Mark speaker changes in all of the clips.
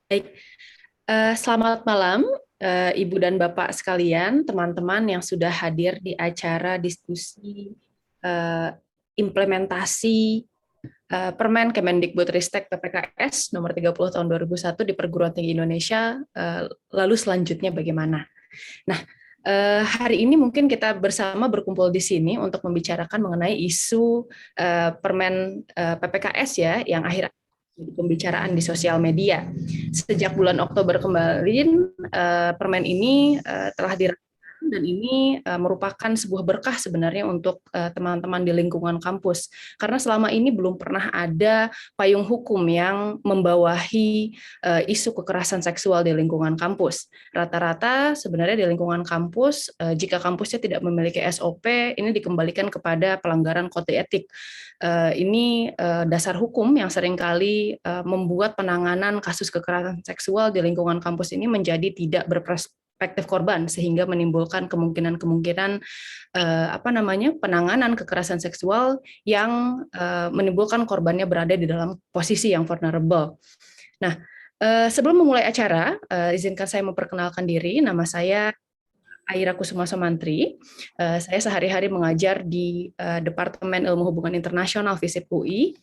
Speaker 1: Baik, selamat malam Ibu dan Bapak sekalian, teman-teman yang sudah hadir di acara diskusi eh, implementasi Permen Kemendikbudristek PPKS nomor 30 tahun 2001 di perguruan tinggi Indonesia, lalu selanjutnya bagaimana? Nah, hari ini mungkin kita bersama berkumpul di sini untuk membicarakan mengenai isu Permen PPKS ya, yang akhir jadi pembicaraan di sosial media. Sejak bulan Oktober kemarin, permen ini telah dirancang dan ini merupakan sebuah berkah sebenarnya untuk teman-teman di lingkungan kampus. Karena selama ini belum pernah ada payung hukum yang membawahi isu kekerasan seksual di lingkungan kampus. Rata-rata sebenarnya di lingkungan kampus, jika kampusnya tidak memiliki SOP, ini dikembalikan kepada pelanggaran kode etik. Ini dasar hukum yang seringkali membuat penanganan kasus kekerasan seksual di lingkungan kampus ini menjadi tidak berperspektif korban, sehingga menimbulkan kemungkinan-kemungkinan penanganan kekerasan seksual yang menimbulkan korbannya berada di dalam posisi yang vulnerable. Nah, sebelum memulai acara, izinkan saya memperkenalkan diri. Nama saya Aira Kusuma Sumantri. Saya sehari-hari mengajar di Departemen Ilmu Hubungan Internasional FISIP UI.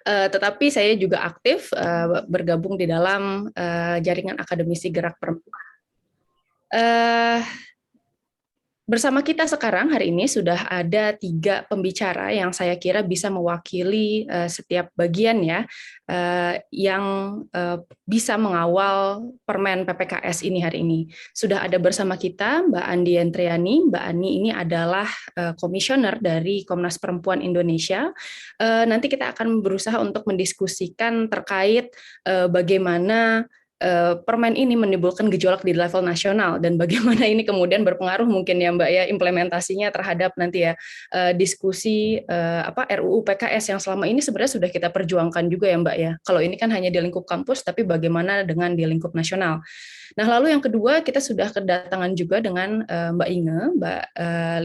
Speaker 1: Tetapi saya juga aktif bergabung di dalam jaringan akademisi Gerak Perempuan. Uh, Bersama kita sekarang hari ini sudah ada 3 pembicara yang saya kira bisa mewakili setiap bagian ya, yang bisa mengawal Permen PPKS ini hari ini. Sudah ada bersama kita Mbak Andi Entriani. Mbak Ani ini adalah komisioner dari Komnas Perempuan Indonesia. Nanti kita akan berusaha untuk mendiskusikan terkait bagaimana permen ini menimbulkan gejolak di level nasional dan bagaimana ini kemudian berpengaruh mungkin ya Mbak ya implementasinya terhadap nanti ya diskusi RUU PKS yang selama ini sebenarnya sudah kita perjuangkan juga ya Mbak ya. Kalau ini kan hanya di lingkup kampus, tapi bagaimana dengan di lingkup nasional. Nah, lalu yang kedua kita sudah kedatangan juga dengan Mbak Inge, Mbak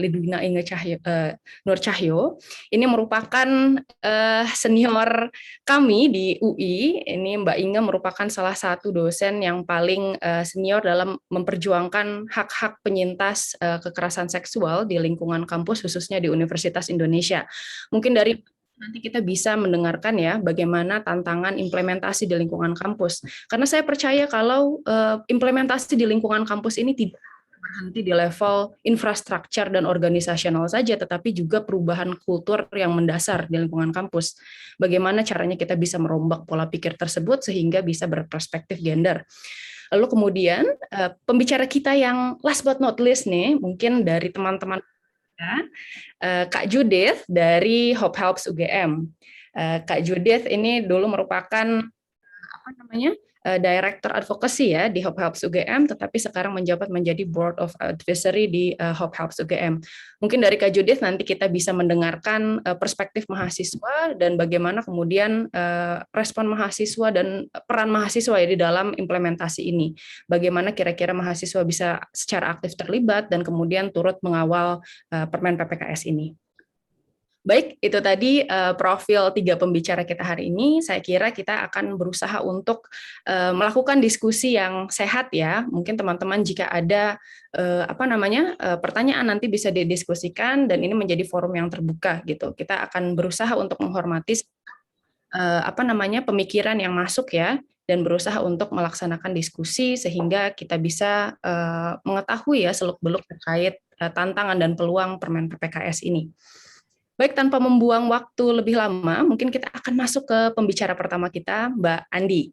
Speaker 1: Lidwina Inge Cahyo, Nur Cahyo. Ini merupakan senior kami di UI. Ini Mbak Inge merupakan salah satu dosen yang paling senior dalam memperjuangkan hak-hak penyintas kekerasan seksual di lingkungan kampus, khususnya di Universitas Indonesia. Mungkin dari nanti kita bisa mendengarkan ya bagaimana tantangan implementasi di lingkungan kampus. Karena saya percaya kalau implementasi di lingkungan kampus ini tidak berhenti di level infrastruktur dan organisasional saja, tetapi juga perubahan kultur yang mendasar di lingkungan kampus. Bagaimana caranya kita bisa merombak pola pikir tersebut sehingga bisa berperspektif gender. Lalu kemudian pembicara kita yang last but not least nih, mungkin dari teman-teman Kak Judith dari Hope Helps UGM. Kak Judith ini dulu merupakan apa namanya Director Advocacy ya di Hope Helps UGM, tetapi sekarang menjabat menjadi Board of Advisory di Hope Helps UGM. Mungkin dari Kak Judith nanti kita bisa mendengarkan perspektif mahasiswa dan bagaimana kemudian respon mahasiswa dan peran mahasiswa ya di dalam implementasi ini. Bagaimana kira-kira mahasiswa bisa secara aktif terlibat dan kemudian turut mengawal Permen PPKS ini. Baik, itu tadi profil 3 pembicara kita hari ini. Saya kira kita akan berusaha untuk melakukan diskusi yang sehat ya. Mungkin teman-teman jika ada pertanyaan nanti bisa didiskusikan dan ini menjadi forum yang terbuka gitu. Kita akan berusaha untuk menghormati pemikiran yang masuk ya dan berusaha untuk melaksanakan diskusi sehingga kita bisa mengetahui ya seluk-beluk terkait tantangan dan peluang Permen PPKS ini. Baik, tanpa membuang waktu lebih lama, mungkin kita akan masuk ke pembicara pertama kita, Mbak Andi.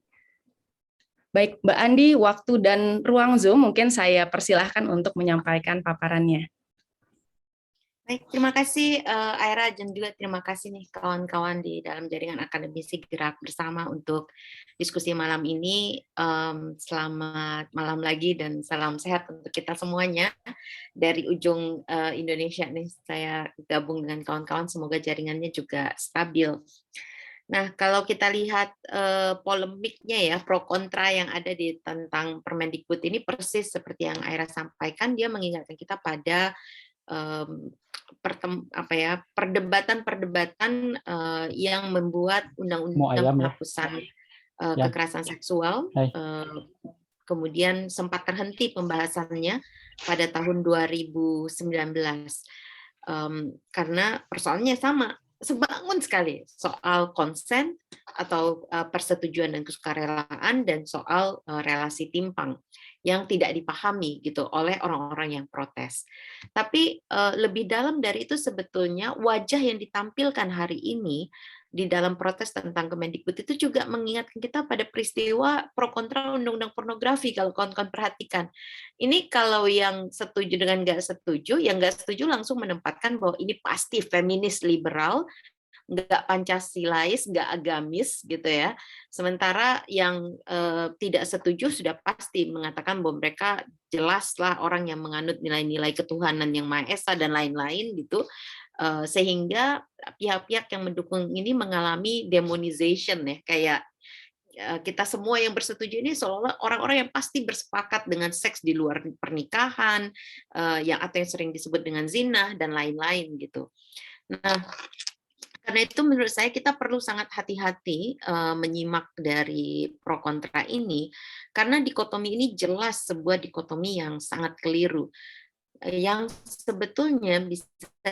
Speaker 1: Baik, Mbak Andi, waktu dan ruang Zoom mungkin saya persilahkan untuk menyampaikan paparannya.
Speaker 2: Baik, terima kasih Aira dan juga terima kasih nih kawan-kawan di dalam jaringan akademisi Gerak Bersama untuk diskusi malam ini. Selamat malam lagi dan salam sehat untuk kita semuanya. Dari ujung Indonesia nih saya gabung dengan kawan-kawan, semoga jaringannya juga stabil. Nah, kalau kita lihat polemiknya ya, pro kontra yang ada di tentang Permendikbud ini persis seperti yang Aira sampaikan, dia mengingatkan kita pada perdebatan-perdebatan yang membuat undang-undang penghapusan
Speaker 3: Ya,
Speaker 2: kekerasan seksual.
Speaker 3: baik.
Speaker 2: Kemudian sempat terhenti pembahasannya pada tahun 2019 karena persoalannya sama, sebangun sekali soal konsen atau persetujuan dan kesukarelaan dan soal relasi timpang yang tidak dipahami gitu oleh orang-orang yang protes. Tapi lebih dalam dari itu sebetulnya wajah yang ditampilkan hari ini di dalam protes tentang Kemendikbud itu juga mengingatkan kita pada peristiwa pro kontra undang-undang pornografi kalau kawan-kawan perhatikan. Ini kalau yang setuju dengan nggak setuju, yang nggak setuju langsung menempatkan bahwa ini pasti feminis liberal, nggak Pancasilais, nggak agamis gitu ya. Sementara yang tidak setuju sudah pasti mengatakan bahwa mereka jelaslah orang yang menganut nilai-nilai ketuhanan yang Maha Esa dan lain-lain gitu. Sehingga pihak-pihak yang mendukung ini mengalami demonization ya, kayak kita semua yang bersetuju ini seolah-olah orang-orang yang pasti bersepakat dengan seks di luar pernikahan, yang atau yang sering disebut dengan zina dan lain-lain gitu. Nah, karena itu menurut saya kita perlu sangat hati-hati menyimak dari pro kontra ini, karena dikotomi ini jelas sebuah dikotomi yang sangat keliru, yang sebetulnya bisa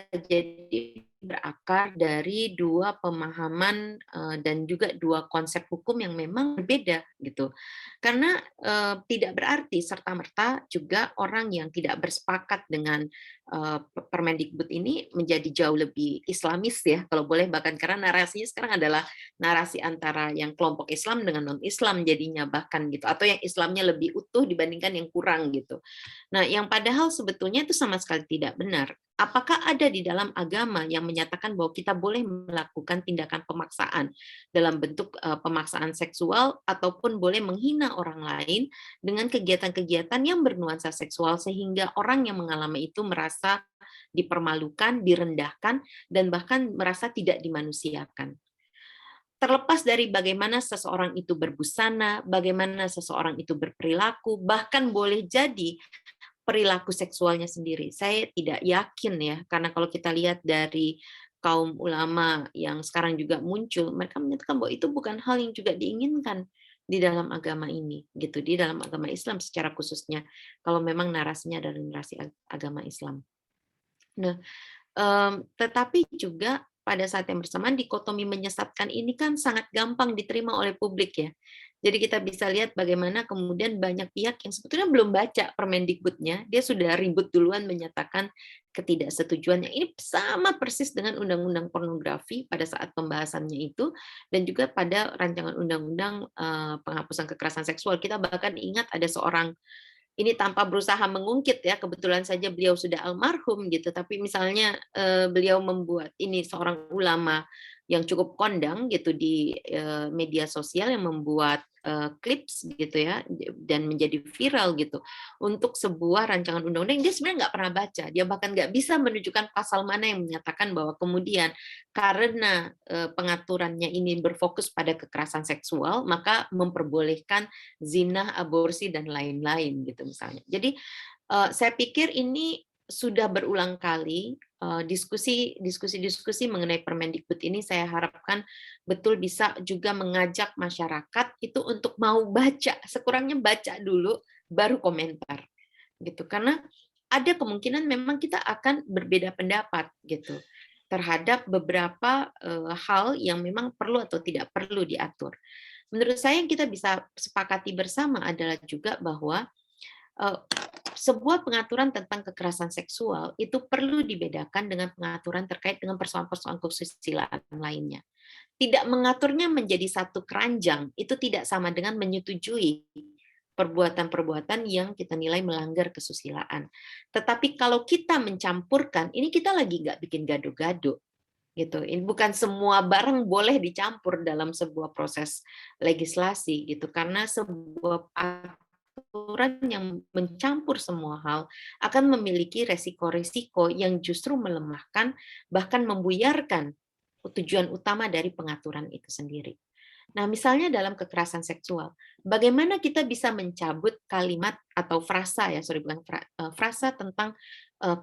Speaker 2: jadi berakar dari dua pemahaman dan juga dua konsep hukum yang memang berbeda gitu. Karena tidak berarti serta-merta juga orang yang tidak bersepakat dengan Permendikbud ini menjadi jauh lebih Islamis ya, kalau boleh, bahkan karena narasinya sekarang adalah narasi antara yang kelompok Islam dengan non-Islam jadinya bahkan gitu, atau yang Islamnya lebih utuh dibandingkan yang kurang gitu. Nah, yang padahal sebetulnya itu sama sekali tidak benar. Apakah ada di dalam agama yang menyatakan bahwa kita boleh melakukan tindakan pemaksaan dalam bentuk pemaksaan seksual ataupun boleh menghina orang lain dengan kegiatan-kegiatan yang bernuansa seksual sehingga orang yang mengalami itu merasa dipermalukan, direndahkan, dan bahkan merasa tidak dimanusiakan. Terlepas dari bagaimana seseorang itu berbusana, bagaimana seseorang itu berperilaku, bahkan boleh jadi perilaku seksualnya sendiri. Saya tidak yakin ya, karena kalau kita lihat dari kaum ulama yang sekarang juga muncul, mereka menyatakan bahwa itu bukan hal yang juga diinginkan di dalam agama ini, gitu, di dalam agama Islam secara khususnya, kalau memang narasinya adalah narasi agama Islam. Nah, tetapi juga pada saat yang bersamaan dikotomi menyesatkan ini kan sangat gampang diterima oleh publik ya. Jadi kita bisa lihat bagaimana kemudian banyak pihak yang sebetulnya belum baca Permendikbudnya, dia sudah ribut duluan menyatakan ketidaksetujuannya. Ini sama persis dengan undang-undang pornografi pada saat pembahasannya itu, dan juga pada rancangan undang-undang penghapusan kekerasan seksual. Kita bahkan ingat ada seorang, ini tanpa berusaha mengungkit ya, kebetulan saja beliau sudah almarhum gitu, tapi misalnya beliau membuat, ini seorang ulama yang cukup kondang gitu di media sosial yang membuat clips gitu ya, dan menjadi viral gitu untuk sebuah rancangan undang-undang yang dia sebenarnya nggak pernah baca, dia bahkan nggak bisa menunjukkan pasal mana yang menyatakan bahwa kemudian karena pengaturannya ini berfokus pada kekerasan seksual maka memperbolehkan zina, aborsi dan lain-lain gitu misalnya. Jadi saya pikir ini sudah berulang kali diskusi mengenai Permendikbud ini, saya harapkan betul bisa juga mengajak masyarakat itu untuk mau baca, sekurangnya baca dulu baru komentar gitu. Karena ada kemungkinan memang kita akan berbeda pendapat gitu terhadap beberapa hal yang memang perlu atau tidak perlu diatur. Menurut saya yang kita bisa sepakati bersama adalah juga bahwa sebuah pengaturan tentang kekerasan seksual itu perlu dibedakan dengan pengaturan terkait dengan persoalan-persoalan kesusilaan lainnya. Tidak mengaturnya menjadi satu keranjang, itu tidak sama dengan menyetujui perbuatan-perbuatan yang kita nilai melanggar kesusilaan. Tetapi kalau kita mencampurkan, ini kita lagi nggak bikin gaduh-gaduh. Gitu. Ini bukan semua barang boleh dicampur dalam sebuah proses legislasi gitu, karena sebuah aturan yang mencampur semua hal akan memiliki resiko-resiko yang justru melemahkan bahkan membuyarkan tujuan utama dari pengaturan itu sendiri. Nah, misalnya dalam kekerasan seksual, bagaimana kita bisa mencabut kalimat atau frasa ya, frasa tentang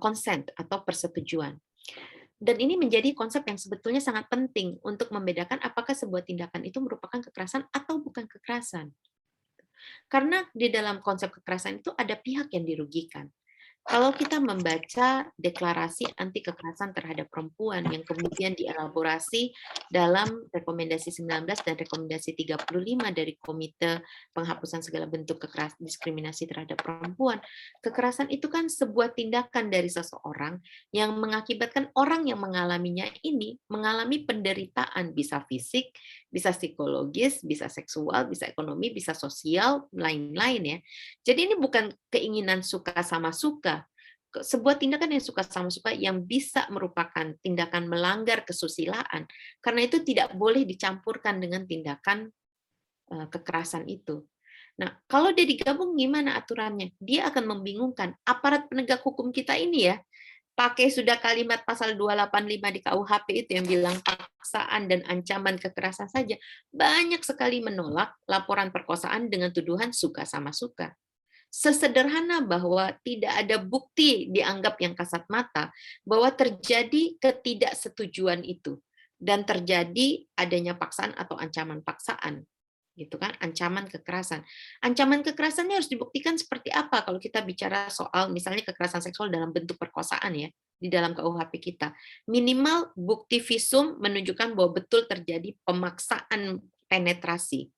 Speaker 2: consent atau persetujuan. Dan ini menjadi konsep yang sebetulnya sangat penting untuk membedakan apakah sebuah tindakan itu merupakan kekerasan atau bukan kekerasan. Karena di dalam konsep kekerasan itu ada pihak yang dirugikan. Kalau kita membaca deklarasi anti kekerasan terhadap perempuan yang kemudian dielaborasi dalam rekomendasi 19 dan rekomendasi 35 dari Komite Penghapusan Segala Bentuk Diskriminasi terhadap Perempuan, kekerasan itu kan sebuah tindakan dari seseorang yang mengakibatkan orang yang mengalaminya ini mengalami penderitaan, bisa fisik, bisa psikologis, bisa seksual, bisa ekonomi, bisa sosial, lain-lain ya. Jadi ini bukan keinginan suka sama suka, sebuah tindakan yang suka sama suka yang bisa merupakan tindakan melanggar kesusilaan, karena itu tidak boleh dicampurkan dengan tindakan kekerasan itu. Nah, kalau dia digabung gimana aturannya? Dia akan membingungkan. Aparat penegak hukum kita ini ya, pakai sudah kalimat pasal 285 di KUHP itu yang bilang paksaan dan ancaman kekerasan saja, banyak sekali menolak laporan perkosaan dengan tuduhan suka sama suka. Sesederhana bahwa tidak ada bukti dianggap yang kasat mata bahwa terjadi ketidaksetujuan itu dan terjadi adanya paksaan atau ancaman paksaan, gitu kan, ancaman kekerasan. Ancaman kekerasannya harus dibuktikan seperti apa kalau kita bicara soal misalnya kekerasan seksual dalam bentuk perkosaan ya, di dalam KUHP kita. Minimal bukti visum menunjukkan bahwa betul terjadi pemaksaan penetrasi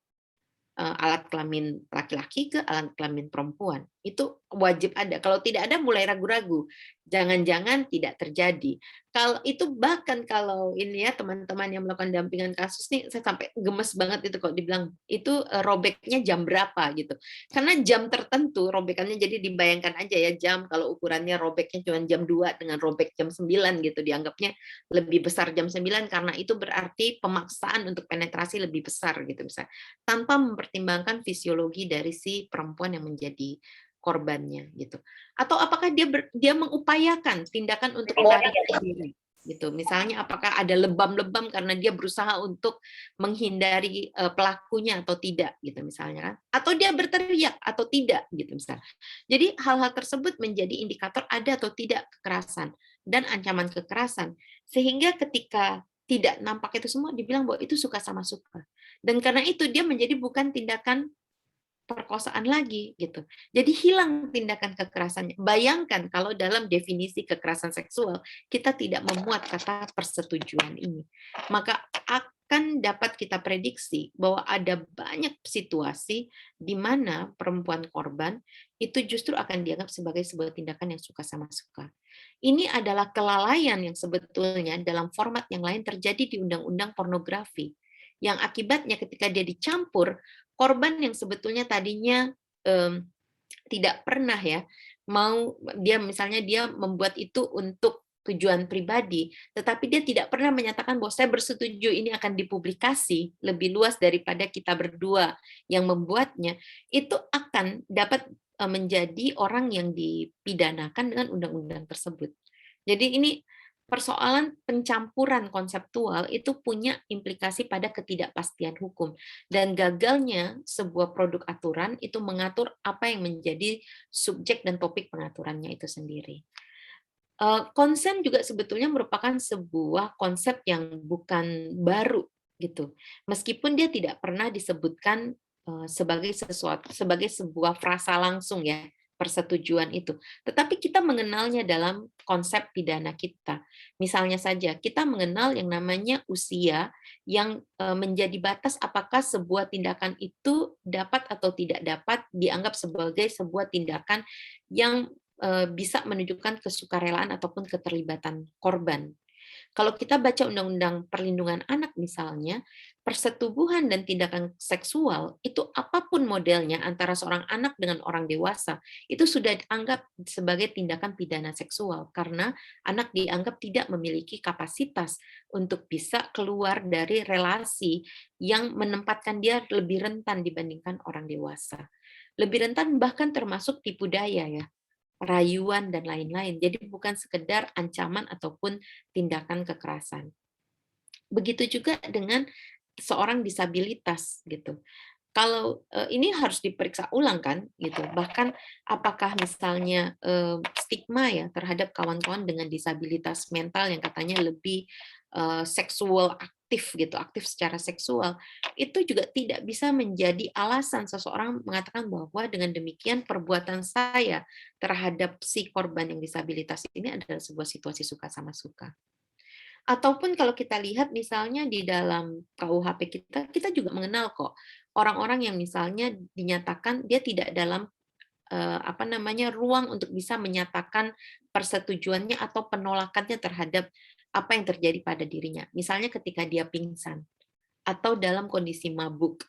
Speaker 2: alat kelamin laki-laki ke alat kelamin perempuan. Itu wajib ada. Kalau tidak ada mulai ragu-ragu. Jangan-jangan tidak terjadi. Kalau itu bahkan kalau ini ya teman-teman yang melakukan dampingan kasus nih saya sampai gemes banget itu kok dibilang itu robeknya jam berapa gitu. Karena jam tertentu robekannya jadi dibayangkan aja ya jam kalau ukurannya robeknya cuma jam 2 dengan robek jam 9 gitu dianggapnya lebih besar jam 9 karena itu berarti pemaksaan untuk penetrasi lebih besar gitu bisa tanpa mempertimbangkan fisiologi dari si perempuan yang menjadi korbannya gitu. Atau apakah dia mengupayakan tindakan untuk melarikan diri gitu. Misalnya apakah ada lebam-lebam karena dia berusaha untuk menghindari pelakunya atau tidak gitu misalnya kan. Atau dia berteriak atau tidak gitu misalnya. Jadi hal-hal tersebut menjadi indikator ada atau tidak kekerasan dan ancaman kekerasan. Sehingga ketika tidak nampak itu semua dibilang bahwa itu suka sama suka. Dan karena itu dia menjadi bukan tindakan perkosaan lagi gitu. Jadi hilang tindakan kekerasannya. Bayangkan kalau dalam definisi kekerasan seksual kita tidak memuat kata persetujuan ini. Maka akan dapat kita prediksi bahwa ada banyak situasi di mana perempuan korban itu justru akan dianggap sebagai sebuah tindakan yang suka sama suka. Ini adalah kelalaian yang sebetulnya dalam format yang lain terjadi di undang-undang pornografi. Yang akibatnya ketika dia dicampur, korban yang sebetulnya tadinya tidak pernah ya mau dia misalnya dia membuat itu untuk tujuan pribadi, tetapi dia tidak pernah menyatakan bahwa saya bersetuju ini akan dipublikasi lebih luas daripada kita berdua yang membuatnya, itu akan dapat menjadi orang yang dipidanakan dengan undang-undang tersebut. Jadi ini persoalan pencampuran konseptual itu punya implikasi pada ketidakpastian hukum dan gagalnya sebuah produk aturan itu mengatur apa yang menjadi subjek dan topik pengaturannya itu sendiri. Konsen juga sebetulnya merupakan sebuah konsep yang bukan baru gitu. Meskipun dia tidak pernah disebutkan sebagai sebuah frasa langsung ya persetujuan itu. Tetapi kita mengenalnya dalam konsep pidana kita. Misalnya saja kita mengenal yang namanya usia yang menjadi batas apakah sebuah tindakan itu dapat atau tidak dapat dianggap sebagai sebuah tindakan yang bisa menunjukkan kesukarelaan ataupun keterlibatan korban. Kalau kita baca Undang-Undang Perlindungan Anak misalnya, persetubuhan dan tindakan seksual itu apapun modelnya antara seorang anak dengan orang dewasa itu sudah dianggap sebagai tindakan pidana seksual karena anak dianggap tidak memiliki kapasitas untuk bisa keluar dari relasi yang menempatkan dia lebih rentan dibandingkan orang dewasa. Lebih rentan bahkan termasuk tipu daya ya rayuan dan lain-lain. Jadi bukan sekedar ancaman ataupun tindakan kekerasan. Begitu juga dengan seorang disabilitas gitu. kalau ini harus diperiksa ulang kan gitu. Bahkan apakah misalnya stigma ya terhadap kawan-kawan dengan disabilitas mental yang katanya lebih seksual aktif gitu, aktif secara seksual, itu juga tidak bisa menjadi alasan seseorang mengatakan bahwa dengan demikian perbuatan saya terhadap si korban yang disabilitas ini adalah sebuah situasi suka sama suka. Ataupun kalau kita lihat misalnya di dalam KUHP kita, kita juga mengenal kok orang-orang yang misalnya dinyatakan dia tidak dalam apa namanya ruang untuk bisa menyatakan persetujuannya atau penolakannya terhadap apa yang terjadi pada dirinya. Misalnya ketika dia pingsan atau dalam kondisi mabuk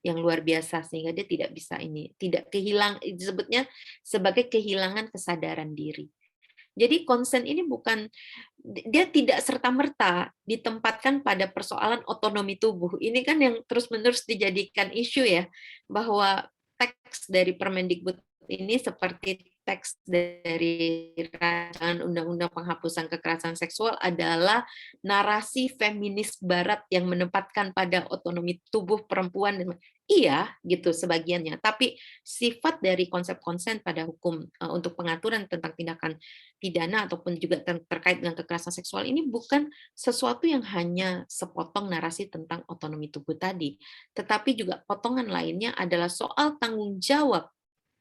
Speaker 2: yang luar biasa sehingga dia tidak bisa ini, tidak disebutnya sebagai kehilangan kesadaran diri. Jadi konsen ini bukan, dia tidak serta-merta ditempatkan pada persoalan otonomi tubuh. Ini kan yang terus-menerus dijadikan isu ya, bahwa teks dari Permendikbud ini seperti teks dari rancangan undang-undang penghapusan kekerasan seksual adalah narasi feminis barat yang menempatkan pada otonomi tubuh perempuan. Iya, gitu sebagiannya. Tapi sifat dari konsep konsen pada hukum untuk pengaturan tentang tindakan pidana ataupun juga terkait dengan kekerasan seksual ini bukan sesuatu yang hanya sepotong narasi tentang otonomi tubuh tadi, tetapi juga potongan lainnya adalah soal tanggung jawab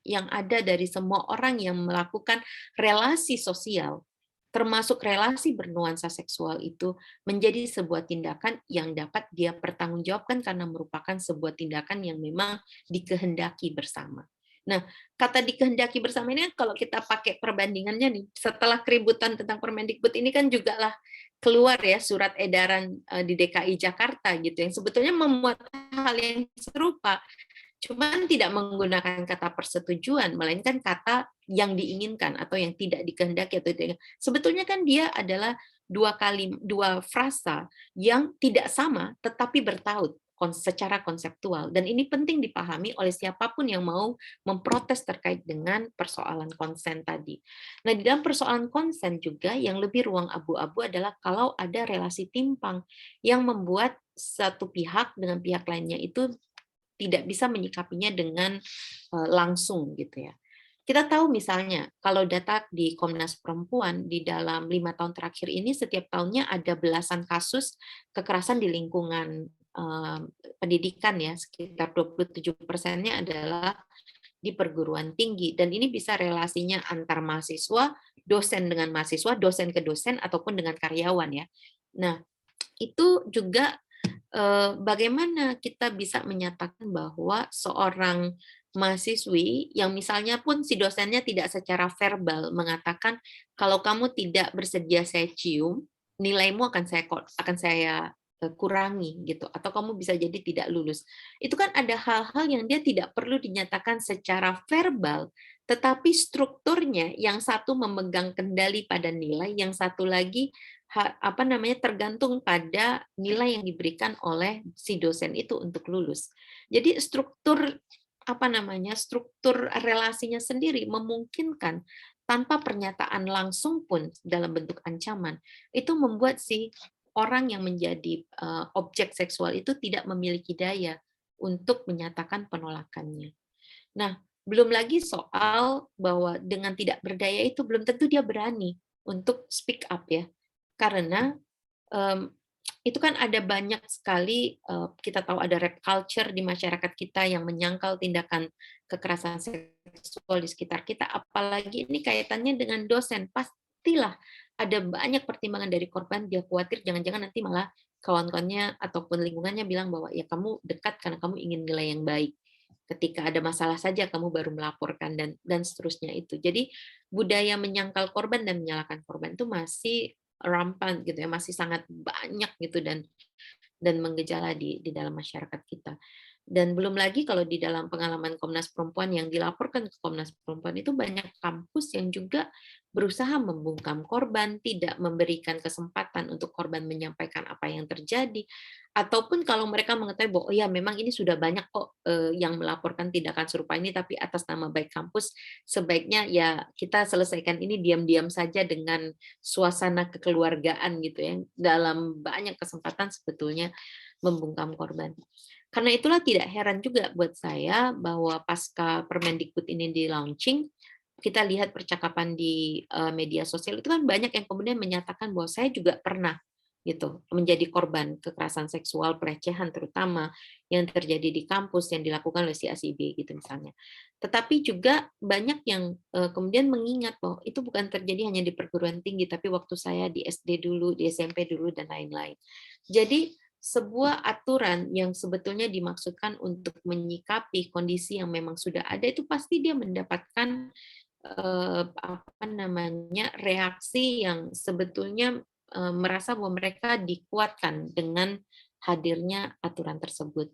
Speaker 2: yang ada dari semua orang yang melakukan relasi sosial, termasuk relasi bernuansa seksual itu menjadi sebuah tindakan yang dapat dia pertanggungjawabkan karena merupakan sebuah tindakan yang memang dikehendaki bersama. Nah, kata dikehendaki bersama ini kalau kita pakai perbandingannya nih, setelah keributan tentang Permendikbud ini kan juga lah keluar ya surat edaran di DKI Jakarta gitu yang sebetulnya memuat hal yang serupa, cuman tidak menggunakan kata persetujuan, melainkan kata yang diinginkan atau yang tidak dikehendaki atau tidak. Sebetulnya kan dia adalah dua frasa yang tidak sama tetapi bertaut secara konseptual, dan ini penting dipahami oleh siapapun yang mau memprotes terkait dengan persoalan konsen tadi. Nah, di dalam persoalan konsen juga yang lebih ruang abu-abu adalah kalau ada relasi timpang yang membuat satu pihak dengan pihak lainnya itu tidak bisa menyikapinya dengan langsung gitu ya. Kita tahu misalnya kalau data di Komnas Perempuan di dalam 5 tahun terakhir ini setiap tahunnya ada belasan kasus kekerasan di lingkungan pendidikan ya, sekitar 27%-nya adalah di perguruan tinggi, dan ini bisa relasinya antar mahasiswa, dosen dengan mahasiswa, dosen ke dosen ataupun dengan karyawan ya. Nah, itu juga bagaimana kita bisa menyatakan bahwa seorang mahasiswi yang misalnya pun si dosennya tidak secara verbal mengatakan kalau kamu tidak bersedia saya cium, nilaimu akan saya kurangi gitu, atau kamu bisa jadi tidak lulus. Itu kan ada hal-hal yang dia tidak perlu dinyatakan secara verbal, tetapi strukturnya yang satu memegang kendali pada nilai, yang satu lagi apa namanya tergantung pada nilai yang diberikan oleh si dosen itu untuk lulus. Jadi struktur relasinya sendiri memungkinkan tanpa pernyataan langsung pun dalam bentuk ancaman itu membuat si orang yang menjadi objek seksual itu tidak memiliki daya untuk menyatakan penolakannya. Nah, belum lagi soal bahwa dengan tidak berdaya itu belum tentu dia berani untuk speak up ya. Karena itu kan ada banyak sekali, kita tahu ada rap culture di masyarakat kita yang menyangkal tindakan kekerasan seksual di sekitar kita, apalagi ini kaitannya dengan dosen. Pastilah ada banyak pertimbangan dari korban, dia khawatir jangan-jangan nanti malah kawan-kawannya ataupun lingkungannya bilang bahwa, "Ya kamu dekat karena kamu ingin nilai yang baik. Ketika ada masalah saja kamu baru melaporkan," dan seterusnya itu. Jadi budaya menyangkal korban dan menyalahkan korban itu masih rampant gitu ya, masih sangat banyak gitu dan menggejala di dalam masyarakat kita. Dan belum lagi kalau di dalam pengalaman Komnas Perempuan yang dilaporkan ke Komnas Perempuan itu banyak kampus yang juga berusaha membungkam korban, tidak memberikan kesempatan untuk korban menyampaikan apa yang terjadi, ataupun kalau mereka mengetahui bahwa oh ya memang ini sudah banyak kok yang melaporkan tindakan serupa ini, tapi atas nama baik kampus sebaiknya ya kita selesaikan ini diam-diam saja dengan suasana kekeluargaan gitu ya. Dalam banyak kesempatan sebetulnya membungkam korban. Karena itulah tidak heran juga buat saya bahwa pasca Permendikbud ini di-launching, kita lihat percakapan di media sosial itu kan banyak yang kemudian menyatakan bahwa saya juga pernah gitu menjadi korban kekerasan seksual, pelecehan terutama yang terjadi di kampus yang dilakukan oleh si A si B gitu misalnya. Tetapi juga banyak yang kemudian mengingat bahwa itu bukan terjadi hanya di perguruan tinggi, tapi waktu saya di SD dulu, di SMP dulu dan lain-lain. Jadi sebuah aturan yang sebetulnya dimaksudkan untuk menyikapi kondisi yang memang sudah ada itu pasti dia mendapatkan apa namanya reaksi yang sebetulnya merasa bahwa mereka dikuatkan dengan hadirnya aturan tersebut.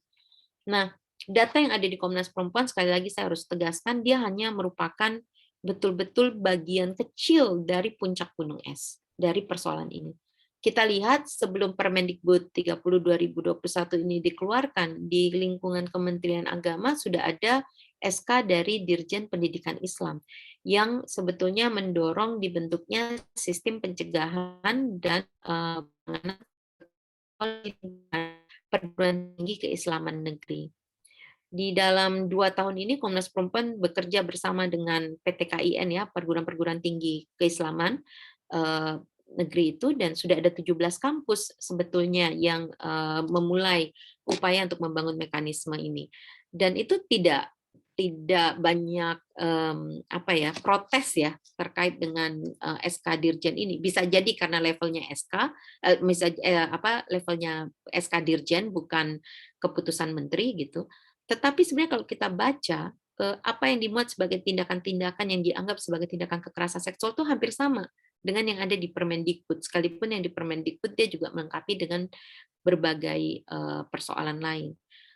Speaker 2: Nah, data yang ada di Komnas Perempuan sekali lagi saya harus tegaskan dia hanya merupakan betul-betul bagian kecil dari puncak gunung es dari persoalan ini. Kita lihat sebelum Permendikbud 30 2021 ini dikeluarkan di lingkungan Kementerian Agama sudah ada SK dari Dirjen Pendidikan Islam yang sebetulnya mendorong dibentuknya sistem pencegahan dan penanganan perguruan tinggi keislaman negeri. Di dalam 2 tahun ini Komnas Perempuan bekerja bersama dengan PTKIN ya, perguruan-perguruan tinggi keislaman negeri itu dan sudah ada 17 kampus sebetulnya yang memulai upaya untuk membangun mekanisme ini. Dan itu tidak banyak apa ya protes ya terkait dengan SK Dirjen ini. Bisa jadi karena levelnya SK, levelnya SK Dirjen bukan keputusan menteri gitu. Tetapi sebenarnya kalau kita baca apa yang dimuat sebagai tindakan-tindakan yang dianggap sebagai tindakan kekerasan seksual itu hampir sama dengan yang ada di Permendikbud. Sekalipun yang di Permendikbud dia juga melengkapi dengan berbagai persoalan lain.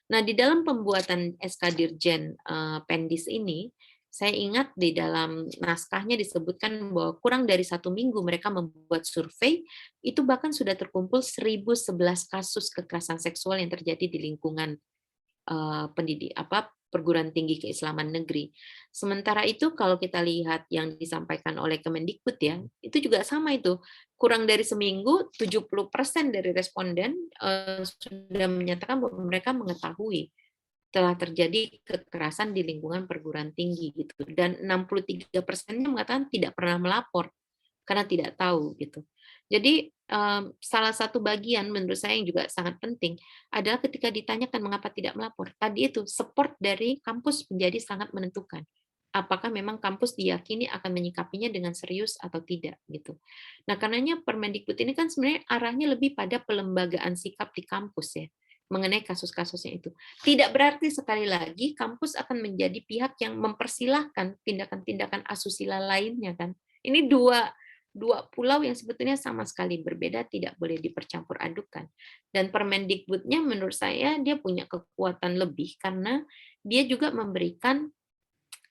Speaker 2: Nah, di dalam pembuatan SK Dirjen Pendis ini, saya ingat di dalam naskahnya disebutkan bahwa kurang dari 1 minggu mereka membuat survei, itu bahkan sudah terkumpul 1.011 kasus kekerasan seksual yang terjadi di lingkungan perguruan tinggi keislaman negeri. Sementara itu kalau kita lihat yang disampaikan oleh Kemendikbud ya, itu juga sama itu. Kurang dari seminggu 70% dari responden sudah menyatakan bahwa mereka mengetahui telah terjadi kekerasan di lingkungan perguruan tinggi gitu dan 63%-nya mengatakan tidak pernah melapor karena tidak tahu gitu. Jadi salah satu bagian menurut saya yang juga sangat penting adalah ketika ditanyakan mengapa tidak melapor. Tadi itu support dari kampus menjadi sangat menentukan. Apakah memang kampus diyakini akan menyikapinya dengan serius atau tidak gitu. Nah, karenanya Permendikbud ini kan sebenarnya arahnya lebih pada pelembagaan sikap di kampus ya mengenai kasus-kasusnya itu. Tidak berarti sekali lagi kampus akan menjadi pihak yang mempersilahkan tindakan-tindakan asusila lainnya kan. Ini dua pulau yang sebetulnya sama sekali berbeda, tidak boleh dipercampur adukan. Dan Permendikbudnya menurut saya dia punya kekuatan lebih karena dia juga memberikan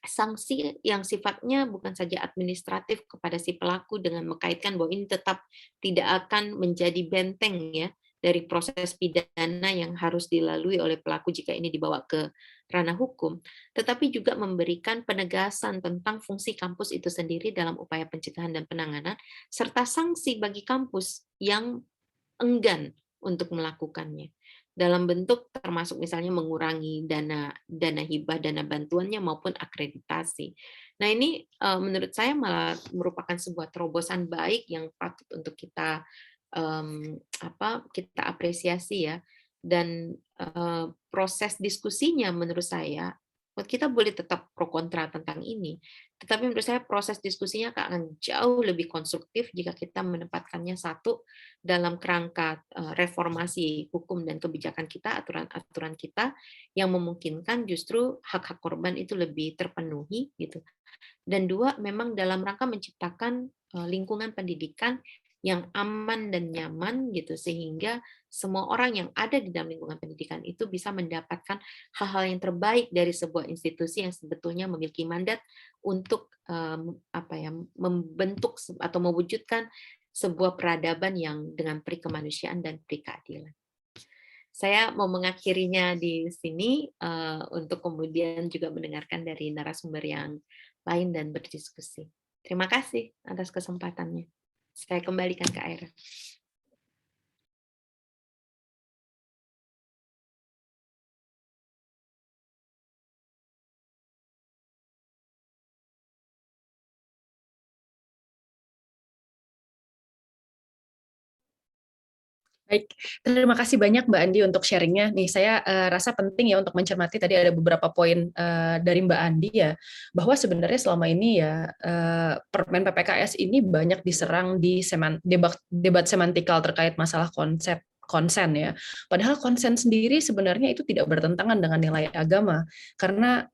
Speaker 2: sanksi yang sifatnya bukan saja administratif kepada si pelaku dengan mengkaitkan bahwa ini tetap tidak akan menjadi benteng ya dari proses pidana yang harus dilalui oleh pelaku jika ini dibawa ke ranah hukum, tetapi juga memberikan penegasan tentang fungsi kampus itu sendiri dalam upaya pencegahan dan penanganan, serta sanksi bagi kampus yang enggan untuk melakukannya dalam bentuk termasuk misalnya mengurangi dana hibah, dana bantuannya maupun akreditasi. Nah, ini menurut saya malah merupakan sebuah terobosan baik yang patut untuk kita kita apresiasi ya. Dan proses diskusinya menurut saya kita boleh tetap pro kontra tentang ini, tetapi menurut saya proses diskusinya akan jauh lebih konstruktif jika kita menempatkannya satu dalam kerangka reformasi hukum dan kebijakan kita, aturan-aturan kita yang memungkinkan justru hak-hak korban itu lebih terpenuhi gitu. Dan dua, memang dalam rangka menciptakan lingkungan pendidikan yang aman dan nyaman gitu sehingga semua orang yang ada di dalam lingkungan pendidikan itu bisa mendapatkan hal-hal yang terbaik dari sebuah institusi yang sebetulnya memiliki mandat untuk membentuk atau mewujudkan sebuah peradaban yang dengan peri kemanusiaan dan peri keadilan. Saya mau mengakhirinya di sini untuk kemudian juga mendengarkan dari narasumber yang lain dan berdiskusi. Terima kasih atas kesempatannya. Saya kembalikan ke Aira.
Speaker 1: Baik, terima kasih banyak Mbak Andi untuk sharingnya. Nih, saya rasa penting ya untuk mencermati tadi ada beberapa poin dari Mbak Andi ya, bahwa sebenarnya selama ini ya Permen PPKS ini banyak diserang di debat semantikal terkait masalah konsep konsen ya. Padahal konsen sendiri sebenarnya itu tidak bertentangan dengan nilai agama, karena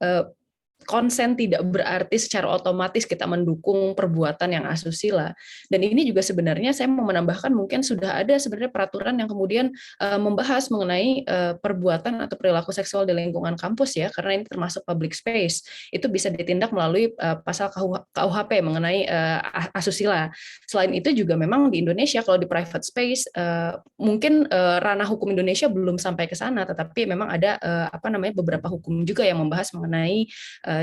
Speaker 1: konsen tidak berarti secara otomatis kita mendukung perbuatan yang asusila. Dan ini juga sebenarnya saya mau menambahkan mungkin sudah ada sebenarnya peraturan yang kemudian membahas mengenai perbuatan atau perilaku seksual di lingkungan kampus ya, karena ini termasuk public space. Itu bisa ditindak melalui pasal KUHP mengenai asusila. Selain itu juga memang di Indonesia kalau di private space mungkin ranah hukum Indonesia belum sampai ke sana, tetapi memang ada apa namanya beberapa hukum juga yang membahas mengenai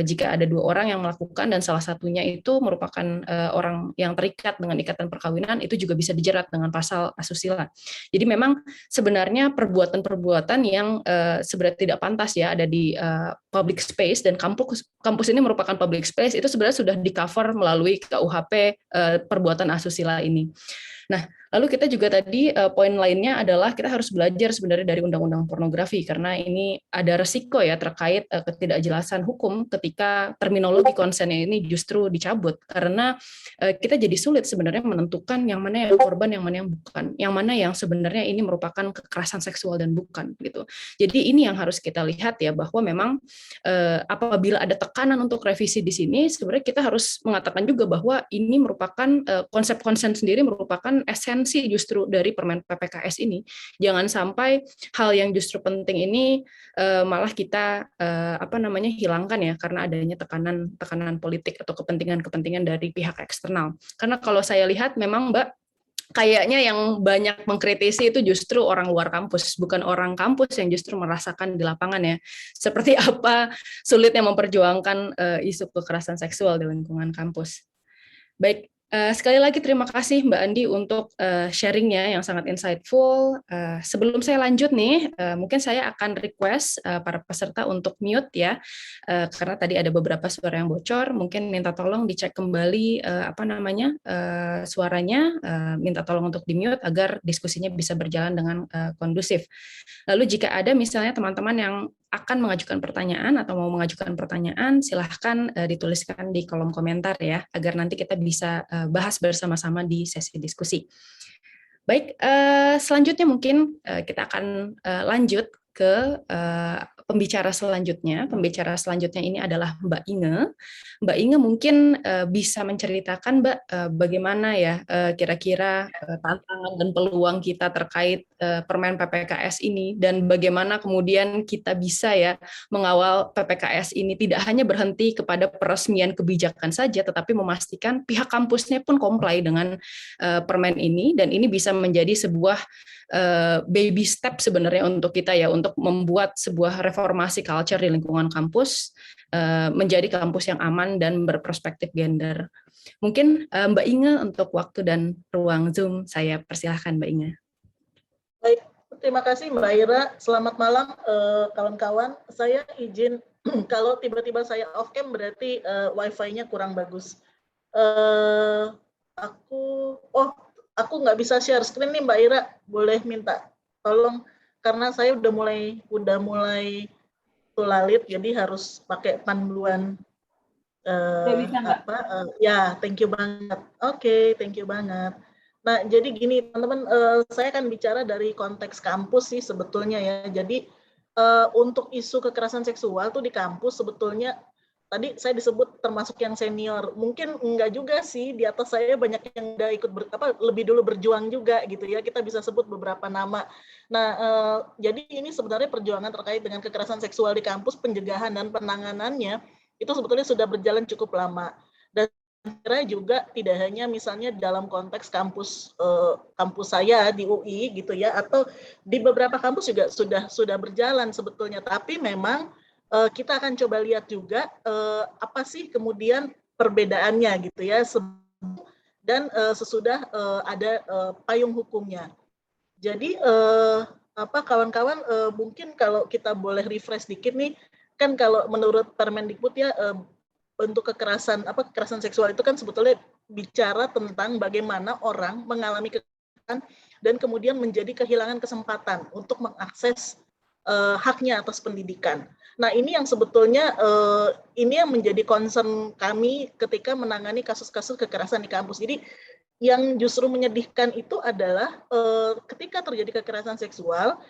Speaker 1: jika ada dua orang yang melakukan dan salah satunya itu merupakan orang yang terikat dengan ikatan perkawinan, itu juga bisa dijerat dengan pasal asusila. Jadi memang sebenarnya perbuatan-perbuatan yang sebenarnya tidak pantas ya ada di public space, dan kampus ini merupakan public space, itu sebenarnya sudah di-cover melalui KUHP perbuatan asusila ini. Nah, lalu kita juga tadi poin lainnya adalah kita harus belajar sebenarnya dari undang-undang pornografi, karena ini ada resiko ya terkait ketidakjelasan hukum ketika terminologi konsennya ini justru dicabut, karena kita jadi sulit sebenarnya menentukan yang mana yang korban, yang mana yang bukan, yang mana yang sebenarnya ini merupakan kekerasan seksual dan bukan gitu. Jadi ini yang harus kita lihat ya, bahwa memang apabila ada tekanan untuk revisi di sini, sebenarnya kita harus mengatakan juga bahwa ini merupakan konsep konsen sendiri merupakan esensi justru dari Permen PPKS ini. Jangan sampai hal yang justru penting ini malah kita apa namanya hilangkan ya karena adanya tekanan politik atau kepentingan dari pihak eksternal. Karena kalau saya lihat memang Mbak, kayaknya yang banyak mengkritisi itu justru orang luar kampus, bukan orang kampus yang justru merasakan di lapangan ya. Seperti apa sulitnya memperjuangkan isu kekerasan seksual di lingkungan kampus. Baik, sekali lagi terima kasih Mbak Andi untuk sharingnya yang sangat insightful. Sebelum saya lanjut nih, mungkin saya akan request para peserta untuk mute ya, karena tadi ada beberapa suara yang bocor. Mungkin minta tolong dicek kembali apa namanya suaranya, minta tolong untuk di mute agar diskusinya bisa berjalan dengan kondusif. Lalu jika ada misalnya teman-teman yang akan mengajukan pertanyaan atau mau mengajukan pertanyaan, silahkan dituliskan di kolom komentar ya, agar nanti kita bisa bahas bersama-sama di sesi diskusi. Baik, selanjutnya mungkin kita akan lanjut ke pembicara selanjutnya. Pembicara selanjutnya ini adalah Mbak Inge. Mbak Inge mungkin bisa menceritakan Mbak bagaimana ya kira-kira tantangan dan peluang kita terkait Permen PPKS ini, dan bagaimana kemudian kita bisa ya mengawal PPKS ini tidak hanya berhenti kepada peresmian kebijakan saja, tetapi memastikan pihak kampusnya pun comply dengan permen ini, dan ini bisa menjadi sebuah baby step sebenarnya untuk kita ya, untuk membuat sebuah reformasi culture di lingkungan kampus menjadi kampus yang aman dan berperspektif gender. Mungkin Mbak Inge untuk waktu dan ruang Zoom, saya persilahkan Mbak Inge.
Speaker 3: Baik, terima kasih Mbak Ira. Selamat malam kawan-kawan. Saya izin kalau tiba-tiba saya off cam berarti wifi-nya kurang bagus. Aku nggak bisa share screen nih Mbak Ira. Boleh minta tolong karena saya udah mulai tulalit, jadi harus pakai panduan. Ya, thank you banget. Oke, thank you banget. Nah, jadi gini teman-teman, saya akan bicara dari konteks kampus sih sebetulnya ya. Jadi untuk isu kekerasan seksual tuh di kampus sebetulnya tadi saya disebut termasuk yang senior. Mungkin enggak juga sih, di atas saya banyak yang udah ikut lebih dulu berjuang juga gitu ya. Kita bisa sebut beberapa nama. Nah, jadi ini sebenarnya perjuangan terkait dengan kekerasan seksual di kampus, pencegahan dan penanganannya itu sebetulnya sudah berjalan cukup lama. Dan kira juga tidak hanya misalnya dalam konteks kampus saya di UI gitu ya, atau di beberapa kampus juga sudah berjalan sebetulnya. Tapi memang kita akan coba lihat juga apa sih kemudian perbedaannya gitu ya, dan sesudah ada payung hukumnya. Jadi kawan-kawan mungkin kalau kita boleh refresh dikit nih, kan kalau menurut Permendikbud ya bentuk kekerasan seksual itu kan sebetulnya bicara tentang bagaimana orang mengalami kekerasan dan kemudian menjadi kehilangan kesempatan untuk mengakses haknya atas pendidikan. Nah, ini yang sebetulnya ini yang menjadi concern kami ketika menangani kasus-kasus kekerasan di kampus. Jadi yang justru menyedihkan itu adalah ketika terjadi kekerasan seksual,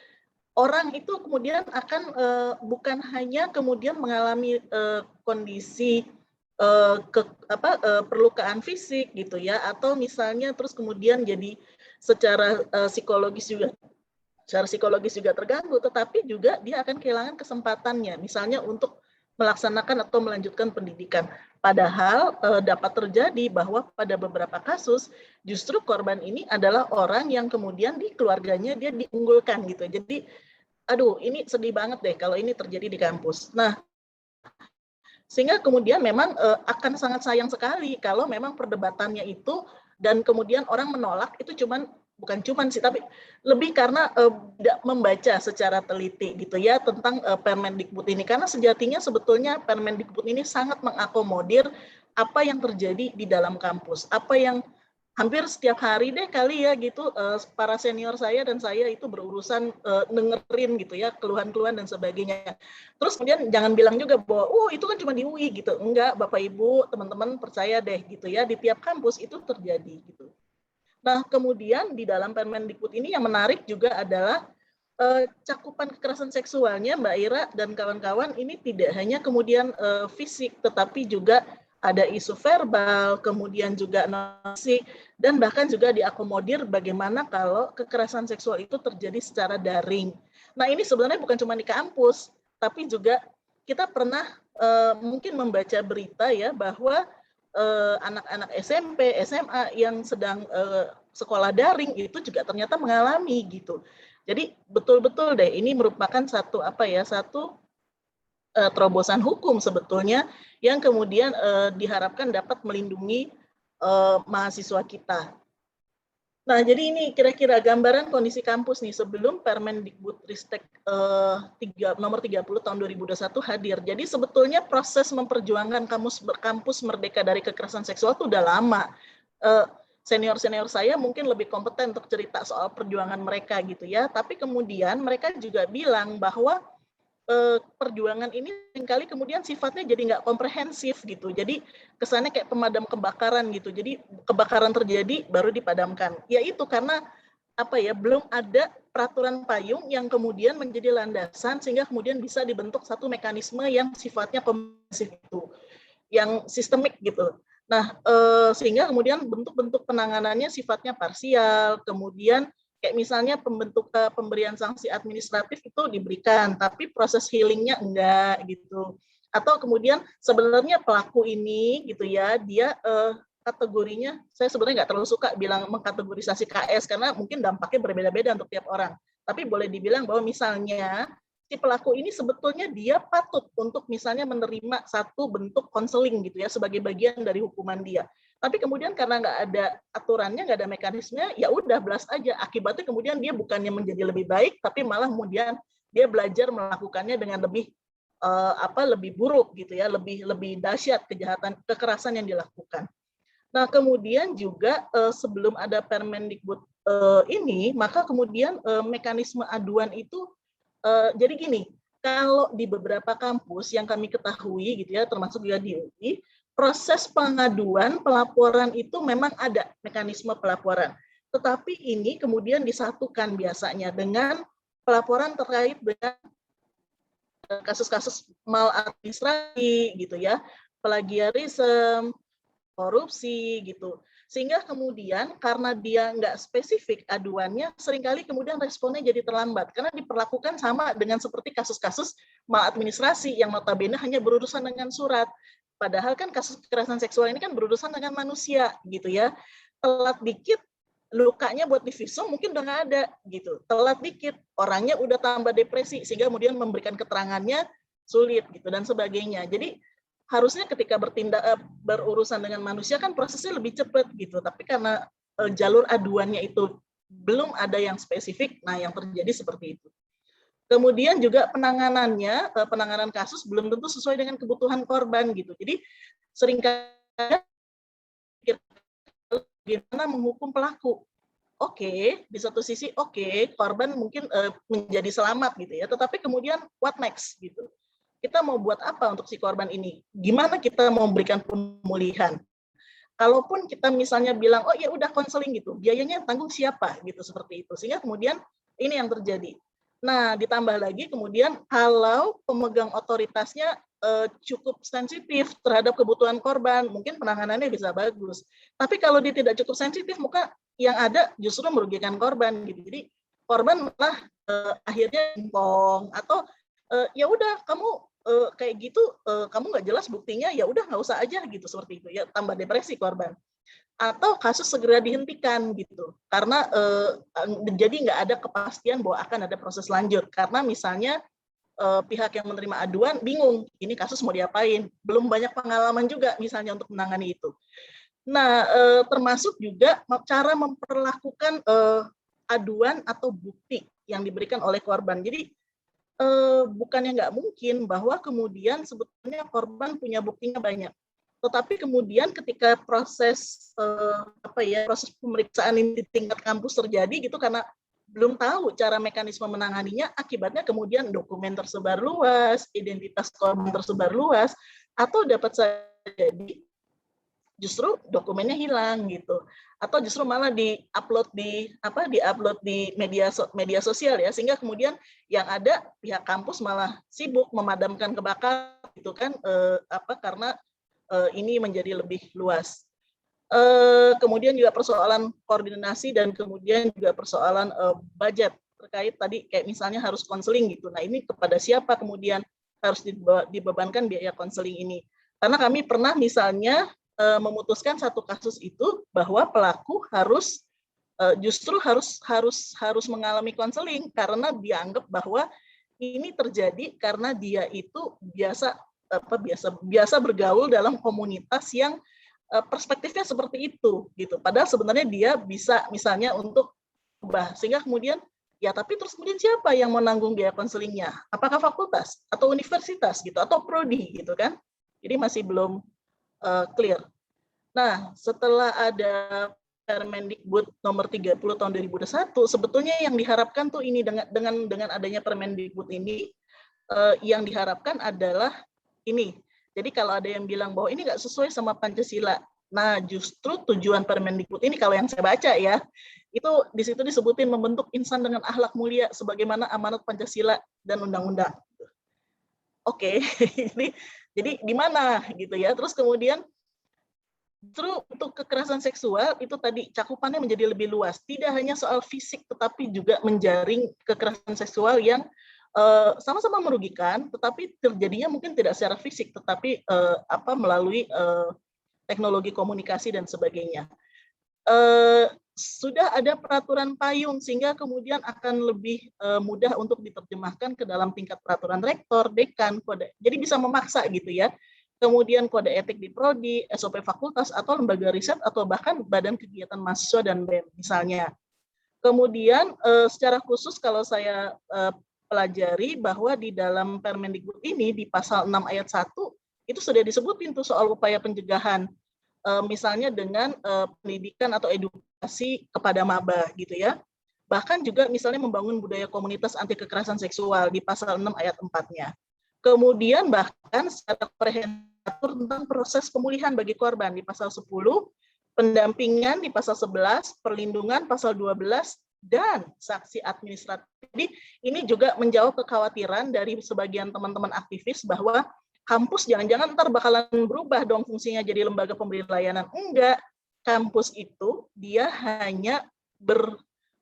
Speaker 3: orang itu kemudian akan bukan hanya kemudian mengalami kondisi perlukaan fisik gitu ya, atau misalnya terus kemudian jadi secara psikologis juga terganggu, tetapi juga dia akan kehilangan kesempatannya, misalnya untuk melaksanakan atau melanjutkan pendidikan. Padahal dapat terjadi bahwa pada beberapa kasus justru korban ini adalah orang yang kemudian di keluarganya dia diunggulkan gitu. Jadi, aduh, ini sedih banget deh kalau ini terjadi di kampus. Nah, sehingga kemudian memang akan sangat sayang sekali kalau memang perdebatannya itu dan kemudian orang menolak itu bukan cuman sih, tapi lebih karena tidak membaca secara teliti gitu ya tentang Permendikbud ini, karena sejatinya sebetulnya Permendikbud ini sangat mengakomodir apa yang terjadi di dalam kampus, apa yang hampir setiap hari deh kali ya gitu para senior saya dan saya itu berurusan dengerin gitu ya keluhan-keluhan dan sebagainya. Terus kemudian jangan bilang juga bahwa itu kan cuma di UI gitu. Enggak, Bapak Ibu, teman-teman percaya deh gitu ya, di tiap kampus itu terjadi gitu. Nah, kemudian di dalam Permendikbud ini yang menarik juga adalah cakupan kekerasan seksualnya Mbak Ira dan kawan-kawan ini tidak hanya kemudian fisik, tetapi juga ada isu verbal, kemudian juga fisik, dan bahkan juga diakomodir bagaimana kalau kekerasan seksual itu terjadi secara daring. Nah, ini sebenarnya bukan cuma di kampus, tapi juga kita pernah mungkin membaca berita ya bahwa anak-anak SMP, SMA yang sedang sekolah daring itu juga ternyata mengalami gitu. Jadi betul-betul deh ini merupakan satu terobosan hukum sebetulnya yang kemudian diharapkan dapat melindungi mahasiswa kita. Nah, jadi ini kira-kira gambaran kondisi kampus nih sebelum Permendikbudristek nomor 30 tahun 2021 hadir. Jadi sebetulnya proses memperjuangkan kampus merdeka dari kekerasan seksual itu udah lama. Senior-senior saya mungkin lebih kompeten untuk cerita soal perjuangan mereka gitu ya. Tapi kemudian mereka juga bilang bahwa perjuangan ini seringkali kemudian sifatnya jadi nggak komprehensif gitu. Jadi kesannya kayak pemadam kebakaran gitu. Jadi kebakaran terjadi baru dipadamkan. Ya itu karena belum ada peraturan payung yang kemudian menjadi landasan sehingga kemudian bisa dibentuk satu mekanisme yang sifatnya komprehensif itu, yang sistemik gitu. Nah, sehingga kemudian bentuk-bentuk penanganannya sifatnya parsial, kemudian kayak misalnya pemberian sanksi administratif itu diberikan, tapi proses healingnya enggak gitu. Atau kemudian sebenarnya pelaku ini gitu ya, dia kategorinya, saya sebenarnya nggak terlalu suka bilang mengkategorisasi KS karena mungkin dampaknya berbeda-beda untuk tiap orang. Tapi boleh dibilang bahwa misalnya si pelaku ini sebetulnya dia patut untuk misalnya menerima satu bentuk konseling gitu ya sebagai bagian dari hukuman dia. Tapi kemudian karena nggak ada aturannya, nggak ada mekanismenya, ya udah blast aja. Akibatnya kemudian dia bukannya menjadi lebih baik, tapi malah kemudian dia belajar melakukannya dengan lebih lebih buruk gitu ya, lebih dahsyat kekerasan yang dilakukan. Nah, kemudian juga sebelum ada Permendikbud ini, maka kemudian mekanisme aduan itu jadi gini, kalau di beberapa kampus yang kami ketahui gitu ya, termasuk juga di UI, proses pengaduan pelaporan itu memang ada mekanisme pelaporan. Tetapi ini kemudian disatukan biasanya dengan pelaporan terkait dengan kasus-kasus maladministrasi gitu ya, plagiarisme, korupsi gitu. Sehingga kemudian karena dia nggak spesifik aduannya, seringkali kemudian responnya jadi terlambat karena diperlakukan sama dengan seperti kasus-kasus maladministrasi yang notabene hanya berurusan dengan surat. Padahal kan kasus kekerasan seksual ini kan berurusan dengan manusia gitu ya. Telat dikit lukanya buat divisum mungkin udah nggak ada gitu. Telat dikit orangnya udah tambah depresi sehingga kemudian memberikan keterangannya sulit gitu dan sebagainya. Jadi harusnya ketika berurusan dengan manusia kan prosesnya lebih cepat gitu, tapi karena jalur aduannya itu belum ada yang spesifik, nah yang terjadi seperti itu. Kemudian juga penanganan kasus belum tentu sesuai dengan kebutuhan korban gitu. Jadi seringkali bagaimana menghukum pelaku. oke, di satu sisi oke, korban mungkin menjadi selamat gitu ya, tetapi kemudian what next gitu. Kita mau buat apa untuk si korban ini? Gimana kita mau memberikan pemulihan? Kalaupun kita misalnya bilang, oh ya udah konseling gitu, biayanya tanggung siapa gitu, seperti itu. Sehingga kemudian ini yang terjadi. Nah, ditambah lagi kemudian kalau pemegang otoritasnya cukup sensitif terhadap kebutuhan korban, mungkin penanganannya bisa bagus. Tapi kalau dia tidak cukup sensitif, maka yang ada justru merugikan korban gitu. Jadi korban malah akhirnya impong atau ya udah kamu kayak gitu, kamu nggak jelas buktinya, ya udah nggak usah aja gitu, seperti itu ya, tambah depresi korban. Atau kasus segera dihentikan gitu, karena jadi nggak ada kepastian bahwa akan ada proses lanjut, karena misalnya pihak yang menerima aduan bingung, ini kasus mau diapain, belum banyak pengalaman juga misalnya untuk menangani itu. Nah, termasuk juga cara memperlakukan aduan atau bukti yang diberikan oleh korban. Jadi bukannya nggak mungkin bahwa kemudian sebetulnya korban punya buktinya banyak, tetapi kemudian ketika proses proses pemeriksaan ini di tingkat kampus terjadi gitu, karena belum tahu cara mekanisme menanganinya, akibatnya kemudian dokumen tersebar luas, identitas korban tersebar luas, atau dapat jadi justru dokumennya hilang gitu, atau justru malah diupload di media sosial ya, sehingga kemudian yang ada pihak kampus malah sibuk memadamkan kebakaran gitu kan, karena ini menjadi lebih luas. Kemudian juga persoalan koordinasi dan kemudian juga persoalan budget terkait tadi kayak misalnya harus konseling gitu. Nah, ini kepada siapa kemudian harus dibebankan biaya konseling ini? Karena kami pernah misalnya memutuskan satu kasus itu bahwa pelaku justru harus mengalami konseling karena dianggap bahwa ini terjadi karena dia itu biasa bergaul dalam komunitas yang perspektifnya seperti itu gitu. Padahal sebenarnya dia bisa misalnya untuk ubah, sehingga kemudian ya tapi terus kemudian siapa yang menanggung biaya konselingnya? Apakah fakultas atau universitas gitu atau prodi gitu kan? Jadi masih belum clear. Nah, setelah ada Permendikbud nomor 30 tahun 2021, sebetulnya yang diharapkan tuh ini dengan adanya Permendikbud ini yang diharapkan adalah ini. Jadi kalau ada yang bilang bahwa ini nggak sesuai sama Pancasila, nah justru tujuan Permendikbud ini kalau yang saya baca ya, itu di situ disebutin membentuk insan dengan akhlak mulia sebagaimana amanat Pancasila dan undang-undang. Oke, ini jadi di mana gitu ya. Terus kemudian justru untuk kekerasan seksual itu tadi cakupannya menjadi lebih luas. Tidak hanya soal fisik, tetapi juga menjaring kekerasan seksual yang sama-sama merugikan, tetapi terjadinya mungkin tidak secara fisik, tetapi melalui teknologi komunikasi dan sebagainya. Sudah ada peraturan payung sehingga kemudian akan lebih mudah untuk diterjemahkan ke dalam tingkat peraturan rektor, dekan, kode. Jadi bisa memaksa gitu ya. Kemudian kode etik di prodi, SOP fakultas atau lembaga riset atau bahkan badan kegiatan mahasiswa dan BEM misalnya. Kemudian secara khusus kalau saya pelajari bahwa di dalam Permendikbud ini di pasal 6 ayat 1 itu sudah disebutin tuh soal upaya pencegahan, misalnya dengan pendidikan atau edukasi kepada maba gitu ya. Bahkan juga misalnya membangun budaya komunitas anti kekerasan seksual di pasal 6 ayat 4-nya. Kemudian bahkan secara komprehensif tentang proses pemulihan bagi korban di pasal 10, pendampingan di pasal 11, perlindungan pasal 12, dan saksi administratif. Jadi ini juga menjawab kekhawatiran dari sebagian teman-teman aktivis bahwa kampus jangan-jangan ntar bakalan berubah dong fungsinya jadi lembaga pemberi layanan. Enggak, kampus itu dia hanya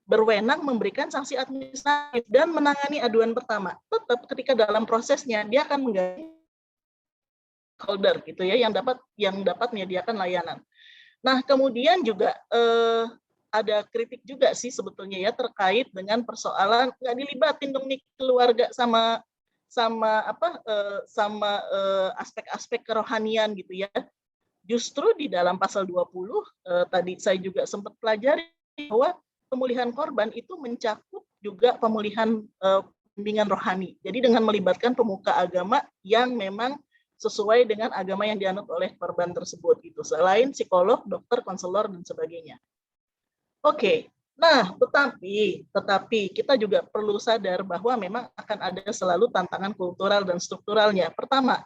Speaker 3: berwenang memberikan sanksi administratif dan menangani aduan pertama. Tetap ketika dalam prosesnya dia akan mengganti holder gitu ya yang dapat menyediakan layanan. Nah, kemudian juga ada kritik juga sih sebetulnya ya terkait dengan persoalan nggak dilibatin dong nih keluarga sama aspek-aspek kerohanian gitu ya. Justru di dalam pasal 20 tadi saya juga sempat pelajari bahwa pemulihan korban itu mencakup juga pemulihan bimbingan rohani. Jadi dengan melibatkan pemuka agama yang memang sesuai dengan agama yang dianut oleh korban tersebut gitu. Selain psikolog, dokter, konselor dan sebagainya. Oke. Nah, tetapi kita juga perlu sadar bahwa memang akan ada selalu tantangan kultural dan strukturalnya. Pertama,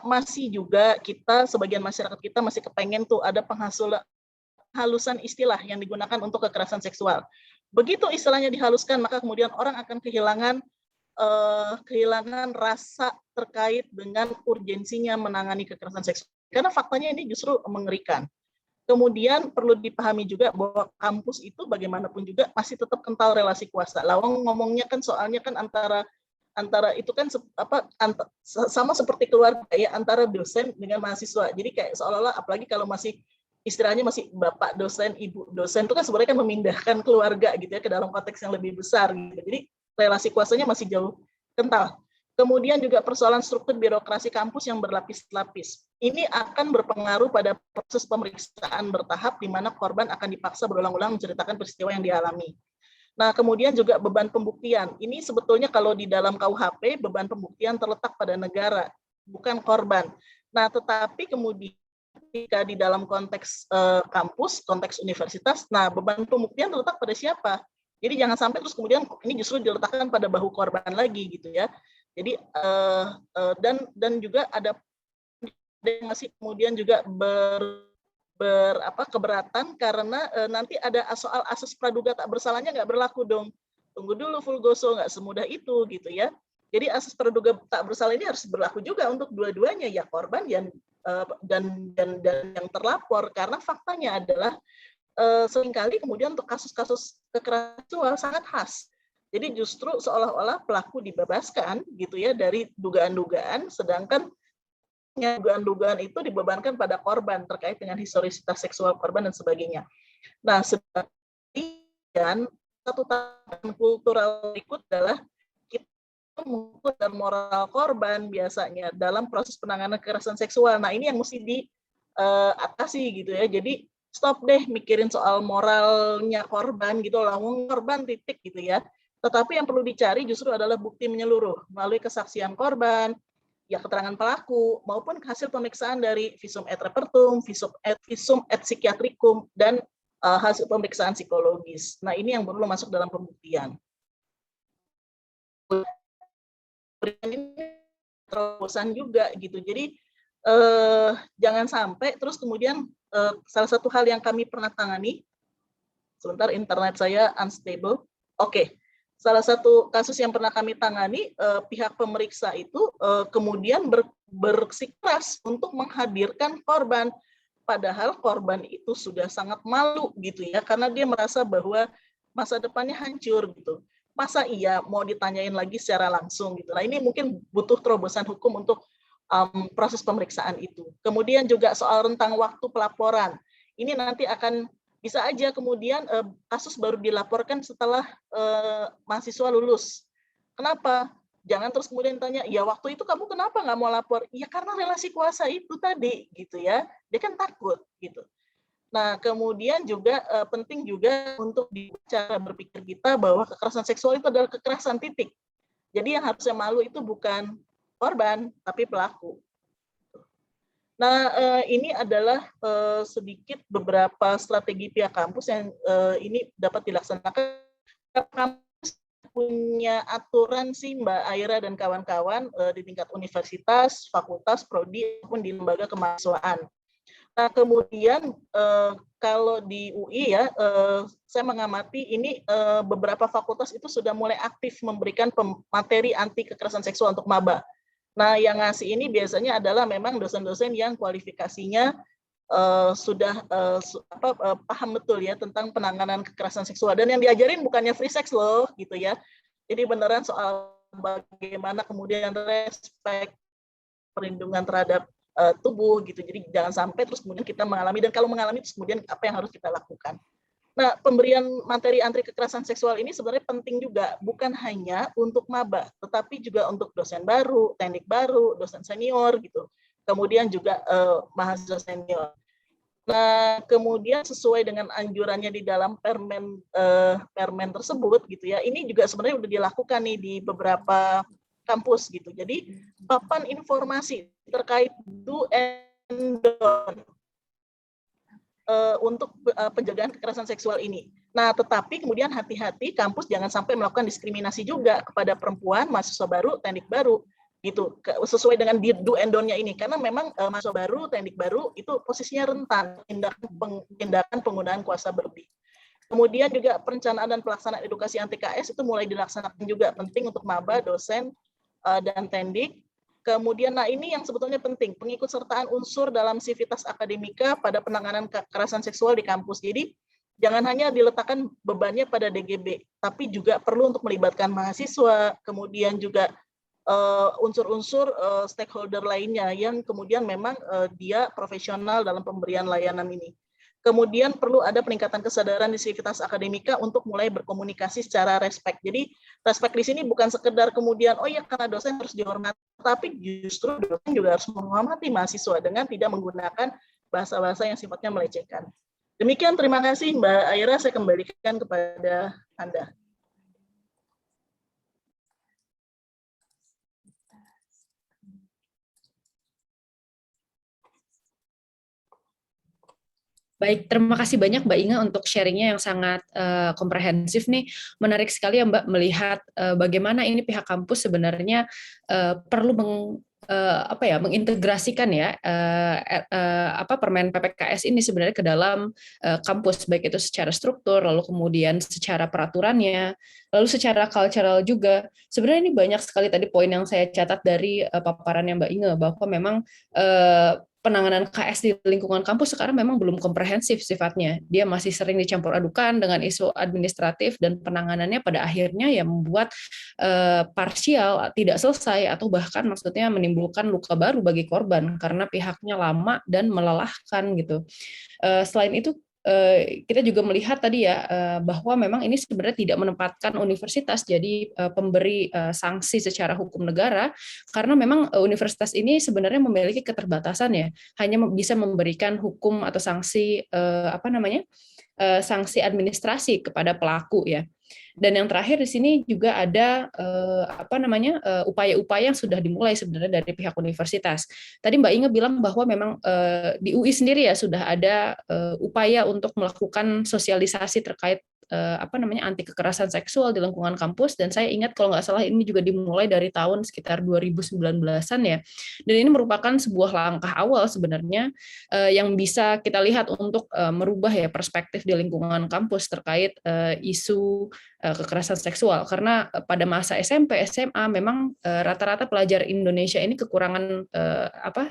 Speaker 3: masih juga kita, sebagian masyarakat kita masih kepengen tuh ada penghalusan istilah yang digunakan untuk kekerasan seksual. Begitu istilahnya dihaluskan, maka kemudian orang akan kehilangan rasa terkait dengan urgensinya menangani kekerasan seksual. Karena faktanya ini justru mengerikan. Kemudian perlu dipahami juga bahwa kampus itu bagaimanapun juga masih tetap kental relasi kuasa. Lawang ngomongnya kan soalnya kan antara itu kan sama seperti keluarga ya, antara dosen dengan mahasiswa. Jadi kayak seolah-olah, apalagi kalau masih istilahnya masih bapak dosen, ibu dosen, itu kan sebenarnya kan memindahkan keluarga gitu ya ke dalam konteks yang lebih besar gitu. Jadi relasi kuasanya masih jauh kental. Kemudian juga persoalan struktur birokrasi kampus yang berlapis-lapis. Ini akan berpengaruh pada proses pemeriksaan bertahap di mana korban akan dipaksa berulang-ulang menceritakan peristiwa yang dialami. Nah, kemudian juga beban pembuktian. Ini sebetulnya kalau di dalam KUHP, beban pembuktian terletak pada negara, bukan korban. Nah, tetapi kemudian ketika di dalam konteks kampus, konteks universitas, nah beban pembuktian terletak pada siapa? Jadi jangan sampai terus kemudian ini justru diletakkan pada bahu korban lagi gitu ya. Jadi dan juga ada yang masih kemudian juga keberatan karena nanti ada soal asas praduga tak bersalahnya nggak berlaku dong. Tunggu dulu Fulgoso, nggak semudah itu gitu ya. Jadi asas praduga tak bersalah ini harus berlaku juga untuk dua-duanya, ya korban dan yang terlapor, karena faktanya adalah seringkali kemudian untuk kasus-kasus kekerasan seksual sangat khas. Jadi justru seolah-olah pelaku dibebaskan gitu ya dari dugaan-dugaan, sedangkan dugaan-dugaan itu dibebankan pada korban terkait dengan historisitas seksual korban dan sebagainya. Nah, sedangkan satu tantangan kultural berikut adalah kita mengukur dan moral korban biasanya dalam proses penanganan kekerasan seksual. Nah, ini yang mesti diatasi gitu ya. Jadi stop deh mikirin soal moralnya korban gitu, langsung korban titik gitu ya. Tetapi yang perlu dicari justru adalah bukti menyeluruh melalui kesaksian korban, ya keterangan pelaku, maupun hasil pemeriksaan dari visum et repertum, visum et psikiatrikum, dan hasil pemeriksaan psikologis. Nah, ini yang perlu masuk dalam pembuktian. Ini terobosan juga gitu. Jadi jangan sampai terus kemudian salah satu hal yang kami pernah tangani, sebentar internet saya unstable. Oke. Salah satu kasus yang pernah kami tangani, pihak pemeriksa itu kemudian bersikeras untuk menghadirkan korban, padahal korban itu sudah sangat malu gitu ya, karena dia merasa bahwa masa depannya hancur gitu. Masa iya mau ditanyain lagi secara langsung gitu. Nah, ini mungkin butuh terobosan hukum untuk proses pemeriksaan itu. Kemudian juga soal rentang waktu pelaporan. Ini nanti akan bisa aja kemudian kasus baru dilaporkan setelah mahasiswa lulus. Kenapa? Jangan terus kemudian tanya, ya waktu itu kamu kenapa nggak mau lapor? Ya karena relasi kuasa itu tadi, gitu ya. Dia kan takut, gitu. Nah, kemudian juga penting juga untuk cara berpikir kita bahwa kekerasan seksual itu adalah kekerasan titik. Jadi yang harusnya malu itu bukan korban, tapi pelaku. Nah, ini adalah sedikit beberapa strategi pihak kampus yang ini dapat dilaksanakan. Kampus punya aturan sih Mbak Aira dan kawan-kawan di tingkat universitas, fakultas, prodi, maupun di lembaga kemahasiswaan. Nah, kemudian kalau di UI ya, saya mengamati ini beberapa fakultas itu sudah mulai aktif memberikan materi anti kekerasan seksual untuk maba. Nah, yang ngasih ini biasanya adalah memang dosen-dosen yang kualifikasinya sudah paham betul ya tentang penanganan kekerasan seksual, dan yang diajarin bukannya free sex loh gitu ya. Jadi beneran soal bagaimana kemudian respect, perlindungan terhadap tubuh gitu. Jadi jangan sampai terus kemudian kita mengalami, dan kalau mengalami terus kemudian apa yang harus kita lakukan. Nah, pemberian materi anti kekerasan seksual ini sebenarnya penting juga, bukan hanya untuk maba, tetapi juga untuk dosen baru, teknik baru, dosen senior gitu. Kemudian juga mahasiswa senior. Nah, kemudian sesuai dengan anjurannya di dalam permen tersebut gitu ya. Ini juga sebenarnya sudah dilakukan nih di beberapa kampus gitu. Jadi papan informasi terkait do and don't untuk penjagaan kekerasan seksual ini. Nah, tetapi kemudian hati-hati kampus jangan sampai melakukan diskriminasi juga kepada perempuan, mahasiswa baru, teknik baru, gitu. Sesuai dengan do and don't-nya ini, karena memang mahasiswa baru, teknik baru itu posisinya rentan tindakan penggunaan kuasa berlebih. Kemudian juga perencanaan dan pelaksanaan edukasi anti KS itu mulai dilaksanakan juga, penting untuk maba, dosen, dan tendik. Kemudian, nah ini yang sebetulnya penting, pengikutsertaan unsur dalam sivitas akademika pada penanganan kekerasan seksual di kampus. Jadi jangan hanya diletakkan bebannya pada DGB, tapi juga perlu untuk melibatkan mahasiswa, kemudian juga unsur-unsur stakeholder lainnya yang kemudian memang dia profesional dalam pemberian layanan ini. Kemudian perlu ada peningkatan kesadaran di sivitas akademika untuk mulai berkomunikasi secara respect. Jadi respect di sini bukan sekedar kemudian oh ya karena dosen harus dihormati, tapi justru dosen juga harus menghormati mahasiswa dengan tidak menggunakan bahasa-bahasa yang sifatnya melecehkan. Demikian, terima kasih Mbak Aira, saya kembalikan kepada Anda.
Speaker 1: Baik, terima kasih banyak Mbak Inge untuk sharingnya yang sangat komprehensif nih. Menarik sekali ya Mbak melihat bagaimana ini pihak kampus sebenarnya perlu mengintegrasikan ya Permen PPKS ini sebenarnya ke dalam kampus, baik itu secara struktur, lalu kemudian secara peraturannya, lalu secara cultural juga. Sebenarnya ini banyak sekali tadi poin yang saya catat dari paparannya Mbak Inge, bahwa memang penanganan KS di lingkungan kampus sekarang memang belum komprehensif sifatnya. Dia masih sering dicampur adukan dengan isu administratif dan penanganannya pada akhirnya yang membuat parsial, tidak selesai, atau bahkan maksudnya menimbulkan luka baru bagi korban karena pihaknya lama dan melelahkan gitu. Selain itu kita juga melihat tadi ya bahwa memang ini sebenarnya tidak menempatkan universitas jadi pemberi sanksi secara hukum negara, karena memang universitas ini sebenarnya memiliki keterbatasan ya, hanya bisa memberikan hukum atau sanksi sanksi administrasi kepada pelaku ya. Dan yang terakhir di sini juga ada upaya-upaya yang sudah dimulai sebenarnya dari pihak universitas. Tadi Mbak Inge bilang bahwa memang di UI sendiri ya sudah ada upaya untuk melakukan sosialisasi terkait anti kekerasan seksual di lingkungan kampus, dan saya ingat kalau nggak salah ini juga dimulai dari tahun sekitar 2019-an ya. Dan ini merupakan sebuah langkah awal sebenarnya yang bisa kita lihat untuk merubah ya perspektif di lingkungan kampus terkait isu kekerasan seksual, karena pada masa SMP SMA memang rata-rata pelajar Indonesia ini kekurangan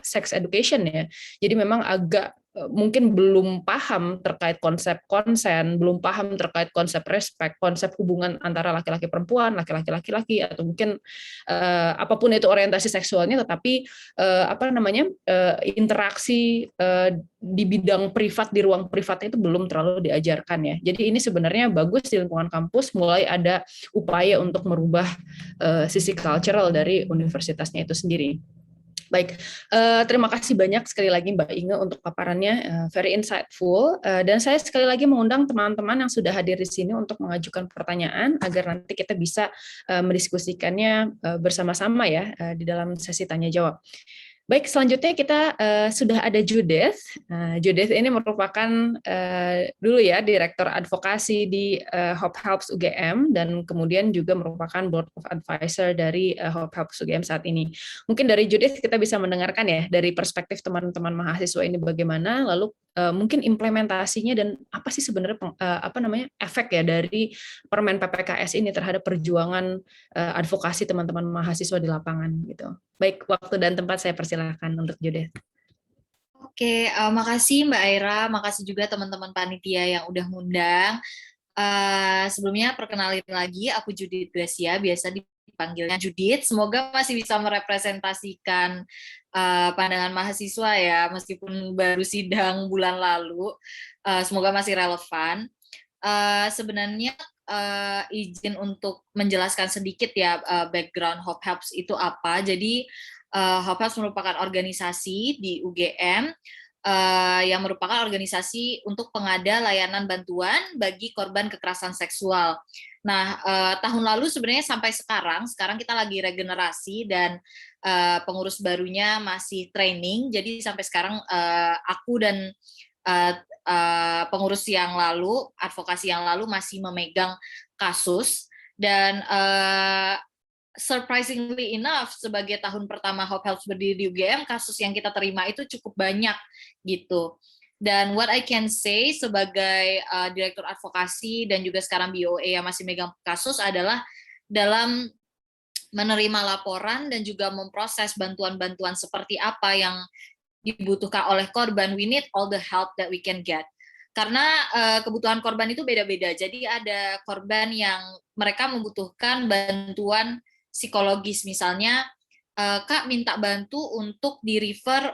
Speaker 1: sex education ya. Jadi memang agak mungkin belum paham terkait konsep konsen, belum paham terkait konsep respect, konsep hubungan antara laki-laki perempuan, laki-laki laki-laki, atau mungkin apapun itu orientasi seksualnya, tetapi interaksi di bidang privat, di ruang privatnya itu belum terlalu diajarkan ya. Jadi ini sebenarnya bagus di lingkungan kampus mulai ada upaya untuk merubah sisi cultural dari universitasnya itu sendiri. Baik, terima kasih banyak sekali lagi Mbak Inge untuk paparannya, very insightful. Dan saya sekali lagi mengundang teman-teman yang sudah hadir di sini untuk mengajukan pertanyaan agar nanti kita bisa mendiskusikannya bersama-sama ya di dalam sesi tanya jawab. Baik, selanjutnya kita sudah ada Judith. Judith ini merupakan dulu ya Direktur Advokasi di Hope Helps UGM dan kemudian juga merupakan Board of Advisor dari Hope Helps UGM saat ini. Mungkin dari Judith kita bisa mendengarkan ya dari perspektif teman-teman mahasiswa ini bagaimana, lalu mungkin implementasinya dan apa sih sebenarnya efek ya dari Permen PPKS ini terhadap perjuangan advokasi teman-teman mahasiswa di lapangan gitu. Baik, waktu dan tempat saya persilakan untuk Judith.
Speaker 4: Oke, makasih Mbak Aira, makasih juga teman-teman panitia yang udah ngundang. Sebelumnya perkenalin lagi, aku Judith Gracia, biasa dipanggilnya Judith. Semoga masih bisa merepresentasikan pandangan mahasiswa ya, meskipun baru sidang bulan lalu. Semoga masih relevan. Sebenarnya izin untuk menjelaskan sedikit ya background Hope Helps itu apa. Jadi Hope Helps merupakan organisasi di UGM yang merupakan organisasi untuk pengada layanan bantuan bagi korban kekerasan seksual. Nah, tahun lalu sebenarnya sampai sekarang kita lagi regenerasi dan pengurus barunya masih training. Jadi sampai sekarang aku dan pengurus yang lalu, advokasi yang lalu masih memegang kasus. Dan surprisingly enough, sebagai tahun pertama Hope Helps berdiri di UGM, kasus yang kita terima itu cukup banyak gitu. Dan what I can say sebagai direktur advokasi dan juga sekarang BOA yang masih megang kasus adalah dalam menerima laporan dan juga memproses bantuan-bantuan seperti apa yang dibutuhkan oleh korban, we need all the help that we can get. Karena kebutuhan korban itu beda-beda. Jadi ada korban yang mereka membutuhkan bantuan psikologis, misalnya Kak minta bantu untuk di-refer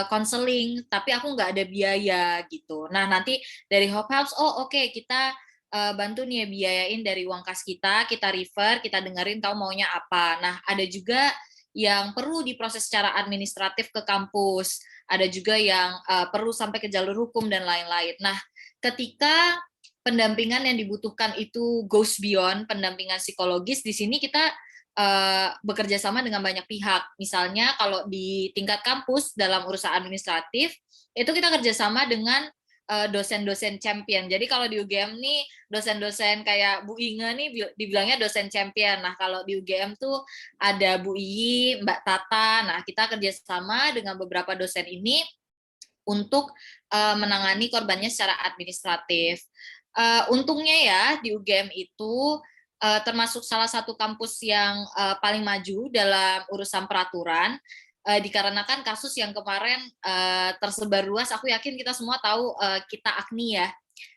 Speaker 4: konseling, tapi aku nggak ada biaya gitu. Nah nanti dari Hope Helps, oke, kita bantu nih ya, biayain dari uang kas kita refer, kita dengerin kamu maunya apa. Nah ada juga yang perlu diproses secara administratif ke kampus, ada juga yang perlu sampai ke jalur hukum dan lain-lain. Nah ketika pendampingan yang dibutuhkan itu goes beyond pendampingan psikologis, di sini kita bekerja sama dengan banyak pihak. Misalnya kalau di tingkat kampus dalam urusan administratif, itu kita kerjasama dengan dosen-dosen champion. Jadi kalau di UGM nih dosen-dosen kayak Bu Inge nih dibilangnya dosen champion. Nah kalau di UGM tuh ada Bu Iyi, Mbak Tata. Nah kita kerjasama dengan beberapa dosen ini untuk menangani korbannya secara administratif. Untungnya ya di UGM itu termasuk salah satu kampus yang paling maju dalam urusan peraturan. Dikarenakan kasus yang kemarin tersebar luas, aku yakin kita semua tahu kita Agni ya,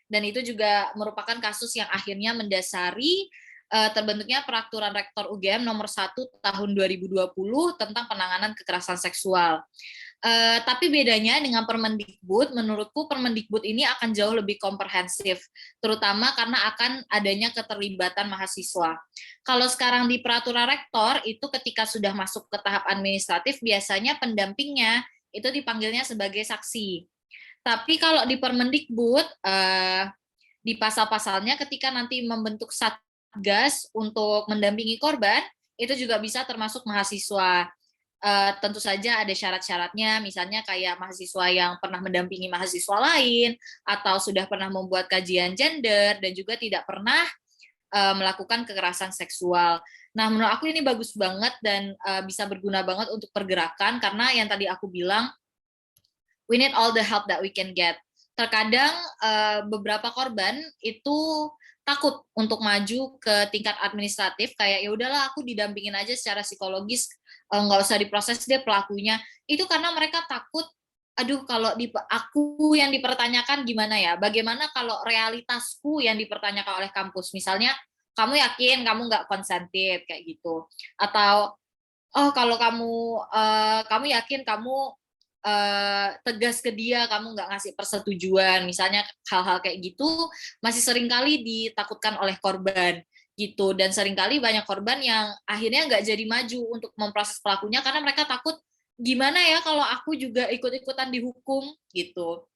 Speaker 4: dan itu juga merupakan kasus yang akhirnya mendasari terbentuknya Peraturan Rektor UGM nomor 1 tahun 2020 tentang penanganan kekerasan seksual. Tapi bedanya dengan Permendikbud, menurutku Permendikbud ini akan jauh lebih komprehensif, terutama karena akan adanya keterlibatan mahasiswa. Kalau sekarang di peraturan rektor, itu ketika sudah masuk ke tahap administratif, biasanya pendampingnya itu dipanggilnya sebagai saksi. Tapi kalau di Permendikbud, di pasal-pasalnya ketika nanti membentuk satgas untuk mendampingi korban, itu juga bisa termasuk mahasiswa. Tentu saja ada syarat-syaratnya, misalnya kayak mahasiswa yang pernah mendampingi mahasiswa lain, atau sudah pernah membuat kajian gender, dan juga tidak pernah melakukan kekerasan seksual. Nah, menurut aku ini bagus banget dan bisa berguna banget untuk pergerakan, karena yang tadi aku bilang, we need all the help that we can get. Terkadang beberapa korban itu takut untuk maju ke tingkat administratif, kayak ya udahlah aku didampingin aja secara psikologis, nggak usah diproses deh pelakunya. Itu karena mereka takut, aduh kalau aku yang dipertanyakan gimana ya, bagaimana kalau realitasku yang dipertanyakan oleh kampus, misalnya kamu yakin kamu nggak konsentif kayak gitu, atau kalau kamu yakin kamu tegas ke dia, kamu nggak ngasih persetujuan, misalnya hal-hal kayak gitu masih seringkali ditakutkan oleh korban gitu, dan seringkali banyak korban yang akhirnya nggak jadi maju untuk memproses pelakunya karena mereka takut gimana ya kalau aku juga ikut-ikutan dihukum gitu.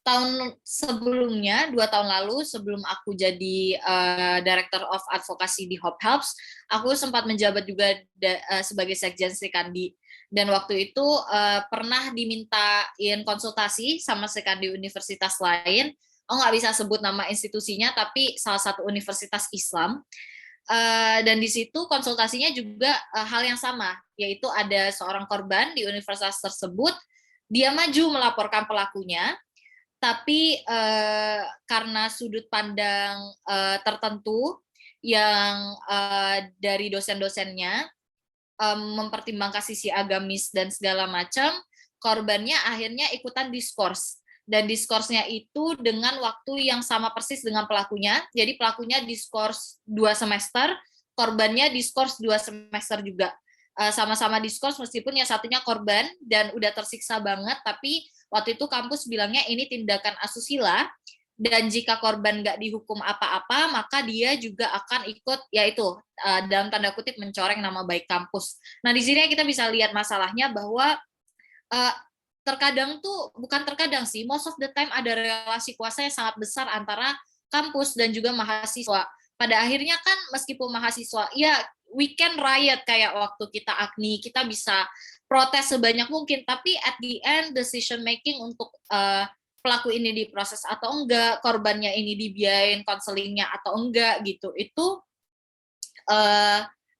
Speaker 4: Tahun sebelumnya, 2 tahun lalu sebelum aku jadi Director of Advocacy di Hope Helps, aku sempat menjabat juga sebagai Sekjen Srikandi. Dan waktu itu pernah dimintain konsultasi sama Srikandi universitas lain. Aku nggak bisa sebut nama institusinya, tapi salah satu universitas Islam. Dan di situ konsultasinya juga hal yang sama, yaitu ada seorang korban di universitas tersebut, dia maju melaporkan pelakunya, tapi karena sudut pandang tertentu yang dari dosen-dosennya mempertimbangkan sisi agamis dan segala macam, korbannya akhirnya ikutan diskors. Dan diskorsnya itu dengan waktu yang sama persis dengan pelakunya. Jadi pelakunya diskors 2 semester, korbannya diskors 2 semester juga. Sama-sama diskors meskipun yang satunya korban dan udah tersiksa banget, tapi waktu itu kampus bilangnya ini tindakan asusila, dan jika korban nggak dihukum apa-apa, maka dia juga akan ikut, yaitu dalam tanda kutip mencoreng nama baik kampus. Nah, di sini kita bisa lihat masalahnya bahwa terkadang tuh, bukan terkadang sih, most of the time ada relasi kuasa yang sangat besar antara kampus dan juga mahasiswa. Pada akhirnya kan meskipun mahasiswa, ya we can riot kayak waktu kita AKNI, kita bisa protes sebanyak mungkin, tapi at the end decision making untuk pelaku ini diproses atau enggak, korbannya ini dibiayain konselingnya atau enggak gitu, itu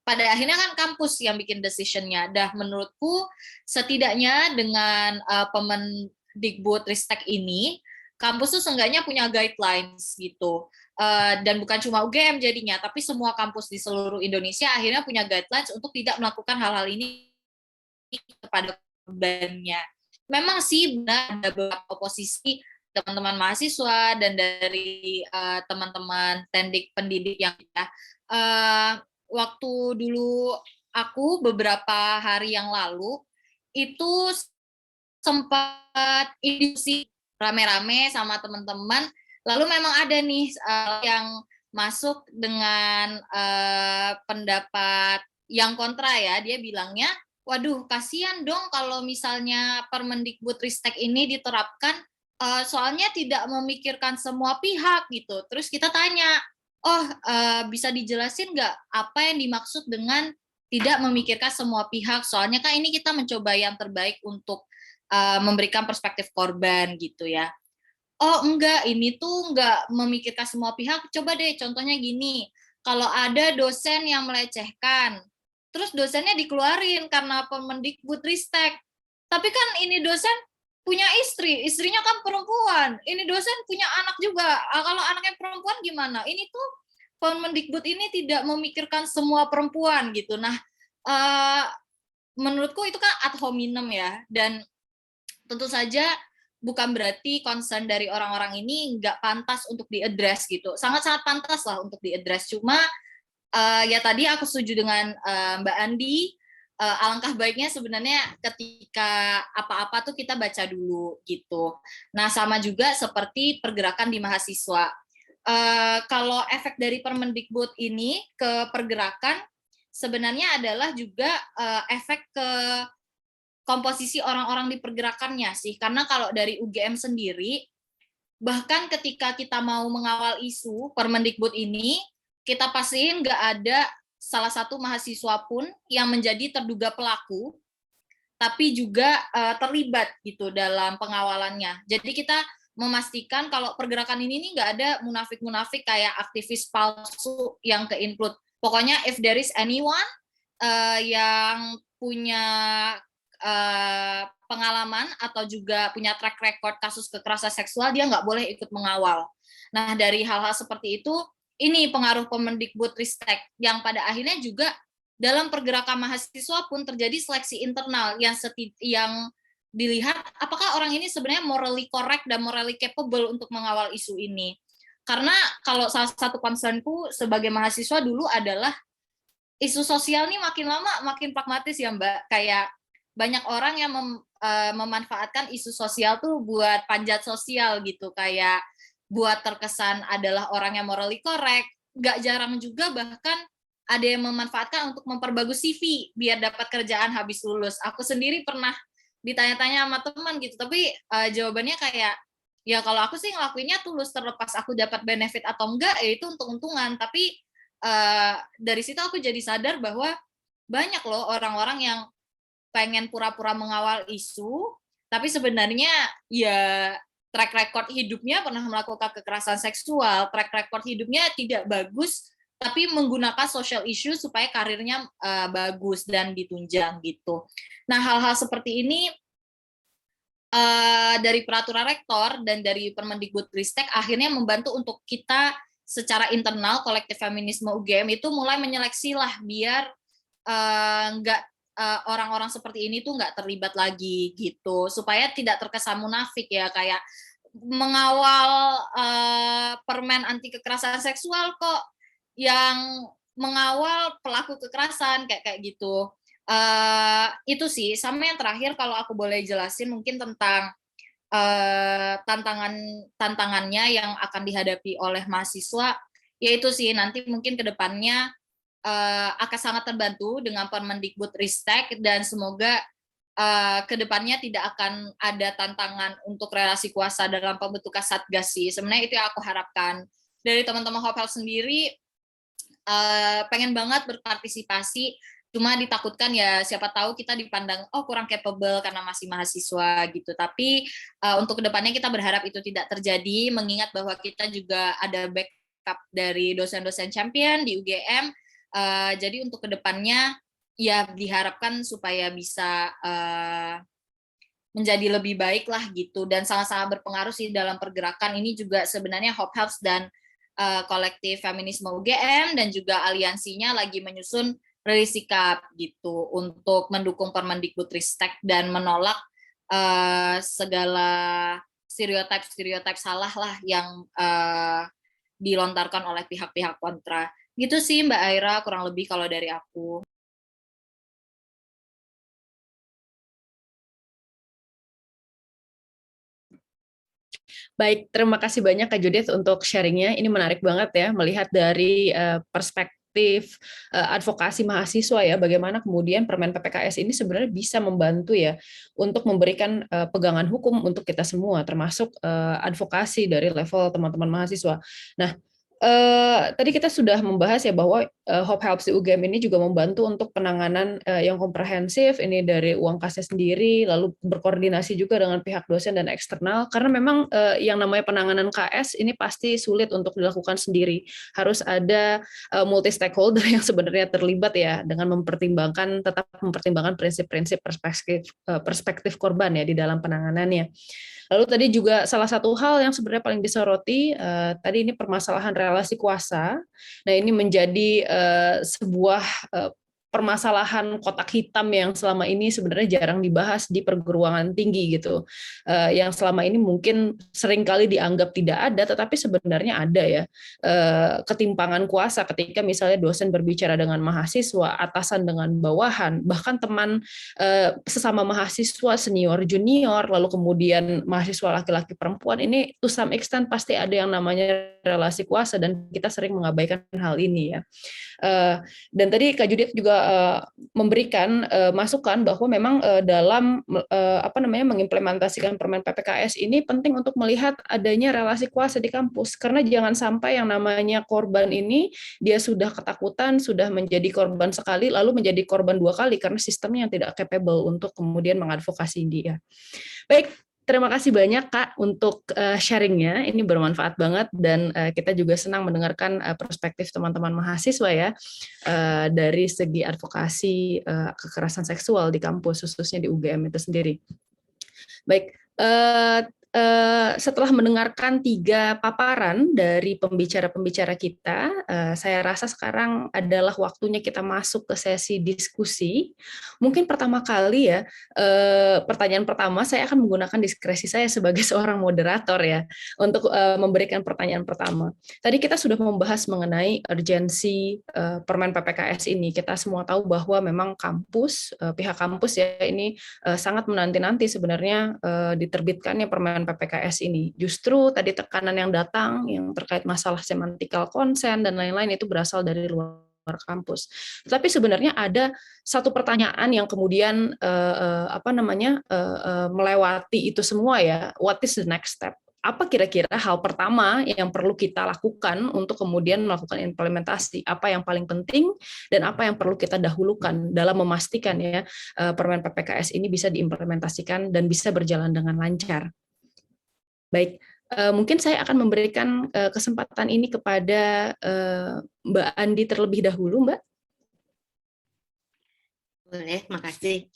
Speaker 4: pada akhirnya kan kampus yang bikin decisionnya. Dah menurutku setidaknya dengan Kemendikbudristek ini, kampus tuh seenggaknya punya guidelines gitu. Dan bukan cuma UGM jadinya, tapi semua kampus di seluruh Indonesia akhirnya punya guidelines untuk tidak melakukan hal-hal ini kepada korbannya. Memang sih benar ada beberapa oposisi teman-teman mahasiswa dan dari teman-teman pendidik yang waktu dulu aku beberapa hari yang lalu itu sempat diskusi rame-rame sama teman-teman, lalu memang ada nih yang masuk dengan pendapat yang kontra ya, dia bilangnya, waduh kasihan dong kalau misalnya Permendikbudristek ini diterapkan, soalnya tidak memikirkan semua pihak gitu. Terus kita tanya, bisa dijelasin nggak apa yang dimaksud dengan tidak memikirkan semua pihak, soalnya kan ini kita mencoba yang terbaik untuk memberikan perspektif korban gitu ya. Oh enggak, ini tuh enggak memikirkan semua pihak. Coba deh contohnya gini, kalau ada dosen yang melecehkan, terus dosennya dikeluarin karena Permendikbudristek, tapi kan ini dosen punya istri, istrinya kan perempuan, ini dosen punya anak juga, kalau anaknya perempuan gimana? Ini tuh Permendikbud ini tidak memikirkan semua perempuan gitu. Nah, menurutku itu kan ad hominem ya, dan tentu saja bukan berarti concern dari orang-orang ini nggak pantas untuk diadres gitu. Sangat-sangat pantas lah untuk diadres. Cuma ya tadi aku setuju dengan Mbak Andi, alangkah baiknya sebenarnya ketika apa-apa tuh kita baca dulu gitu. Nah sama juga seperti pergerakan di mahasiswa. Kalau efek dari Permendikbud ini ke pergerakan sebenarnya adalah juga efek ke komposisi orang-orang di pergerakannya sih, karena kalau dari UGM sendiri, bahkan ketika kita mau mengawal isu Permendikbud ini, kita pastiin nggak ada salah satu mahasiswa pun yang menjadi terduga pelaku, tapi juga terlibat gitu dalam pengawalannya. Jadi kita memastikan kalau pergerakan ini nggak ada munafik-munafik kayak aktivis palsu yang ke-include. Pokoknya if there is anyone yang punya pengalaman atau juga punya track record kasus kekerasan seksual, dia nggak boleh ikut mengawal. Nah, dari hal-hal seperti itu, ini pengaruh Kemendikbudristek yang pada akhirnya juga dalam pergerakan mahasiswa pun terjadi seleksi internal yang dilihat apakah orang ini sebenarnya morally correct dan morally capable untuk mengawal isu ini. Karena kalau salah satu concernku sebagai mahasiswa dulu adalah isu sosial ini makin lama makin pragmatis ya Mbak, kayak banyak orang yang memanfaatkan isu sosial tuh buat panjat sosial gitu, kayak buat terkesan adalah orang yang morally correct. Gak jarang juga bahkan ada yang memanfaatkan untuk memperbagus CV biar dapat kerjaan habis lulus. Aku sendiri pernah ditanya-tanya sama teman gitu, tapi jawabannya kayak, ya kalau aku sih ngelakuinnya tulus, terlepas aku dapat benefit atau enggak, ya itu untung-untungan. Tapi dari situ aku jadi sadar bahwa banyak loh orang-orang yang pengen pura-pura mengawal isu, tapi sebenarnya ya track record hidupnya pernah melakukan kekerasan seksual, track record hidupnya tidak bagus, tapi menggunakan social issue supaya karirnya bagus dan ditunjang gitu. Nah, hal-hal seperti ini dari peraturan rektor dan dari Permendikbudristek akhirnya membantu untuk kita secara internal kolektif feminisme UGM itu mulai menyeleksi lah biar nggak orang-orang seperti ini tuh nggak terlibat lagi gitu, supaya tidak terkesan munafik ya, kayak mengawal permen anti kekerasan seksual kok yang mengawal pelaku kekerasan kayak gitu. Itu sih. Sama yang terakhir kalau aku boleh jelasin mungkin tentang tantangannya yang akan dihadapi oleh mahasiswa, yaitu sih nanti mungkin ke depannya akan sangat terbantu dengan Permendikbudristek dan semoga kedepannya tidak akan ada tantangan untuk relasi kuasa dalam pembentukan satgas sih. Sebenarnya itu yang aku harapkan dari teman-teman Hopelp sendiri. pengen banget berpartisipasi, cuma ditakutkan ya siapa tahu kita dipandang oh kurang capable karena masih mahasiswa gitu. Tapi untuk kedepannya kita berharap itu tidak terjadi, mengingat bahwa kita juga ada backup dari dosen-dosen champion di UGM. Jadi untuk kedepannya ya diharapkan supaya bisa menjadi lebih baik lah gitu, dan sangat-sangat berpengaruh sih dalam pergerakan ini juga sebenarnya Hope Helps dan kolektif feminisme UGM dan juga aliansinya lagi menyusun rilis sikap gitu untuk mendukung Permendikbudristek dan menolak segala stereotip salah lah yang dilontarkan oleh pihak-pihak kontra. Gitu sih Mbak Aira kurang lebih kalau dari aku.
Speaker 1: Baik, terima kasih banyak Kak Judith untuk sharingnya. Ini menarik banget ya, melihat dari perspektif advokasi mahasiswa ya, bagaimana kemudian Permen PPKS ini sebenarnya bisa membantu ya untuk memberikan pegangan hukum untuk kita semua, termasuk advokasi dari level teman-teman mahasiswa. Nah, tadi kita sudah membahas ya bahwa Hope Helps di UGM ini juga membantu untuk penanganan yang komprehensif ini dari uang kasnya sendiri, lalu berkoordinasi juga dengan pihak dosen dan eksternal, karena memang yang namanya penanganan KS ini pasti sulit untuk dilakukan sendiri, harus ada multi stakeholder yang sebenarnya terlibat ya dengan tetap mempertimbangkan prinsip-prinsip perspektif korban ya di dalam penanganannya. Lalu tadi juga salah satu hal yang sebenarnya paling disoroti tadi ini permasalahan relasi kuasa. Nah, ini menjadi sebuah permasalahan kotak hitam yang selama ini sebenarnya jarang dibahas di perguruan tinggi gitu, yang selama ini mungkin seringkali dianggap tidak ada, tetapi sebenarnya ada ya, ketimpangan kuasa ketika misalnya dosen berbicara dengan mahasiswa, atasan dengan bawahan, bahkan teman sesama mahasiswa senior junior, lalu kemudian mahasiswa laki-laki perempuan, ini to some extent pasti ada yang namanya relasi kuasa dan kita sering mengabaikan hal ini ya. Dan tadi Kak Judith juga memberikan masukan bahwa memang dalam mengimplementasikan Permen PPKS ini penting untuk melihat adanya relasi kuasa di kampus, karena jangan sampai yang namanya korban ini dia sudah ketakutan, sudah menjadi korban sekali lalu menjadi korban dua kali karena sistemnya yang tidak capable untuk kemudian mengadvokasi dia. Baik, terima kasih banyak Kak untuk sharingnya, ini bermanfaat banget dan kita juga senang mendengarkan perspektif teman-teman mahasiswa ya dari segi advokasi kekerasan seksual di kampus, khususnya di UGM itu sendiri. Baik, setelah mendengarkan 3 paparan dari pembicara-pembicara kita, saya rasa sekarang adalah waktunya kita masuk ke sesi diskusi. Mungkin pertama kali ya, pertanyaan pertama saya akan menggunakan diskresi saya sebagai seorang moderator ya, untuk memberikan pertanyaan pertama. Tadi kita sudah membahas mengenai urgensi Permen PPKS ini. Kita semua tahu bahwa memang pihak kampus ya ini sangat menanti-nanti sebenarnya diterbitkannya Permen PPKS ini. Justru tadi tekanan yang datang yang terkait masalah semantikal consent dan lain-lain itu berasal dari luar kampus. Tapi sebenarnya ada satu pertanyaan yang kemudian melewati itu semua ya. What is the next step? Apa kira-kira hal pertama yang perlu kita lakukan untuk kemudian melakukan implementasi? Apa yang paling penting dan apa yang perlu kita dahulukan dalam memastikan ya Permen PPKS ini bisa diimplementasikan dan bisa berjalan dengan lancar? Baik, mungkin saya akan memberikan kesempatan ini kepada Mbak Andi terlebih dahulu, Mbak.
Speaker 2: Boleh, makasih.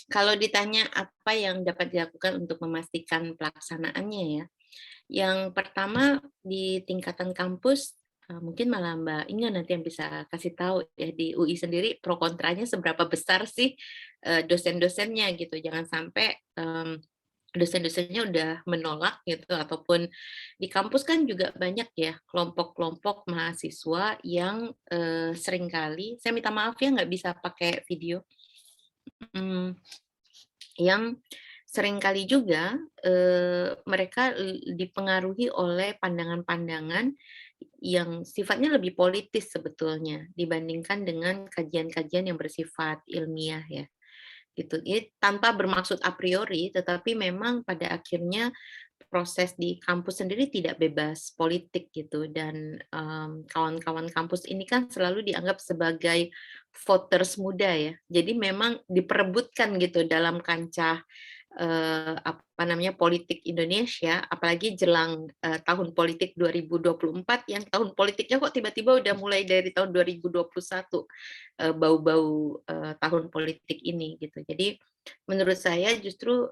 Speaker 2: Kalau ditanya apa yang dapat dilakukan untuk memastikan pelaksanaannya ya, yang pertama di tingkatan kampus, mungkin malah Mbak Inga nanti yang bisa kasih tahu ya di UI sendiri pro kontranya seberapa besar sih dosen-dosennya gitu. Jangan sampai dosen-dosennya udah menolak gitu, ataupun di kampus kan juga banyak ya kelompok-kelompok mahasiswa yang seringkali, saya minta maaf ya nggak bisa pakai video, yang seringkali juga mereka dipengaruhi oleh pandangan-pandangan yang sifatnya lebih politis sebetulnya dibandingkan dengan kajian-kajian yang bersifat ilmiah ya. Gitu. Ini tanpa bermaksud a priori, tetapi memang pada akhirnya proses di kampus sendiri tidak bebas politik gitu, dan kawan-kawan kampus ini kan selalu dianggap sebagai voters muda ya. Jadi memang diperebutkan gitu dalam kancah apa namanya politik Indonesia, apalagi jelang tahun politik 2024 yang tahun politiknya kok tiba-tiba udah mulai dari tahun 2021 bau-bau tahun politik ini gitu. Jadi menurut saya justru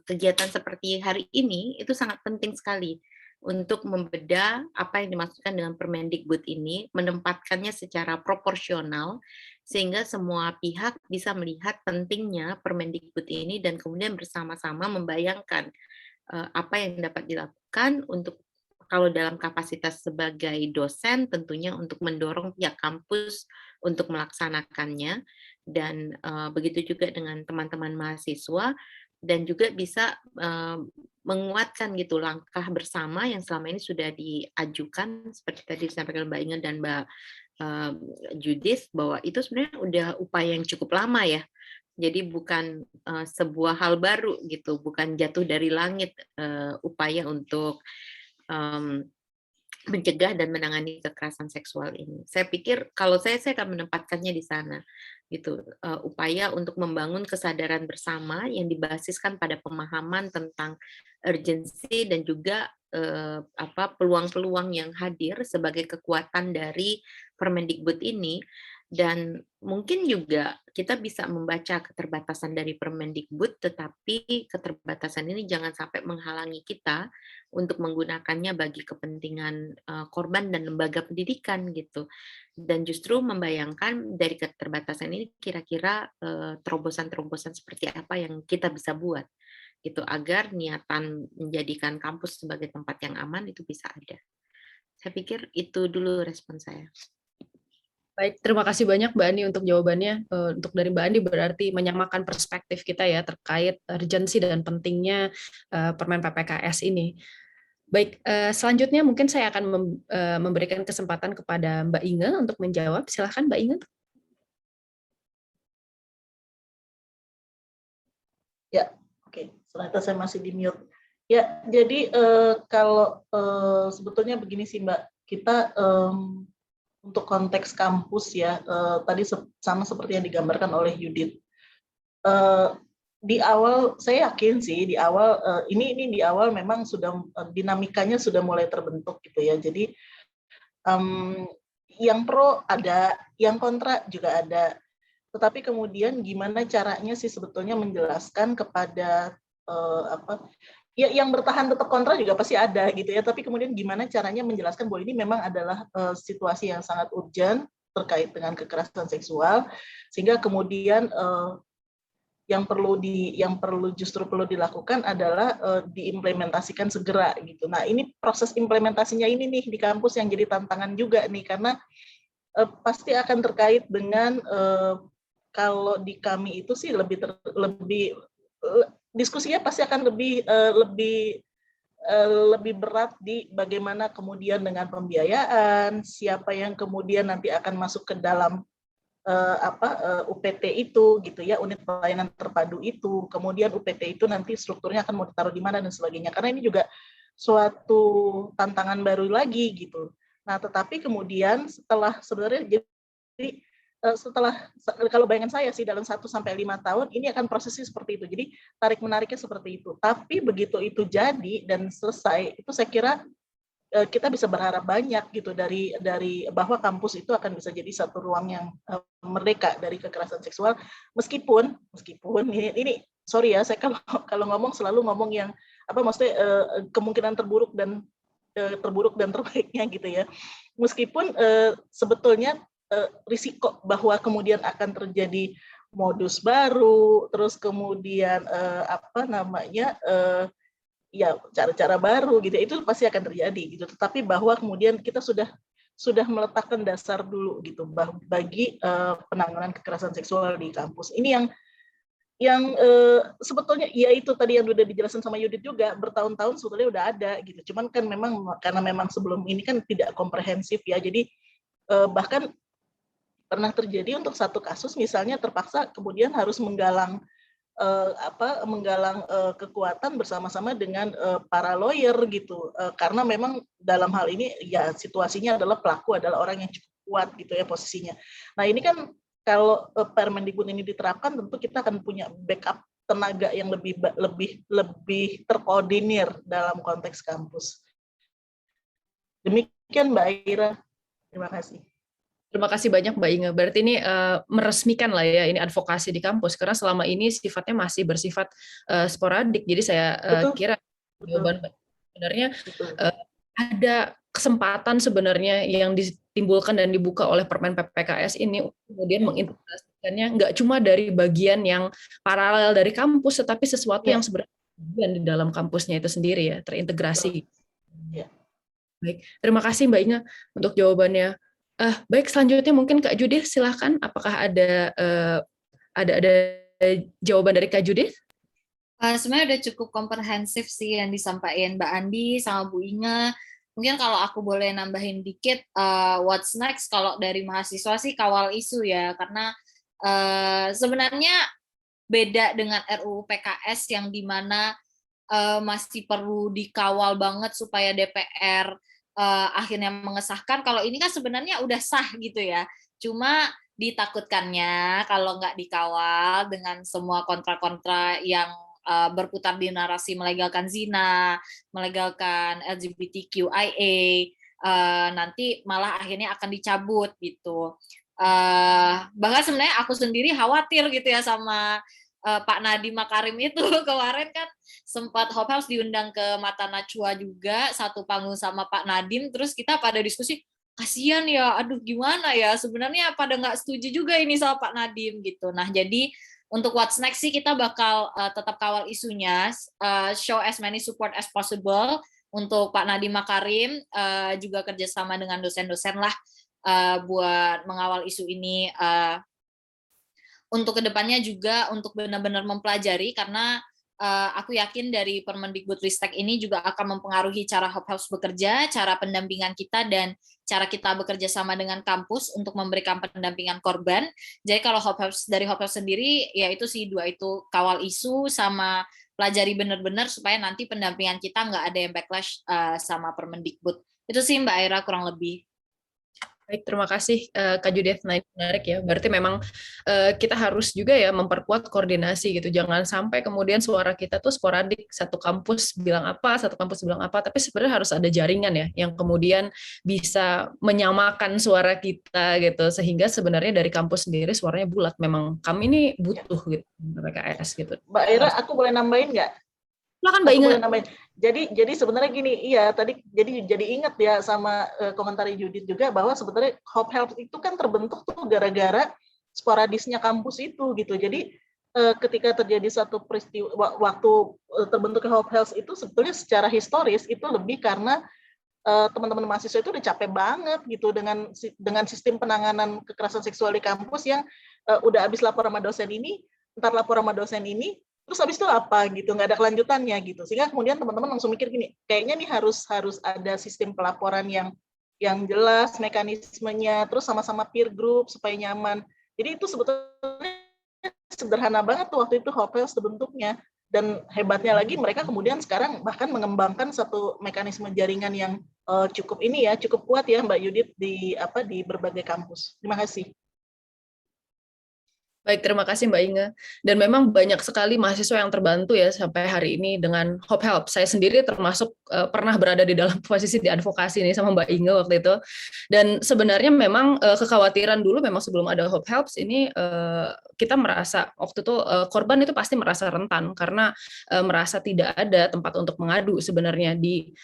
Speaker 2: kegiatan seperti hari ini itu sangat penting sekali untuk membedah apa yang dimaksudkan dengan Permendikbud ini, menempatkannya secara proporsional sehingga semua pihak bisa melihat pentingnya Permendikbud ini dan kemudian bersama-sama membayangkan apa yang dapat dilakukan untuk, kalau dalam kapasitas sebagai dosen tentunya untuk mendorong pihak kampus untuk melaksanakannya, dan begitu juga dengan teman-teman mahasiswa, dan juga bisa menguatkan gitu langkah bersama yang selama ini sudah diajukan seperti tadi disampaikan Mbak Inge dan Mbak Judith, bahwa itu sebenarnya udah upaya yang cukup lama ya. Jadi bukan sebuah hal baru gitu, bukan jatuh dari langit upaya untuk mencegah dan menangani kekerasan seksual ini. Saya pikir kalau saya akan menempatkannya di sana gitu, upaya untuk membangun kesadaran bersama yang dibasiskan pada pemahaman tentang urgensi dan juga peluang-peluang yang hadir sebagai kekuatan dari Permendikbud ini. Dan mungkin juga kita bisa membaca keterbatasan dari Permendikbud, tetapi keterbatasan ini jangan sampai menghalangi kita untuk menggunakannya bagi kepentingan korban dan lembaga pendidikan gitu. Dan justru membayangkan dari keterbatasan ini kira-kira terobosan-terobosan seperti apa yang kita bisa buat gitu, agar niatan menjadikan kampus sebagai tempat yang aman itu bisa ada. Saya pikir itu dulu respon saya.
Speaker 1: Baik, terima kasih banyak Mbak Ani untuk jawabannya. Untuk dari Mbak Ani berarti menyamakan perspektif kita ya terkait urgensi dan pentingnya Permen PPKS ini. Baik, selanjutnya mungkin saya akan memberikan kesempatan kepada Mbak Inge untuk menjawab. Silahkan Mbak Inge.
Speaker 3: Ya, oke. Ternyata saya masih di mute. Ya, jadi kalau sebetulnya begini sih Mbak, kita untuk konteks kampus ya, tadi sama seperti yang digambarkan oleh Yudit. Di awal saya yakin sih di awal ini di awal memang sudah dinamikanya sudah mulai terbentuk gitu ya. Jadi yang pro ada, yang kontra juga ada. Tetapi kemudian gimana caranya sih sebetulnya menjelaskan kepada ya yang bertahan tetap kontra juga pasti ada gitu ya, tapi kemudian gimana caranya menjelaskan bahwa ini memang adalah situasi yang sangat urgent terkait dengan kekerasan seksual, sehingga kemudian yang justru perlu dilakukan adalah diimplementasikan segera gitu. Nah, ini proses implementasinya ini nih di kampus yang jadi tantangan juga nih, karena pasti akan terkait dengan kalau di kami itu sih lebih diskusinya pasti akan lebih berat di bagaimana kemudian dengan pembiayaan, siapa yang kemudian nanti akan masuk ke dalam UPT itu gitu ya, unit pelayanan terpadu itu, kemudian UPT itu nanti strukturnya akan mau ditaruh di mana dan sebagainya, karena ini juga suatu tantangan baru lagi gitu. Nah, tetapi kemudian setelah sebenarnya jadi setelah, kalau bayangan saya sih dalam 1-5 tahun ini akan prosesnya seperti itu. Jadi tarik menariknya seperti itu. Tapi begitu itu jadi dan selesai, itu saya kira kita bisa berharap banyak gitu dari bahwa kampus itu akan bisa jadi satu ruang yang merdeka dari kekerasan seksual. Meskipun ini sorry ya, saya kalau ngomong selalu ngomong yang maksudnya kemungkinan terburuk dan terbaiknya gitu ya. Meskipun sebetulnya risiko bahwa kemudian akan terjadi modus baru, terus kemudian ya cara-cara baru gitu, itu pasti akan terjadi gitu. Tetapi bahwa kemudian kita sudah meletakkan dasar dulu gitu bagi penanganan kekerasan seksual di kampus. Ini yang sebetulnya ya itu tadi yang sudah dijelaskan sama Yudit juga, bertahun-tahun sebetulnya udah ada gitu. Cuman kan karena memang sebelum ini kan tidak komprehensif ya. Jadi bahkan pernah terjadi untuk satu kasus misalnya terpaksa kemudian harus menggalang menggalang kekuatan bersama-sama dengan para lawyer gitu, karena memang dalam hal ini ya situasinya adalah pelaku adalah orang yang cukup kuat gitu ya posisinya. Nah ini kan kalau Permendikbud ini diterapkan, tentu kita akan punya backup tenaga yang lebih terkoordinir dalam konteks kampus. Demikian Mbak Ira, terima kasih.
Speaker 1: Terima kasih banyak Mbak Inge. Berarti ini meresmikan lah ya ini advokasi di kampus, karena selama ini sifatnya masih bersifat sporadik. Jadi saya kira jawaban sebenarnya ada kesempatan sebenarnya yang ditimbulkan dan dibuka oleh Permen PPKS ini kemudian mengintegrasikannya nggak cuma dari bagian yang paralel dari kampus, tetapi sesuatu yang sebenarnya di dalam kampusnya itu sendiri ya, terintegrasi. Baik, terima kasih Mbak Inge untuk jawabannya. Baik, selanjutnya mungkin Kak Judith, silahkan. Apakah ada jawaban dari Kak Judith?
Speaker 4: Sebenarnya udah cukup komprehensif sih yang disampaikan Mbak Andi sama Bu Inge. Mungkin kalau aku boleh nambahin dikit, what's next kalau dari mahasiswa sih kawal isu ya, karena sebenarnya beda dengan RUU PKS yang dimana masih perlu dikawal banget supaya DPR akhirnya mengesahkan. Kalau ini kan sebenarnya udah sah gitu ya, cuma ditakutkannya kalau nggak dikawal dengan semua kontra-kontra yang berputar di narasi melegalkan zina, melegalkan LGBTQIA, nanti malah akhirnya akan dicabut gitu. Bahkan sebenarnya aku sendiri khawatir gitu ya sama Pak Nadiem Makarim itu. Kemarin kan sempat Hope House diundang ke Mata Najwa juga, satu panggung sama Pak Nadiem, terus kita pada diskusi, kasihan ya, aduh gimana ya, sebenarnya pada nggak setuju juga ini sama Pak Nadiem gitu. Nah jadi untuk what's next sih kita bakal tetap kawal isunya, show as many support as possible untuk Pak Nadiem Makarim, juga kerjasama dengan dosen-dosen lah buat mengawal isu ini. Untuk kedepannya juga untuk benar-benar mempelajari, karena aku yakin dari Permendikbudristek ini juga akan mempengaruhi cara Hope House bekerja, cara pendampingan kita, dan cara kita bekerja sama dengan kampus untuk memberikan pendampingan korban. Jadi kalau dari Hope House sendiri, ya itu sih dua itu, kawal isu sama pelajari benar-benar supaya nanti pendampingan kita nggak ada yang backlash sama Permendikbud. Itu sih Mbak Aira kurang lebih.
Speaker 1: Baik, terima kasih Kak Judith. Nah, ini menarik ya. Berarti memang kita harus juga ya memperkuat koordinasi gitu. Jangan sampai kemudian suara kita tuh sporadik, satu kampus bilang apa, satu kampus bilang apa, tapi sebenarnya harus ada jaringan ya yang kemudian bisa menyamakan suara kita gitu, sehingga sebenarnya dari kampus sendiri suaranya bulat. Memang kami ini butuh gitu PKS gitu.
Speaker 3: Mbak Ira, aku boleh nambahin nggak?
Speaker 1: Silakan Mbak Inge.
Speaker 3: Jadi sebenarnya gini, iya tadi jadi ingat ya sama komentar Judith juga bahwa sebenarnya Hope Health itu kan terbentuk tuh gara-gara sporadisnya kampus itu gitu. Jadi ketika terjadi satu peristiwa waktu terbentuknya Hope Health itu sebetulnya secara historis itu lebih karena teman-teman mahasiswa itu udah capek banget gitu dengan sistem penanganan kekerasan seksual di kampus yang udah habis lapor sama dosen ini, ntar lapor sama dosen ini, terus habis itu apa gitu, nggak ada kelanjutannya gitu, sehingga kemudian teman-teman langsung mikir gini, kayaknya nih harus ada sistem pelaporan yang jelas mekanismenya, terus sama-sama peer group supaya nyaman. Jadi itu sebetulnya sederhana banget tuh waktu itu Hope Health terbentuknya, dan hebatnya lagi mereka kemudian sekarang bahkan mengembangkan satu mekanisme jaringan yang cukup kuat ya Mbak Judith di berbagai kampus. Terima kasih.
Speaker 1: Baik, terima kasih Mbak Inge. Dan memang banyak sekali mahasiswa yang terbantu ya sampai hari ini dengan Hope Help. Saya sendiri termasuk pernah berada di dalam posisi di advokasi ini sama Mbak Inge waktu itu. Dan sebenarnya memang kekhawatiran dulu memang sebelum ada Hope Helps ini kita merasa waktu itu korban itu pasti merasa rentan karena merasa tidak ada tempat untuk mengadu sebenarnya di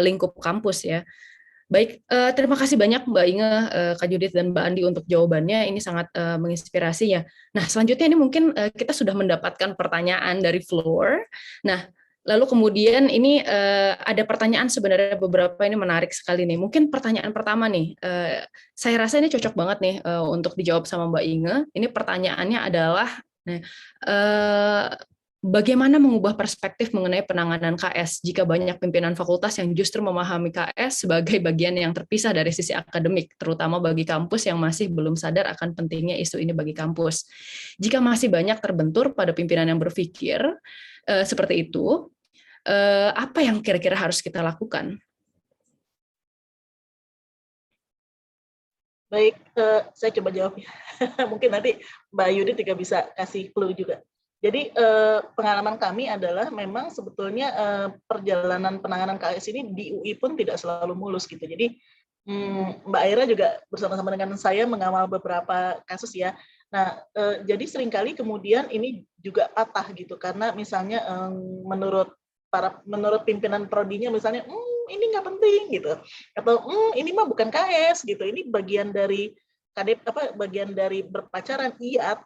Speaker 1: lingkup kampus ya. Baik, terima kasih banyak Mbak Inge, Kak Judith, dan Mbak Andi untuk jawabannya. Ini sangat menginspirasi ya. Nah, selanjutnya ini mungkin kita sudah mendapatkan pertanyaan dari floor. Nah, lalu kemudian ini ada pertanyaan sebenarnya beberapa ini menarik sekali nih. Mungkin pertanyaan pertama nih, saya rasa ini cocok banget nih untuk dijawab sama Mbak Inge. Ini pertanyaannya adalah, bagaimana mengubah perspektif mengenai penanganan KS jika banyak pimpinan fakultas yang justru memahami KS sebagai bagian yang terpisah dari sisi akademik, terutama bagi kampus yang masih belum sadar akan pentingnya isu ini bagi kampus. Jika masih banyak terbentur pada pimpinan yang berpikir seperti itu, apa yang kira-kira harus kita lakukan?
Speaker 3: Baik, saya coba jawab ya. Mungkin nanti Mbak Yudit juga bisa kasih clue juga. Jadi pengalaman kami adalah memang sebetulnya perjalanan penanganan KS ini di UI pun tidak selalu mulus gitu. Jadi Mbak Aira juga bersama-sama dengan saya mengawal beberapa kasus ya. Nah, jadi seringkali kemudian ini juga patah gitu karena misalnya menurut pimpinan prodinya misalnya ini nggak penting gitu, atau ini mah bukan KS gitu, ini bagian dari bagian dari berpacaran. Iya,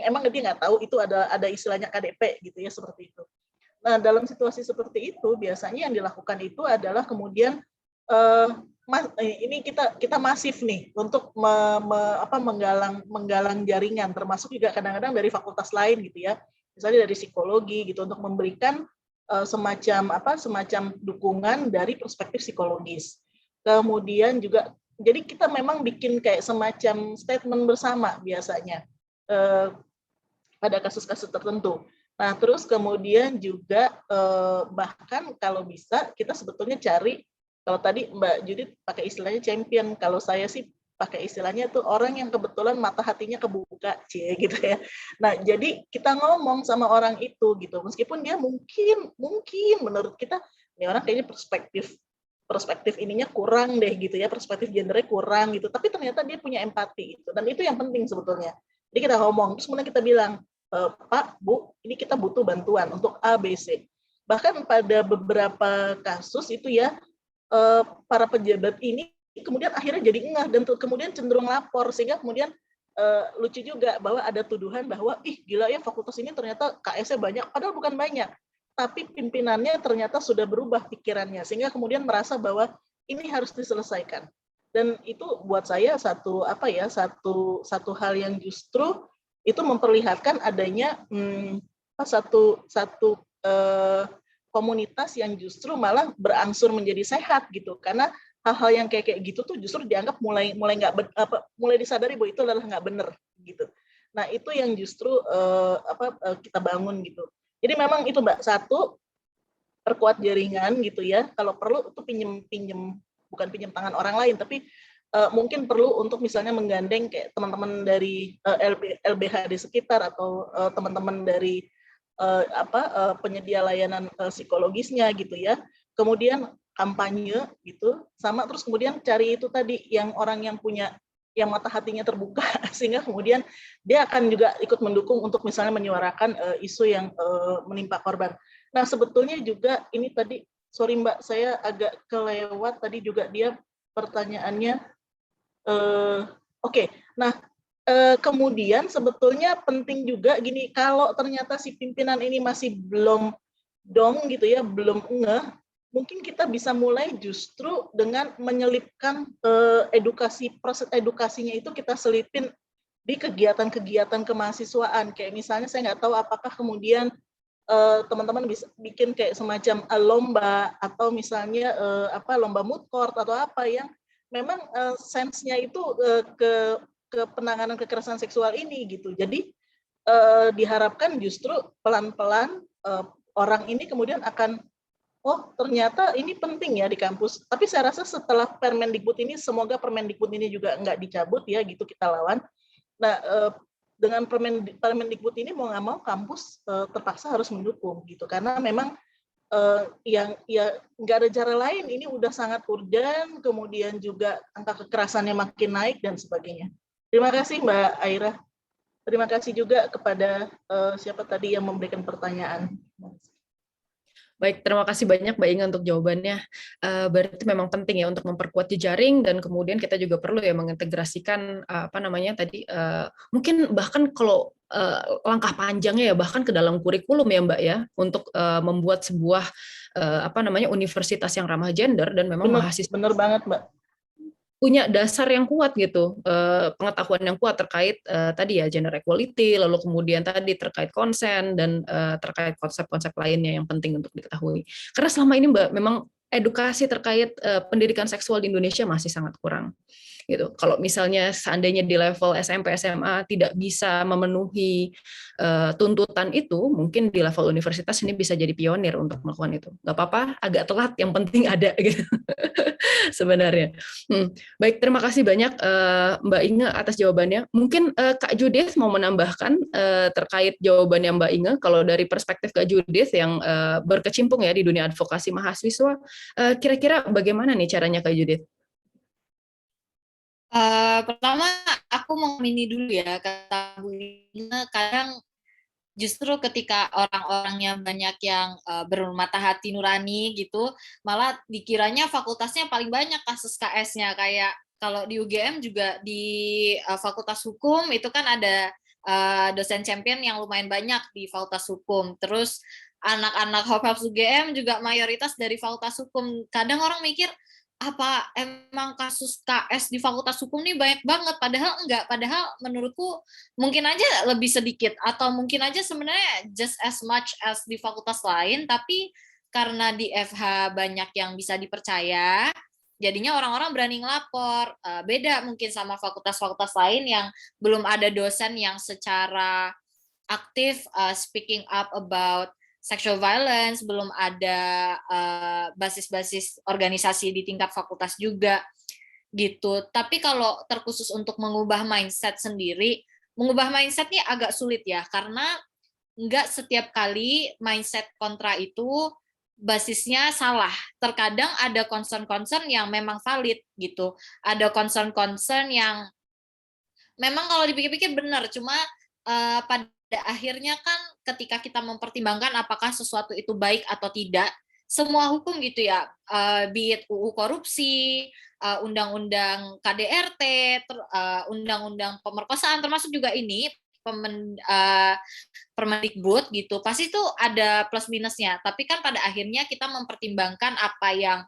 Speaker 3: emang dia nggak tahu itu ada istilahnya KDP gitu ya, seperti itu. Nah, dalam situasi seperti itu biasanya yang dilakukan itu adalah kemudian ini kita masif nih untuk menggalang jaringan, termasuk juga kadang-kadang dari fakultas lain gitu ya, misalnya dari psikologi gitu, untuk memberikan semacam dukungan dari perspektif psikologis. Kemudian juga jadi kita memang bikin kayak semacam statement bersama biasanya pada kasus-kasus tertentu. Nah, terus kemudian juga bahkan kalau bisa kita sebetulnya cari, kalau tadi Mbak Judit pakai istilahnya champion, kalau saya sih pakai istilahnya tuh orang yang kebetulan mata hatinya kebuka, gitu ya. Nah, jadi kita ngomong sama orang itu gitu, meskipun dia mungkin menurut kita ini orang kayaknya perspektif ininya kurang deh gitu ya, perspektif gendernya kurang gitu, tapi ternyata dia punya empati gitu, dan itu yang penting sebetulnya. Jadi kita ngomong, terus kemudian kita bilang, Pak, Bu, ini kita butuh bantuan untuk A, B, C. Bahkan pada beberapa kasus itu ya, para pejabat ini kemudian akhirnya jadi ngeh dan kemudian cenderung lapor, sehingga kemudian lucu juga bahwa ada tuduhan bahwa gila ya fakultas ini ternyata KS-nya banyak, padahal bukan banyak, tapi pimpinannya ternyata sudah berubah pikirannya sehingga kemudian merasa bahwa ini harus diselesaikan. Dan itu buat saya satu hal yang justru itu memperlihatkan adanya satu komunitas yang justru malah berangsur menjadi sehat gitu, karena hal-hal yang kayak gitu tuh justru dianggap mulai disadari bahwa itu adalah nggak benar gitu. Nah, itu yang justru kita bangun gitu. Jadi memang itu Mbak, satu, perkuat jaringan gitu ya. Kalau perlu itu bukan pinjem tangan orang lain, tapi mungkin perlu untuk misalnya menggandeng kayak teman-teman dari LBH di sekitar, atau teman-teman dari penyedia layanan psikologisnya gitu ya. Kemudian kampanye gitu, sama terus kemudian cari itu tadi yang orang yang punya yang mata hatinya terbuka sehingga kemudian dia akan juga ikut mendukung untuk misalnya menyuarakan isu yang menimpa korban. Nah, sebetulnya juga ini tadi, sorry Mbak, saya agak kelewat tadi juga dia pertanyaannya. Oke. Nah, kemudian sebetulnya penting juga gini, kalau ternyata si pimpinan ini masih belum dong gitu ya, belum ngeh, mungkin kita bisa mulai justru dengan menyelipkan proses edukasinya itu kita selipin di kegiatan-kegiatan kemahasiswaan. Kayak misalnya saya nggak tahu apakah kemudian teman-teman bisa bikin kayak semacam lomba, atau misalnya lomba mood court atau apa yang memang sense-nya itu ke penanganan kekerasan seksual ini gitu. Jadi diharapkan justru pelan-pelan orang ini kemudian akan, oh ternyata ini penting ya di kampus. Tapi saya rasa setelah Permendikbud ini, semoga Permendikbud ini juga nggak dicabut ya, gitu kita lawan. Nah, dengan Permendikbud ini mau nggak mau kampus terpaksa harus mendukung gitu, karena memang yang ya nggak ada cara lain, ini udah sangat urgent, kemudian juga angka kekerasannya makin naik dan sebagainya. Terima kasih Mbak Aira. Terima kasih juga kepada siapa tadi yang memberikan pertanyaan.
Speaker 1: Baik, terima kasih banyak Mbak Inga untuk jawabannya. Berarti memang penting ya untuk memperkuat jejaring, dan kemudian kita juga perlu ya mengintegrasikan mungkin bahkan kalau langkah panjangnya ya bahkan ke dalam kurikulum ya Mbak ya, untuk membuat sebuah universitas yang ramah gender dan memang mahasiswa.
Speaker 3: Benar banget Mbak.
Speaker 1: punya dasar yang kuat gitu, pengetahuan yang kuat terkait tadi ya gender equality, lalu kemudian tadi terkait konsen dan terkait konsep-konsep lainnya yang penting untuk diketahui. Karena selama ini Mbak memang edukasi terkait pendidikan seksual di Indonesia masih sangat kurang. Gitu. Kalau misalnya seandainya di level SMP SMA tidak bisa memenuhi tuntutan itu, mungkin di level universitas ini bisa jadi pionir untuk melakukan itu. Nggak apa-apa, agak telat, yang penting ada gitu. Sebenarnya. Baik, terima kasih banyak Mbak Inge atas jawabannya. Mungkin Kak Judith mau menambahkan terkait jawabannya Mbak Inge. Kalau dari perspektif Kak Judith yang berkecimpung ya di dunia advokasi mahasiswa, kira-kira bagaimana nih caranya Kak Judith?
Speaker 4: Pertama aku mau mini dulu ya, kata Bu Ina, kadang justru ketika orang-orangnya banyak yang bermata hati nurani gitu, malah dikiranya fakultasnya paling banyak kasus KS-nya. Kayak kalau di UGM juga di Fakultas Hukum itu kan ada dosen champion yang lumayan banyak di Fakultas Hukum. Terus anak-anak Hophaps UGM juga mayoritas dari Fakultas Hukum. Kadang orang mikir, apa emang kasus KS di Fakultas Hukum nih banyak banget, padahal enggak, padahal menurutku mungkin aja lebih sedikit, atau mungkin aja sebenarnya just as much as di fakultas lain, tapi karena di FH banyak yang bisa dipercaya, jadinya orang-orang berani ngelapor. Beda mungkin sama fakultas-fakultas lain yang belum ada dosen yang secara aktif speaking up about sexual violence, belum ada basis-basis organisasi di tingkat fakultas juga gitu. Tapi kalau terkhusus untuk mengubah mindset sendiri, mengubah mindset ini agak sulit ya, karena nggak setiap kali mindset kontra itu basisnya salah. Terkadang ada concern-concern yang memang valid gitu. Ada concern-concern yang memang kalau dipikir-pikir benar, cuma pada akhirnya kan ketika kita mempertimbangkan apakah sesuatu itu baik atau tidak, semua hukum gitu ya, be it UU korupsi, undang-undang KDRT, undang-undang pemerkosaan, termasuk juga ini Permendikbud gitu, pasti itu ada plus minusnya. Tapi kan pada akhirnya kita mempertimbangkan apa yang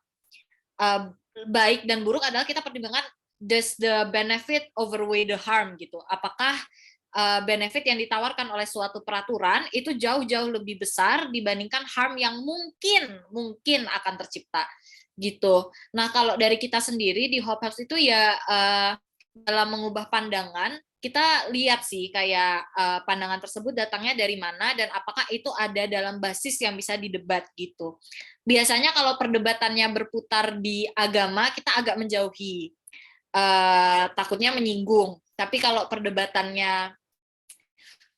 Speaker 4: baik dan buruk adalah kita pertimbangkan, does the benefit overweigh the harm gitu. Apakah benefit yang ditawarkan oleh suatu peraturan itu jauh-jauh lebih besar dibandingkan harm yang mungkin akan tercipta gitu. Nah, kalau dari kita sendiri di Hophaps itu ya dalam mengubah pandangan, kita lihat sih kayak pandangan tersebut datangnya dari mana dan apakah itu ada dalam basis yang bisa didebat gitu. Biasanya kalau perdebatannya berputar di agama, kita agak menjauhi, takutnya menyinggung. Tapi kalau perdebatannya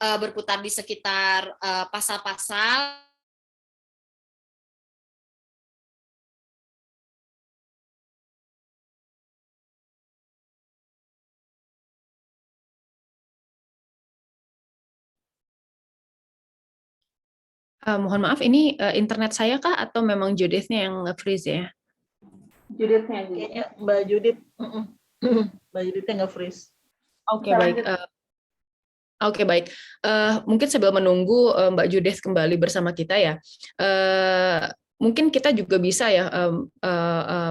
Speaker 4: berputar di sekitar pasal-pasal,
Speaker 1: Mohon maaf, ini internet saya kah atau memang Judith-nya yang nge-freeze ya?
Speaker 3: Judith-nya kayaknya Mbak Judith, Mbak Judith-nya nge-freeze.
Speaker 1: Oke, baik. Oke, baik. Mungkin sambil menunggu Mbak Judith kembali bersama kita ya, mungkin kita juga bisa ya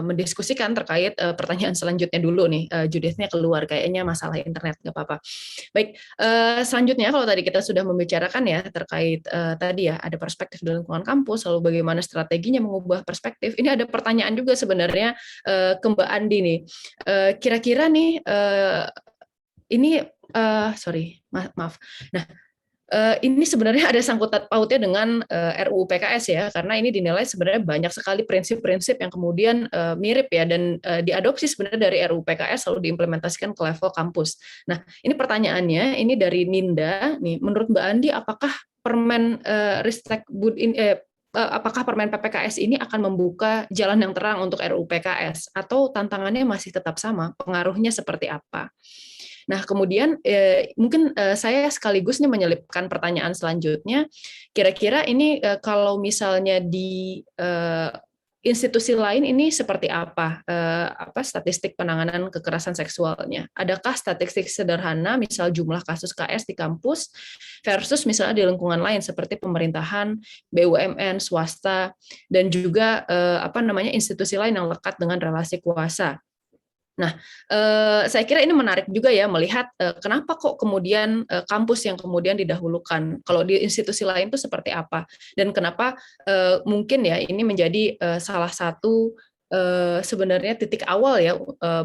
Speaker 1: mendiskusikan terkait pertanyaan selanjutnya dulu nih. Judith-nya keluar, kayaknya masalah internet, nggak apa-apa. Baik, selanjutnya kalau tadi kita sudah membicarakan ya terkait tadi ya ada perspektif di lingkungan kampus, lalu bagaimana strateginya mengubah perspektif. Ini ada pertanyaan juga sebenarnya ke Mbak Andi nih. Kira-kira nih ini maaf. Nah, ini sebenarnya ada sangkut pautnya dengan RUU PKS ya, karena ini dinilai sebenarnya banyak sekali prinsip-prinsip yang kemudian mirip ya dan diadopsi sebenarnya dari RUU PKS lalu diimplementasikan ke level kampus. Nah, ini pertanyaannya ini dari Ninda nih, menurut Mbak Andi apakah Permen apakah Permen PPKS ini akan membuka jalan yang terang untuk RUU PKS atau tantangannya masih tetap sama, pengaruhnya seperti apa? Nah, kemudian mungkin saya sekaligus nih menyelipkan pertanyaan selanjutnya. Kira-kira ini kalau misalnya di institusi lain ini seperti apa statistik penanganan kekerasan seksualnya? Adakah statistik sederhana, misal jumlah kasus KS di kampus versus misalnya di lingkungan lain seperti pemerintahan, BUMN, swasta, dan juga institusi lain yang lekat dengan relasi kuasa? Nah, saya kira ini menarik juga ya melihat kenapa kok kemudian kampus yang kemudian didahulukan. Kalau di institusi lain itu seperti apa dan kenapa mungkin ya ini menjadi salah satu sebenarnya titik awal ya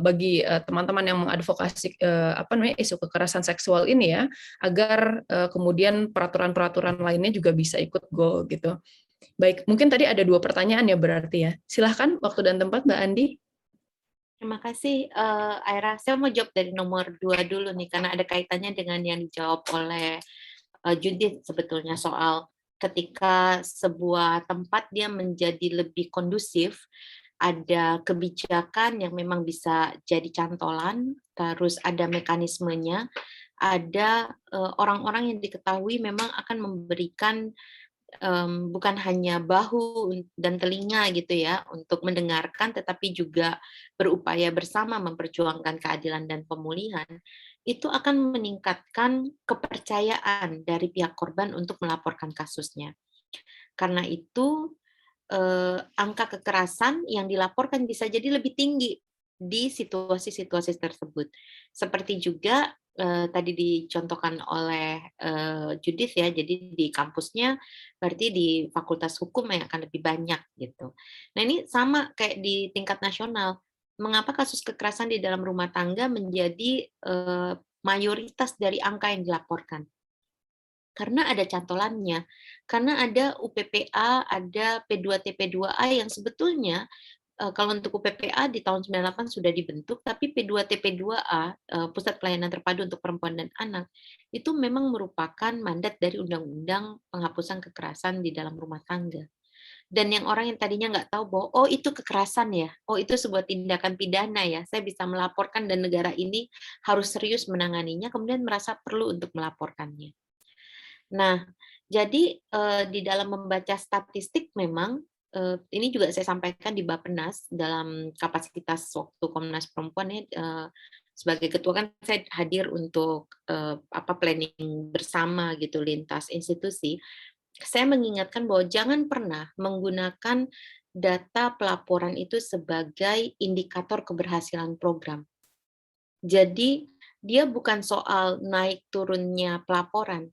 Speaker 1: bagi teman-teman yang mengadvokasi apa namanya isu kekerasan seksual ini ya agar kemudian peraturan-peraturan lainnya juga bisa ikut go gitu. Baik, mungkin tadi ada 2 pertanyaan ya berarti ya. Silahkan waktu dan tempat Mbak Andi.
Speaker 2: Terima kasih, Aira. Saya mau jawab dari nomor 2 dulu nih, karena ada kaitannya dengan yang dijawab oleh Judith sebetulnya soal ketika sebuah tempat dia menjadi lebih kondusif, ada kebijakan yang memang bisa jadi cantolan, terus ada mekanismenya, ada orang-orang yang diketahui memang akan memberikan bukan hanya bahu dan telinga gitu ya untuk mendengarkan, tetapi juga berupaya bersama memperjuangkan keadilan dan pemulihan, itu akan meningkatkan kepercayaan dari pihak korban untuk melaporkan kasusnya. Karena itu angka kekerasan yang dilaporkan bisa jadi lebih tinggi di situasi-situasi tersebut. Seperti juga tadi dicontohkan oleh Judith ya, jadi di kampusnya berarti di Fakultas Hukum yang akan lebih banyak gitu. Nah ini sama kayak di tingkat nasional. Mengapa kasus kekerasan di dalam rumah tangga menjadi mayoritas dari angka yang dilaporkan? Karena ada cantolannya, karena ada UPPA, ada P2TP2A yang sebetulnya kalau untuk UPPA di tahun 98 sudah dibentuk, tapi P2TP2A, Pusat Pelayanan Terpadu untuk Perempuan dan Anak, itu memang merupakan mandat dari Undang-Undang Penghapusan Kekerasan di dalam Rumah Tangga. Dan yang orang yang tadinya nggak tahu bahwa, oh itu kekerasan ya, oh itu sebuah tindakan pidana ya, saya bisa melaporkan dan negara ini harus serius menanganinya, kemudian merasa perlu untuk melaporkannya. Nah, jadi di dalam membaca statistik memang ini juga saya sampaikan di Bappenas dalam kapasitas waktu Komnas Perempuan ya, sebagai ketua kan saya hadir untuk planning bersama gitu lintas institusi. Saya mengingatkan bahwa jangan pernah menggunakan data pelaporan itu sebagai indikator keberhasilan program. Jadi dia bukan soal naik turunnya pelaporan,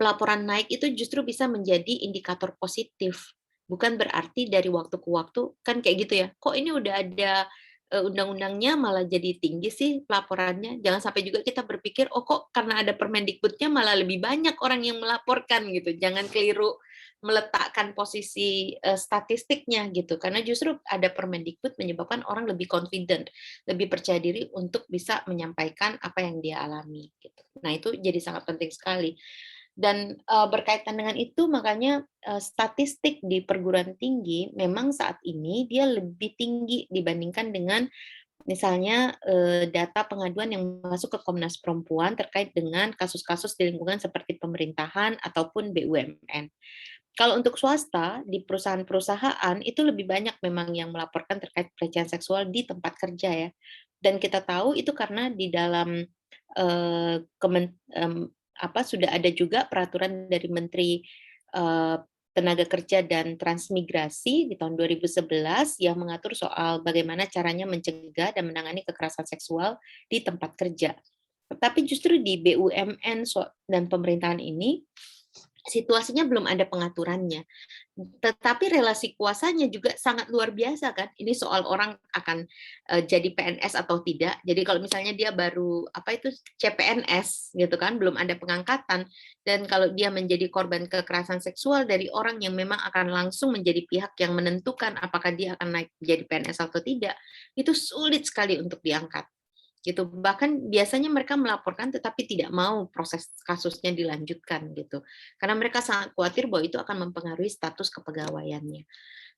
Speaker 2: pelaporan naik itu justru bisa menjadi indikator positif. Bukan berarti dari waktu ke waktu, kan kayak gitu ya, kok ini udah ada undang-undangnya malah jadi tinggi sih pelaporannya. Jangan sampai juga kita berpikir, oh kok karena ada Permendikbudnya malah lebih banyak orang yang melaporkan gitu. Jangan keliru meletakkan posisi statistiknya gitu. Karena justru ada Permendikbud menyebabkan orang lebih confident, lebih percaya diri untuk bisa menyampaikan apa yang dia alami gitu. Nah, itu jadi sangat penting sekali. Dan berkaitan dengan itu makanya statistik di perguruan tinggi memang saat ini dia lebih tinggi dibandingkan dengan misalnya data pengaduan yang masuk ke Komnas Perempuan terkait dengan kasus-kasus di lingkungan seperti pemerintahan ataupun BUMN. Kalau untuk swasta, di perusahaan-perusahaan itu lebih banyak memang yang melaporkan terkait pelecehan seksual di tempat kerja ya. Dan kita tahu itu karena di dalam sudah ada juga peraturan dari Menteri Tenaga Kerja dan Transmigrasi di tahun 2011 yang mengatur soal bagaimana caranya mencegah dan menangani kekerasan seksual di tempat kerja. Tetapi justru di BUMN dan pemerintahan ini situasinya belum ada pengaturannya. Tetapi relasi kuasanya juga sangat luar biasa kan. Ini soal orang akan jadi PNS atau tidak. Jadi kalau misalnya dia baru CPNS gitu kan, belum ada pengangkatan, dan kalau dia menjadi korban kekerasan seksual dari orang yang memang akan langsung menjadi pihak yang menentukan apakah dia akan naik jadi PNS atau tidak, itu sulit sekali untuk diangkat. Gitu. Bahkan biasanya mereka melaporkan tetapi tidak mau proses kasusnya dilanjutkan gitu. Karena mereka sangat khawatir bahwa itu akan mempengaruhi status kepegawaiannya.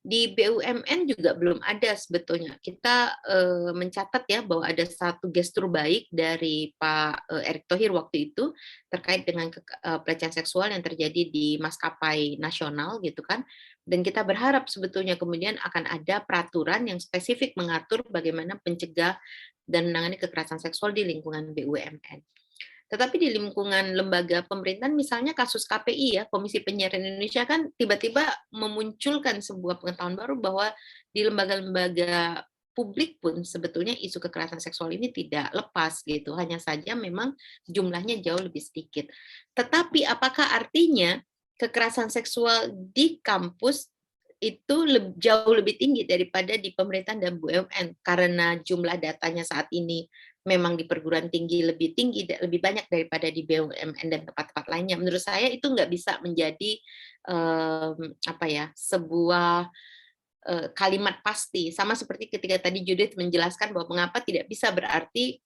Speaker 2: Di BUMN juga belum ada sebetulnya. Kita mencatat ya bahwa ada satu gestur baik dari Pak Erick Thohir waktu itu terkait dengan pelecehan seksual yang terjadi di maskapai nasional gitu kan. Dan kita berharap sebetulnya kemudian akan ada peraturan yang spesifik mengatur bagaimana pencegah dan menangani kekerasan seksual di lingkungan BUMN. Tetapi di lingkungan lembaga pemerintahan, misalnya kasus KPI ya, Komisi Penyiaran Indonesia kan tiba-tiba memunculkan sebuah pengetahuan baru bahwa di lembaga-lembaga publik pun sebetulnya isu kekerasan seksual ini tidak lepas gitu, hanya saja memang jumlahnya jauh lebih sedikit. Tetapi apakah artinya kekerasan seksual di kampus itu jauh lebih tinggi daripada di pemerintahan dan BUMN karena jumlah datanya saat ini memang di perguruan tinggi lebih tinggi, lebih banyak daripada di BUMN dan tempat-tempat lainnya. Menurut saya itu nggak bisa menjadi sebuah kalimat pasti, sama seperti ketika tadi Judith menjelaskan bahwa mengapa tidak bisa berarti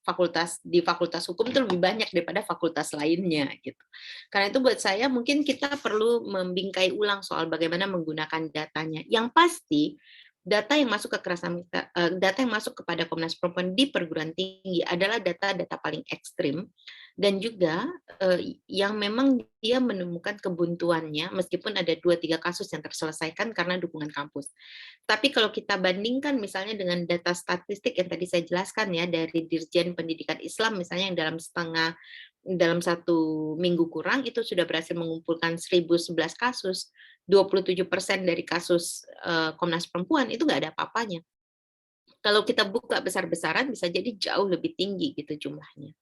Speaker 2: di fakultas hukum itu lebih banyak daripada fakultas lainnya gitu. Karena itu buat saya mungkin kita perlu membingkai ulang soal bagaimana menggunakan datanya. Yang pasti data yang masuk data yang masuk kepada Komnas Perempuan di perguruan tinggi adalah data-data paling ekstrim, dan juga yang memang dia menemukan kebuntuannya meskipun ada 2-3 kasus yang terselesaikan karena dukungan kampus. Tapi kalau kita bandingkan misalnya dengan data statistik yang tadi saya jelaskan ya dari Dirjen Pendidikan Islam misalnya yang dalam 1 minggu kurang itu sudah berhasil mengumpulkan 1.011 kasus, 27% dari kasus Komnas Perempuan itu nggak ada apa-apanya. Kalau kita buka besar-besaran bisa jadi jauh lebih tinggi gitu jumlahnya.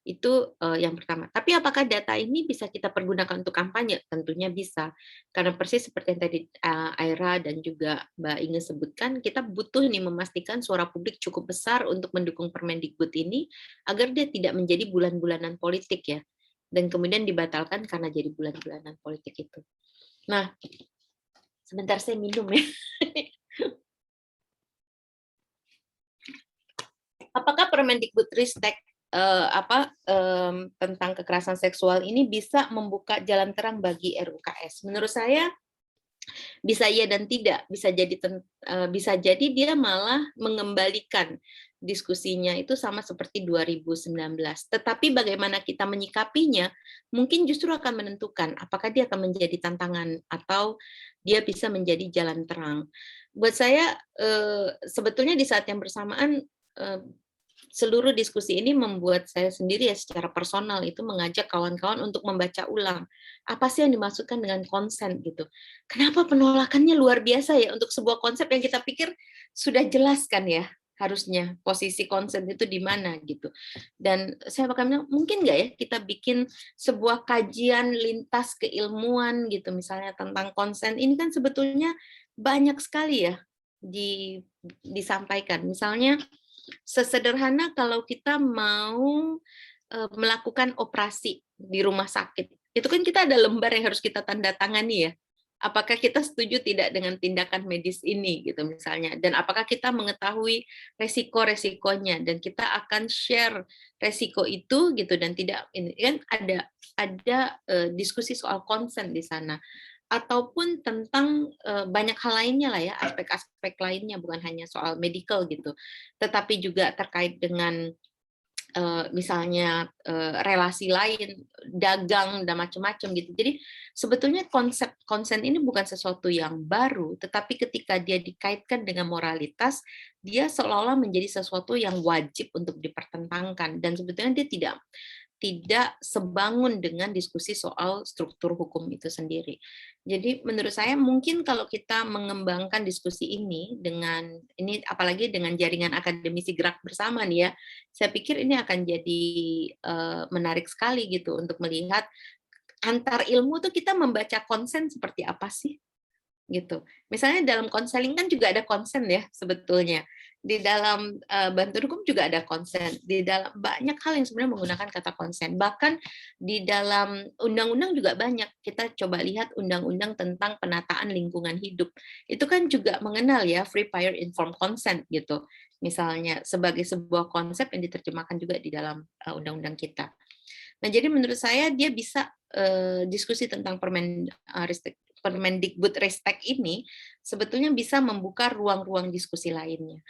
Speaker 2: Itu yang pertama. Tapi apakah data ini bisa kita pergunakan untuk kampanye? Tentunya bisa. Karena persis seperti yang tadi Aira dan juga Mbak Inge sebutkan, kita butuh nih memastikan suara publik cukup besar untuk mendukung Permendikbud ini agar dia tidak menjadi bulan-bulanan politik ya. Dan kemudian dibatalkan karena jadi bulan-bulanan politik itu. Nah, sebentar saya minum ya. Apakah Permendikbud-Ristek tentang kekerasan seksual ini bisa membuka jalan terang bagi RUKS? Menurut saya bisa iya dan tidak. Bisa jadi dia malah mengembalikan diskusinya itu sama seperti 2019. Tetapi bagaimana kita menyikapinya mungkin justru akan menentukan apakah dia akan menjadi tantangan atau dia bisa menjadi jalan terang. Buat saya sebetulnya di saat yang bersamaan seluruh diskusi ini membuat saya sendiri ya secara personal itu mengajak kawan-kawan untuk membaca ulang apa sih yang dimaksudkan dengan konsen gitu. Kenapa penolakannya luar biasa ya untuk sebuah konsep yang kita pikir sudah jelas kan ya harusnya posisi konsen itu di mana gitu. Dan saya bakal bilang mungkin nggak ya kita bikin sebuah kajian lintas keilmuan gitu misalnya tentang konsen ini kan sebetulnya banyak sekali ya disampaikan. Misalnya sesederhana kalau kita mau melakukan operasi di rumah sakit, itu kan kita ada lembar yang harus kita tanda tangani ya. Apakah kita setuju tidak dengan tindakan medis ini gitu misalnya, dan apakah kita mengetahui resiko-resikonya dan kita akan share resiko itu gitu dan tidak ini kan ada diskusi soal konsen di sana. Ataupun tentang banyak hal lainnya lah ya, aspek-aspek lainnya, bukan hanya soal medical gitu, tetapi juga terkait dengan misalnya relasi lain, dagang, dan macam-macam gitu. Jadi sebetulnya konsep konsen ini bukan sesuatu yang baru, tetapi ketika dia dikaitkan dengan moralitas, dia seolah-olah menjadi sesuatu yang wajib untuk dipertentangkan, dan sebetulnya dia tidak sebangun dengan diskusi soal struktur hukum itu sendiri. Jadi menurut saya mungkin kalau kita mengembangkan diskusi ini dengan ini apalagi dengan jaringan akademisi gerak bersama nih ya, saya pikir ini akan jadi menarik sekali gitu untuk melihat antar ilmu tuh kita membaca konsen seperti apa sih gitu. Misalnya dalam konseling kan juga ada konsen ya sebetulnya. Di dalam bantuan hukum juga ada konsen. Di dalam banyak hal yang sebenarnya menggunakan kata konsen. Bahkan di dalam undang-undang juga banyak. Kita coba lihat undang-undang tentang penataan lingkungan hidup. Itu kan juga mengenal ya free prior informed consent gitu. Misalnya sebagai sebuah konsep yang diterjemahkan juga di dalam undang-undang kita. Nah, jadi menurut saya dia bisa diskusi tentang Permendikbud-Ristek ini sebetulnya bisa membuka ruang-ruang diskusi lainnya.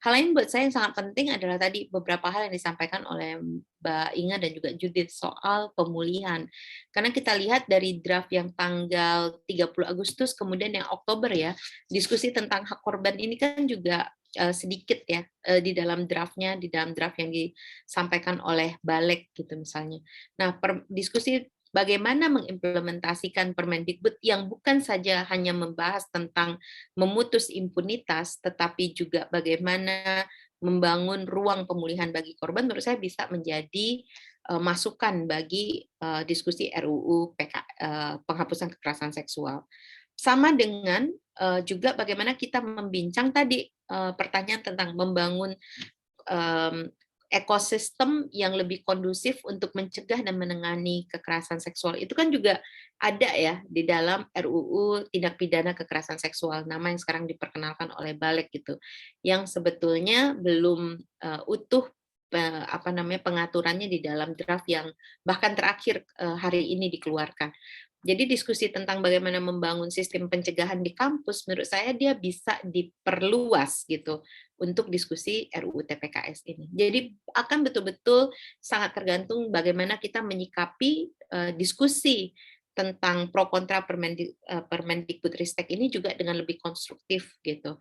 Speaker 2: Hal lain buat saya yang sangat penting adalah tadi beberapa hal yang disampaikan oleh Mbak Inga dan juga Judith soal pemulihan. Karena kita lihat dari draft yang tanggal 30 Agustus kemudian yang Oktober ya, diskusi tentang hak korban ini kan juga sedikit ya di dalam draft yang disampaikan oleh Balek gitu misalnya. Nah, diskusi bagaimana mengimplementasikan Permendikbud yang bukan saja hanya membahas tentang memutus impunitas, tetapi juga bagaimana membangun ruang pemulihan bagi korban, menurut saya bisa menjadi masukan bagi diskusi RUU penghapusan kekerasan seksual. Sama dengan juga bagaimana kita membincang tadi pertanyaan tentang membangun ekosistem yang lebih kondusif untuk mencegah dan menangani kekerasan seksual. Itu kan juga ada ya di dalam RUU tindak pidana kekerasan seksual, nama yang sekarang diperkenalkan oleh Balik gitu, yang sebetulnya belum utuh pengaturannya di dalam draft yang bahkan terakhir hari ini dikeluarkan. Jadi diskusi tentang bagaimana membangun sistem pencegahan di kampus, menurut saya dia bisa diperluas gitu untuk diskusi RUU TPKS ini. Jadi akan betul-betul sangat tergantung bagaimana kita menyikapi diskusi tentang pro kontra Permendikbudristek ini juga dengan lebih konstruktif gitu.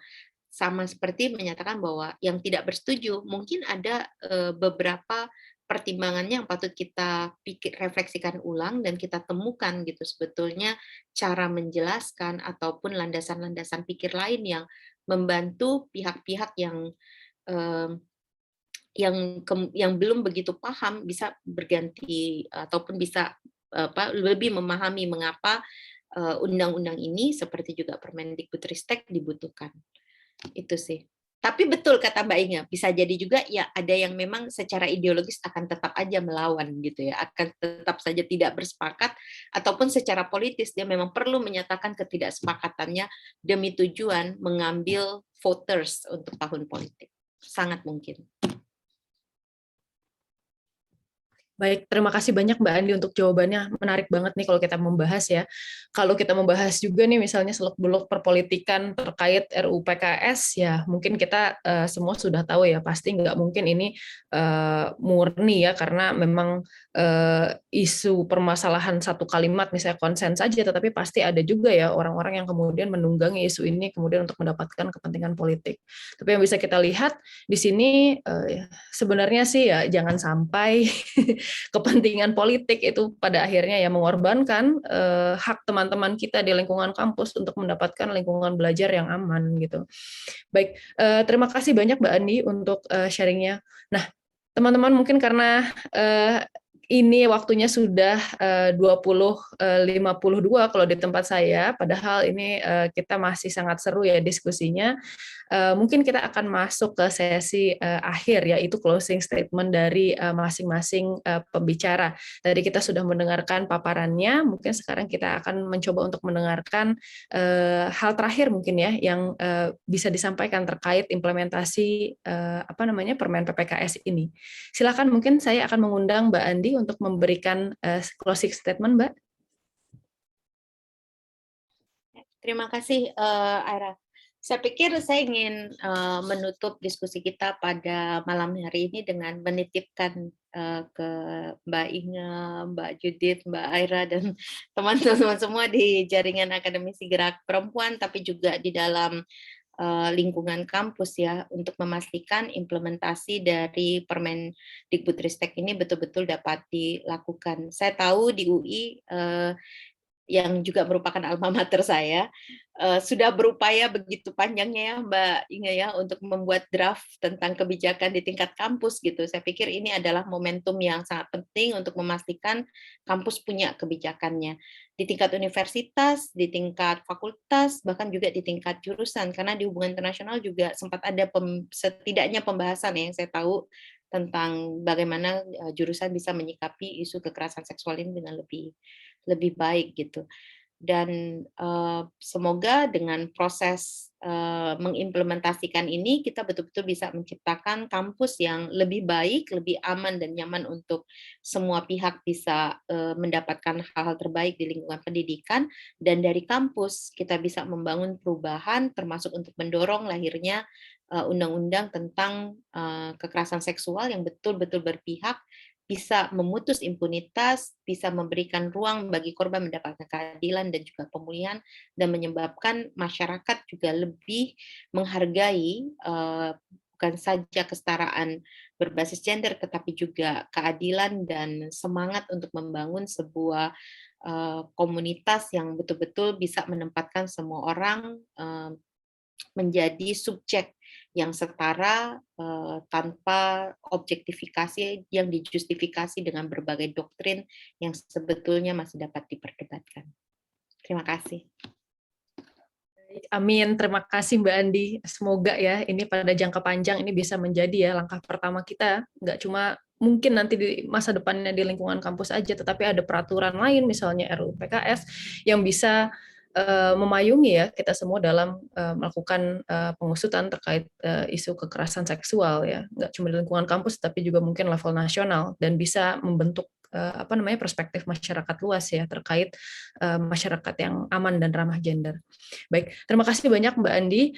Speaker 2: Sama seperti menyatakan bahwa yang tidak bersetuju mungkin ada beberapa pertimbangannya yang patut kita refleksikan ulang dan kita temukan gitu sebetulnya cara menjelaskan ataupun landasan-landasan pikir lain yang membantu pihak-pihak yang yang belum begitu paham bisa berganti ataupun bisa lebih memahami mengapa undang-undang ini seperti juga Permendikbudristek dibutuhkan. Itu sih. Tapi betul kata Mbak Inga, bisa jadi juga ya ada yang memang secara ideologis akan tetap aja melawan gitu ya, akan tetap saja tidak bersepakat ataupun secara politis dia memang perlu menyatakan ketidaksepakatannya demi tujuan mengambil voters untuk tahun politik. Sangat mungkin.
Speaker 1: Baik, terima kasih banyak Mbak Andi untuk jawabannya. Menarik banget nih kalau kita membahas ya. Kalau kita membahas juga nih misalnya seluk-beluk perpolitikan terkait RUU PKS, ya mungkin kita semua sudah tahu ya, pasti nggak mungkin ini murni ya, karena memang isu permasalahan satu kalimat misalnya konsen saja, tetapi pasti ada juga ya orang-orang yang kemudian menunggangi isu ini kemudian untuk mendapatkan kepentingan politik. Tapi yang bisa kita lihat di sini sebenarnya sih ya jangan sampai kepentingan politik itu pada akhirnya ya mengorbankan hak teman-teman kita di lingkungan kampus untuk mendapatkan lingkungan belajar yang aman gitu. Baik, terima kasih banyak Mbak Andi untuk sharingnya. Nah, teman-teman mungkin karena ini waktunya sudah 20.52 kalau di tempat saya, padahal ini kita masih sangat seru ya diskusinya. Mungkin kita akan masuk ke sesi akhir, yaitu closing statement dari masing-masing pembicara. Tadi kita sudah mendengarkan paparannya, mungkin sekarang kita akan mencoba untuk mendengarkan hal terakhir mungkin ya, yang bisa disampaikan terkait implementasi Permen PPKS ini. Silakan, mungkin saya akan mengundang Mbak Andi untuk memberikan closing statement, Mbak.
Speaker 2: Terima kasih, Aira. Saya pikir saya ingin menutup diskusi kita pada malam hari ini dengan menitipkan ke Mbak Inga, Mbak Judith, Mbak Aira, dan teman-teman semua di jaringan akademisi gerak perempuan, tapi juga di dalam lingkungan kampus ya, untuk memastikan implementasi dari Permendikbudristek ini betul-betul dapat dilakukan. Saya tahu di UI yang juga merupakan alma mater saya, sudah berupaya begitu panjangnya ya Mbak Inga ya untuk membuat draft tentang kebijakan di tingkat kampus gitu. Saya pikir ini adalah momentum yang sangat penting untuk memastikan kampus punya kebijakannya. Di tingkat universitas, di tingkat fakultas, bahkan juga di tingkat jurusan, karena di hubungan internasional juga sempat ada setidaknya pembahasan yang saya tahu tentang bagaimana jurusan bisa menyikapi isu kekerasan seksual ini dengan lebih baik gitu. Dan semoga dengan proses mengimplementasikan ini kita betul-betul bisa menciptakan kampus yang lebih baik, lebih aman dan nyaman untuk semua pihak bisa mendapatkan hal-hal terbaik di lingkungan pendidikan, dan dari kampus kita bisa membangun perubahan termasuk untuk mendorong lahirnya undang-undang tentang kekerasan seksual yang betul-betul berpihak, bisa memutus impunitas, bisa memberikan ruang bagi korban mendapatkan keadilan dan juga pemulihan, dan menyebabkan masyarakat juga lebih menghargai bukan saja kesetaraan berbasis gender, tetapi juga keadilan dan semangat untuk membangun sebuah komunitas yang betul-betul bisa menempatkan semua orang menjadi subjek yang setara tanpa objektifikasi yang dijustifikasi dengan berbagai doktrin yang sebetulnya masih dapat diperdebatkan. Terima kasih.
Speaker 1: Amin, terima kasih Mbak Andi. Semoga ya ini pada jangka panjang ini bisa menjadi ya langkah pertama kita, nggak cuma mungkin nanti di masa depannya di lingkungan kampus aja, tetapi ada peraturan lain misalnya RUU PKS yang bisa memayungi ya kita semua dalam melakukan pengusutan terkait isu kekerasan seksual ya, nggak cuma di lingkungan kampus tapi juga mungkin level nasional dan bisa membentuk perspektif masyarakat luas ya terkait masyarakat yang aman dan ramah gender. Baik, terima kasih banyak Mbak Andi.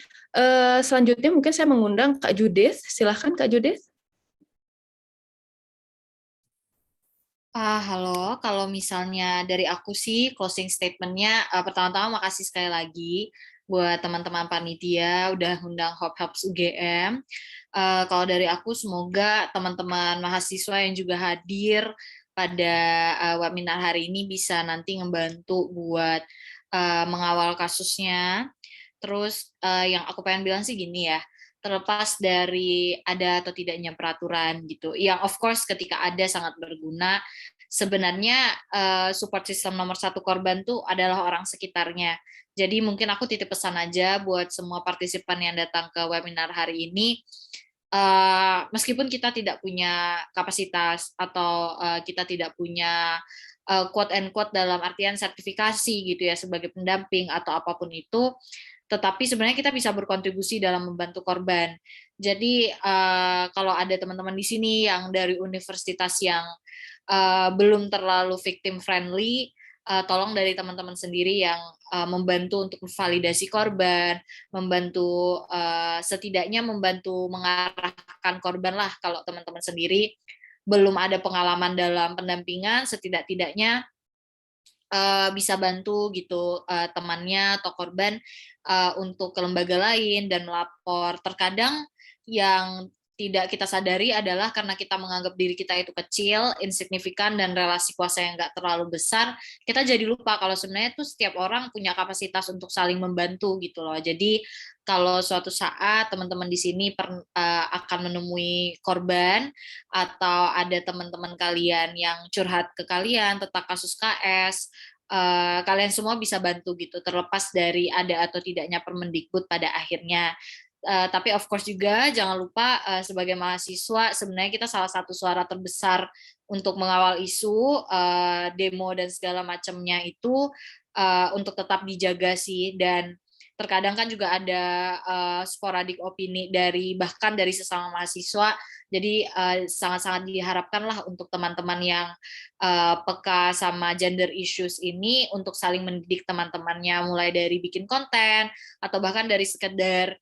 Speaker 1: Selanjutnya mungkin saya mengundang Kak Judith. Silahkan Kak Judith.
Speaker 4: Halo, kalau misalnya dari aku sih closing statement-nya, pertama-tama makasih sekali lagi buat teman-teman panitia udah undang Hope Helps UGM. Kalau dari aku semoga teman-teman mahasiswa yang juga hadir pada webinar hari ini bisa nanti ngebantu buat mengawal kasusnya. Terus yang aku pengen bilang sih gini ya, terlepas dari ada atau tidaknya peraturan gitu, yang of course ketika ada sangat berguna. Sebenarnya support system nomor satu korban tuh adalah orang sekitarnya. Jadi mungkin aku titip pesan aja buat semua partisipan yang datang ke webinar hari ini, meskipun kita tidak punya kapasitas atau kita tidak punya quote and quote dalam artian sertifikasi gitu ya sebagai pendamping atau apapun itu, tetapi sebenarnya kita bisa berkontribusi dalam membantu korban. Jadi kalau ada teman-teman di sini yang dari universitas yang belum terlalu victim friendly, tolong dari teman-teman sendiri yang membantu untuk validasi korban, membantu setidaknya membantu mengarahkan korban lah. Kalau teman-teman sendiri belum ada pengalaman dalam pendampingan, setidak-tidaknya bisa bantu gitu temannya atau korban untuk ke lembaga lain dan melapor. Terkadang yang tidak kita sadari adalah karena kita menganggap diri kita itu kecil, insignifikan, dan relasi kuasa yang nggak terlalu besar, kita jadi lupa kalau sebenarnya tuh setiap orang punya kapasitas untuk saling membantu gitu loh. Jadi kalau suatu saat teman-teman di sini akan menemui korban atau ada teman-teman kalian yang curhat ke kalian tentang kasus KS, kalian semua bisa bantu gitu, terlepas dari ada atau tidaknya Permendikbud pada akhirnya. Tapi of course juga jangan lupa sebagai mahasiswa sebenarnya kita salah satu suara terbesar untuk mengawal isu demo dan segala macamnya itu untuk tetap dijaga sih. Dan terkadang kan juga ada sporadik opini bahkan dari sesama mahasiswa. Jadi sangat-sangat diharapkan lah untuk teman-teman yang peka sama gender issues ini untuk saling mendidik teman-temannya, mulai dari bikin konten atau bahkan dari sekedar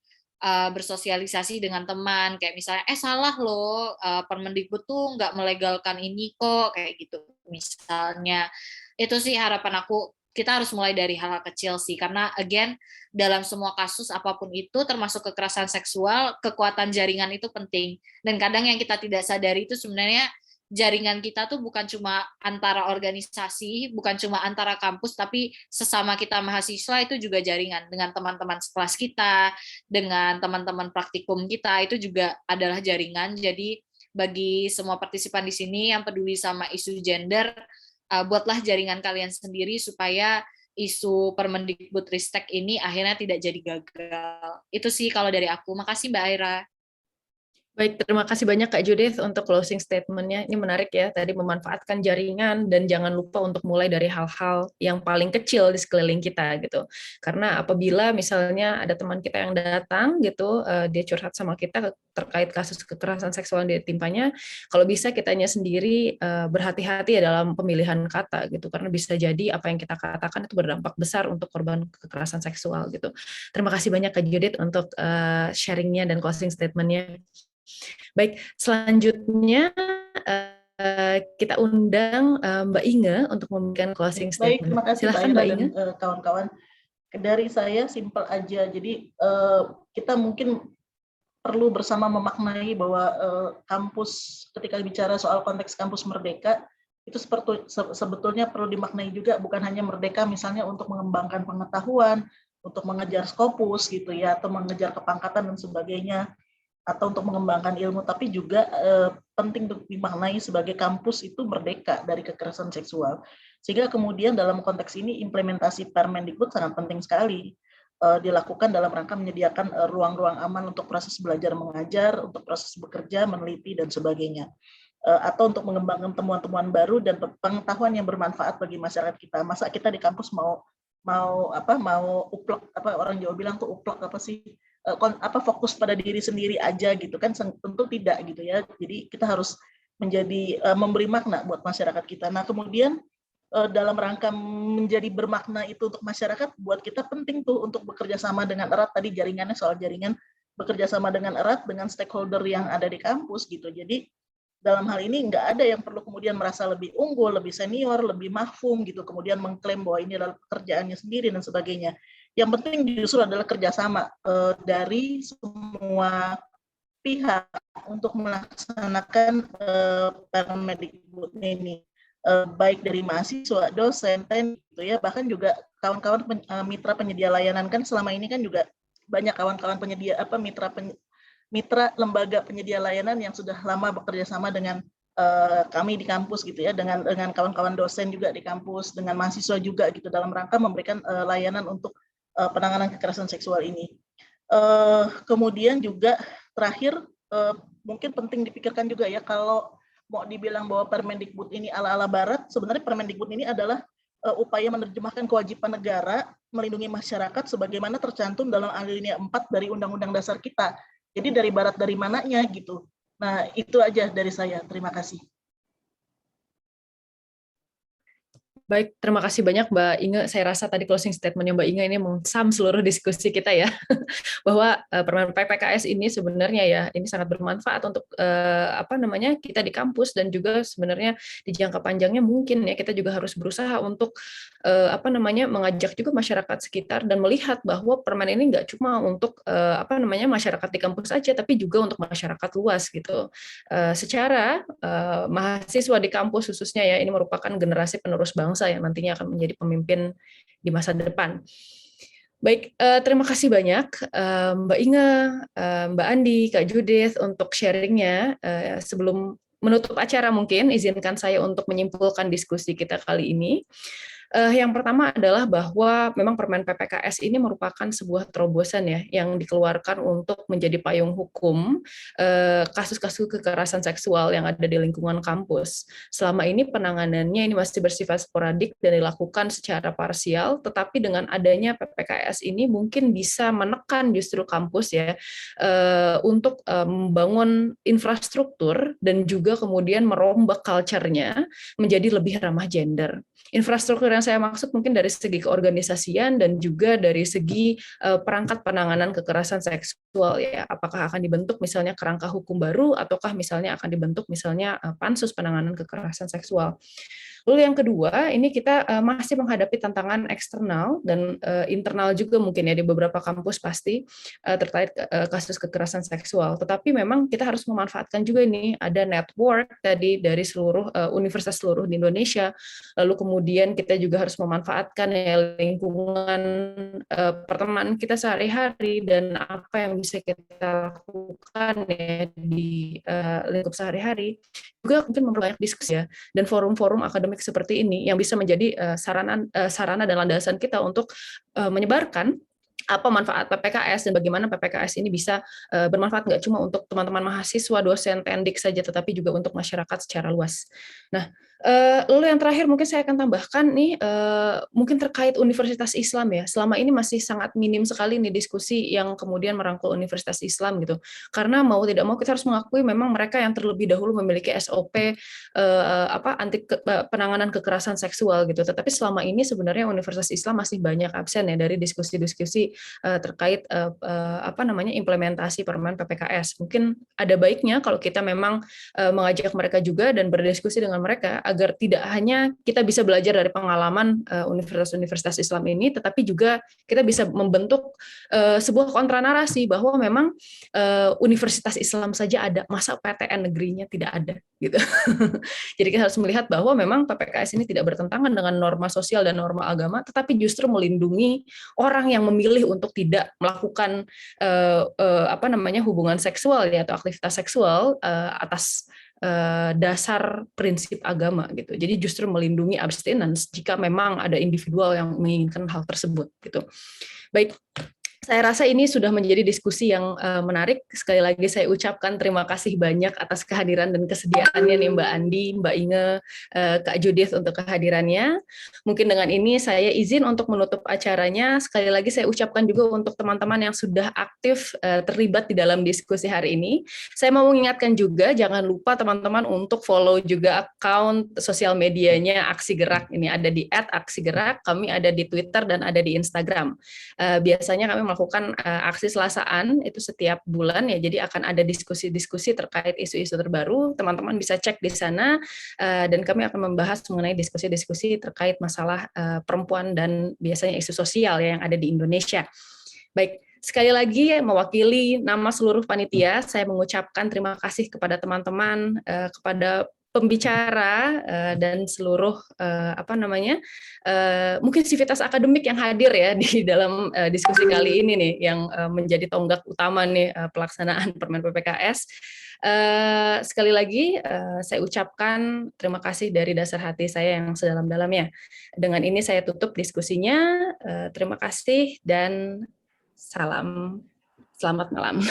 Speaker 4: bersosialisasi dengan teman, kayak misalnya salah loh, Permendikbud tuh nggak melegalkan ini kok, kayak gitu misalnya. Itu sih harapan aku, kita harus mulai dari hal-hal kecil sih, karena again dalam semua kasus apapun itu termasuk kekerasan seksual, kekuatan jaringan itu penting. Dan kadang yang kita tidak sadari itu sebenarnya jaringan kita tuh bukan cuma antara organisasi, bukan cuma antara kampus, tapi sesama kita mahasiswa itu juga jaringan dengan teman-teman sekelas kita, dengan teman-teman praktikum kita, itu juga adalah jaringan. Jadi bagi semua partisipan di sini yang peduli sama isu gender, buatlah jaringan kalian sendiri supaya isu Permendikbud Ristek ini akhirnya tidak jadi gagal. Itu sih kalau dari aku. Makasih Mbak Aira.
Speaker 1: Baik, terima kasih banyak Kak Judith untuk closing statement-nya. Ini menarik ya, tadi memanfaatkan jaringan dan jangan lupa untuk mulai dari hal-hal yang paling kecil di sekeliling kita gitu. Karena apabila misalnya ada teman kita yang datang gitu, dia curhat sama kita terkait kasus kekerasan seksual yang ditimpanya, kalau bisa kitanya sendiri berhati-hati ya dalam pemilihan kata gitu, karena bisa jadi apa yang kita katakan itu berdampak besar untuk korban kekerasan seksual gitu. Terima kasih banyak Kak Judith untuk sharing-nya dan closing statement-nya. Baik, selanjutnya kita undang Mbak Inge untuk memberikan closing statement.
Speaker 3: Baik, terima kasih
Speaker 1: Silakan
Speaker 3: Mbak
Speaker 1: Mbak
Speaker 3: Ira
Speaker 1: Inge.
Speaker 3: dan kawan-kawan. Dari saya simpel aja, jadi kita mungkin perlu bersama memaknai bahwa kampus ketika bicara soal konteks kampus merdeka itu sebetulnya perlu dimaknai juga bukan hanya merdeka misalnya untuk mengembangkan pengetahuan, untuk mengejar Scopus gitu ya, atau mengejar kepangkatan dan sebagainya, atau untuk mengembangkan ilmu, tapi juga penting untuk dimaknai sebagai kampus itu merdeka dari kekerasan seksual. Sehingga kemudian dalam konteks ini implementasi Permendikbud sangat penting sekali dilakukan dalam rangka menyediakan ruang-ruang aman untuk proses belajar mengajar, untuk proses bekerja, meneliti, dan sebagainya. Atau untuk mengembangkan temuan-temuan baru dan pengetahuan yang bermanfaat bagi masyarakat kita. Masa kita di kampus mau uplek, orang Jawa bilang tuh uplek fokus pada diri sendiri aja gitu kan, tentu tidak gitu ya. Jadi kita harus menjadi memberi makna buat masyarakat kita. Nah kemudian dalam rangka menjadi bermakna itu untuk masyarakat, buat kita penting tuh untuk bekerja sama dengan erat, tadi jaringannya soal jaringan, bekerja sama dengan erat dengan stakeholder yang ada di kampus gitu. Jadi dalam hal ini nggak ada yang perlu kemudian merasa lebih unggul, lebih senior, lebih mahfum gitu, kemudian mengklaim bahwa ini adalah pekerjaannya sendiri dan sebagainya. Yang penting justru adalah kerjasama dari semua pihak untuk melaksanakan Permendikbud ini, baik dari mahasiswa, dosen, gitu ya, bahkan juga kawan-kawan mitra penyedia layanan kan selama ini kan juga banyak kawan-kawan penyedia mitra lembaga penyedia layanan yang sudah lama bekerja sama dengan kami di kampus gitu ya, dengan kawan-kawan dosen juga di kampus, dengan mahasiswa juga gitu, dalam rangka memberikan layanan untuk penanganan kekerasan seksual ini. Kemudian juga terakhir mungkin penting dipikirkan juga ya, kalau mau dibilang bahwa Permendikbud ini ala-ala Barat, sebenarnya Permendikbud ini adalah upaya menerjemahkan kewajiban negara melindungi masyarakat sebagaimana tercantum dalam alinea 4 dari Undang-Undang Dasar kita. Jadi dari Barat dari mananya gitu. Nah itu aja dari saya. Terima kasih.
Speaker 1: Baik, terima kasih banyak Mbak Inge. Saya rasa tadi closing statement-nya Mbak Inge ini mengsam seluruh diskusi kita ya, bahwa Permen PPKS ini sebenarnya ya ini sangat bermanfaat untuk kita di kampus, dan juga sebenarnya di jangka panjangnya mungkin ya kita juga harus berusaha untuk mengajak juga masyarakat sekitar dan melihat bahwa permen ini nggak cuma untuk masyarakat di kampus saja, tapi juga untuk masyarakat luas gitu. Secara mahasiswa di kampus khususnya ya, ini merupakan generasi penerus bangsa yang nantinya akan menjadi pemimpin di masa depan. Baik, terima kasih banyak Mbak Inge, Mbak Andi, Kak Judith untuk sharingnya. Sebelum menutup acara mungkin izinkan saya untuk menyimpulkan diskusi kita kali ini. Yang pertama adalah bahwa memang Permen PPKS ini merupakan sebuah terobosan ya yang dikeluarkan untuk menjadi payung hukum kasus-kasus kekerasan seksual yang ada di lingkungan kampus. Selama ini penanganannya ini masih bersifat sporadik dan dilakukan secara parsial, tetapi dengan adanya PPKS ini mungkin bisa menekan justru kampus ya untuk membangun infrastruktur dan juga kemudian merombak culture-nya menjadi lebih ramah gender. Infrastruktur yang saya maksud mungkin dari segi keorganisasian dan juga dari segi perangkat penanganan kekerasan seksual ya. Apakah akan dibentuk misalnya kerangka hukum baru, ataukah misalnya akan dibentuk misalnya pansus penanganan kekerasan seksual. Lalu yang kedua, ini kita masih menghadapi tantangan eksternal dan internal juga mungkin ya di beberapa kampus pasti terkait kasus kekerasan seksual. Tetapi memang kita harus memanfaatkan juga ini ada network tadi dari seluruh universitas seluruh di Indonesia. Lalu kemudian kita juga harus memanfaatkan ya lingkungan pertemanan kita sehari-hari dan apa yang bisa kita lakukan ya di lingkup sehari-hari. Juga mungkin memperbanyak diskusi ya, dan forum-forum akademik seperti ini yang bisa menjadi sarana dan landasan kita untuk menyebarkan apa manfaat PPKS dan bagaimana PPKS ini bisa bermanfaat nggak cuma untuk teman-teman mahasiswa, dosen, tendik saja, tetapi juga untuk masyarakat secara luas. Nah, lalu yang terakhir mungkin saya akan tambahkan nih, mungkin terkait Universitas Islam ya. Selama ini masih sangat minim sekali nih diskusi yang kemudian merangkul Universitas Islam gitu. Karena mau tidak mau kita harus mengakui memang mereka yang terlebih dahulu memiliki SOP anti penanganan kekerasan seksual gitu. Tetapi selama ini sebenarnya Universitas Islam masih banyak absen ya dari diskusi-diskusi terkait implementasi Permen PPKS. Mungkin ada baiknya kalau kita memang mengajak mereka juga dan berdiskusi dengan mereka agar tidak hanya kita bisa belajar dari pengalaman universitas-universitas Islam ini, tetapi juga kita bisa membentuk sebuah kontranarasi bahwa memang universitas Islam saja ada, masa PTN negerinya tidak ada, gitu. Jadi kita harus melihat bahwa memang PPKS ini tidak bertentangan dengan norma sosial dan norma agama, tetapi justru melindungi orang yang memilih untuk tidak melakukan hubungan seksual ya atau aktivitas seksual atas dasar prinsip agama gitu. Jadi justru melindungi abstinence jika memang ada individual yang menginginkan hal tersebut gitu. Baik, saya rasa ini sudah menjadi diskusi yang menarik. Sekali lagi saya ucapkan terima kasih banyak atas kehadiran dan kesediaannya nih Mbak Andi, Mbak Inge, Kak Judith untuk kehadirannya. Mungkin dengan ini saya izin untuk menutup acaranya. Sekali lagi saya ucapkan juga untuk teman-teman yang sudah aktif terlibat di dalam diskusi hari ini. Saya mau mengingatkan juga jangan lupa teman-teman untuk follow juga akun sosial medianya Aksi Gerak. Ini ada di @aksigerak, kami ada di Twitter dan ada di Instagram. Biasanya kami melakukan aksi Selasaan itu setiap bulan ya, jadi akan ada diskusi-diskusi terkait isu-isu terbaru, teman-teman bisa cek di sana dan kami akan membahas mengenai diskusi-diskusi terkait masalah perempuan dan biasanya isu sosial ya, yang ada di Indonesia. Baik, sekali lagi mewakili nama seluruh panitia, saya mengucapkan terima kasih kepada teman-teman, kepada pembicara dan seluruh mungkin sivitas akademik yang hadir ya di dalam diskusi kali ini nih, yang menjadi tonggak utama nih pelaksanaan Permen PPKS. Sekali lagi saya ucapkan terima kasih dari dasar hati saya yang sedalam-dalamnya. Dengan ini saya tutup diskusinya. Terima kasih dan selamat malam.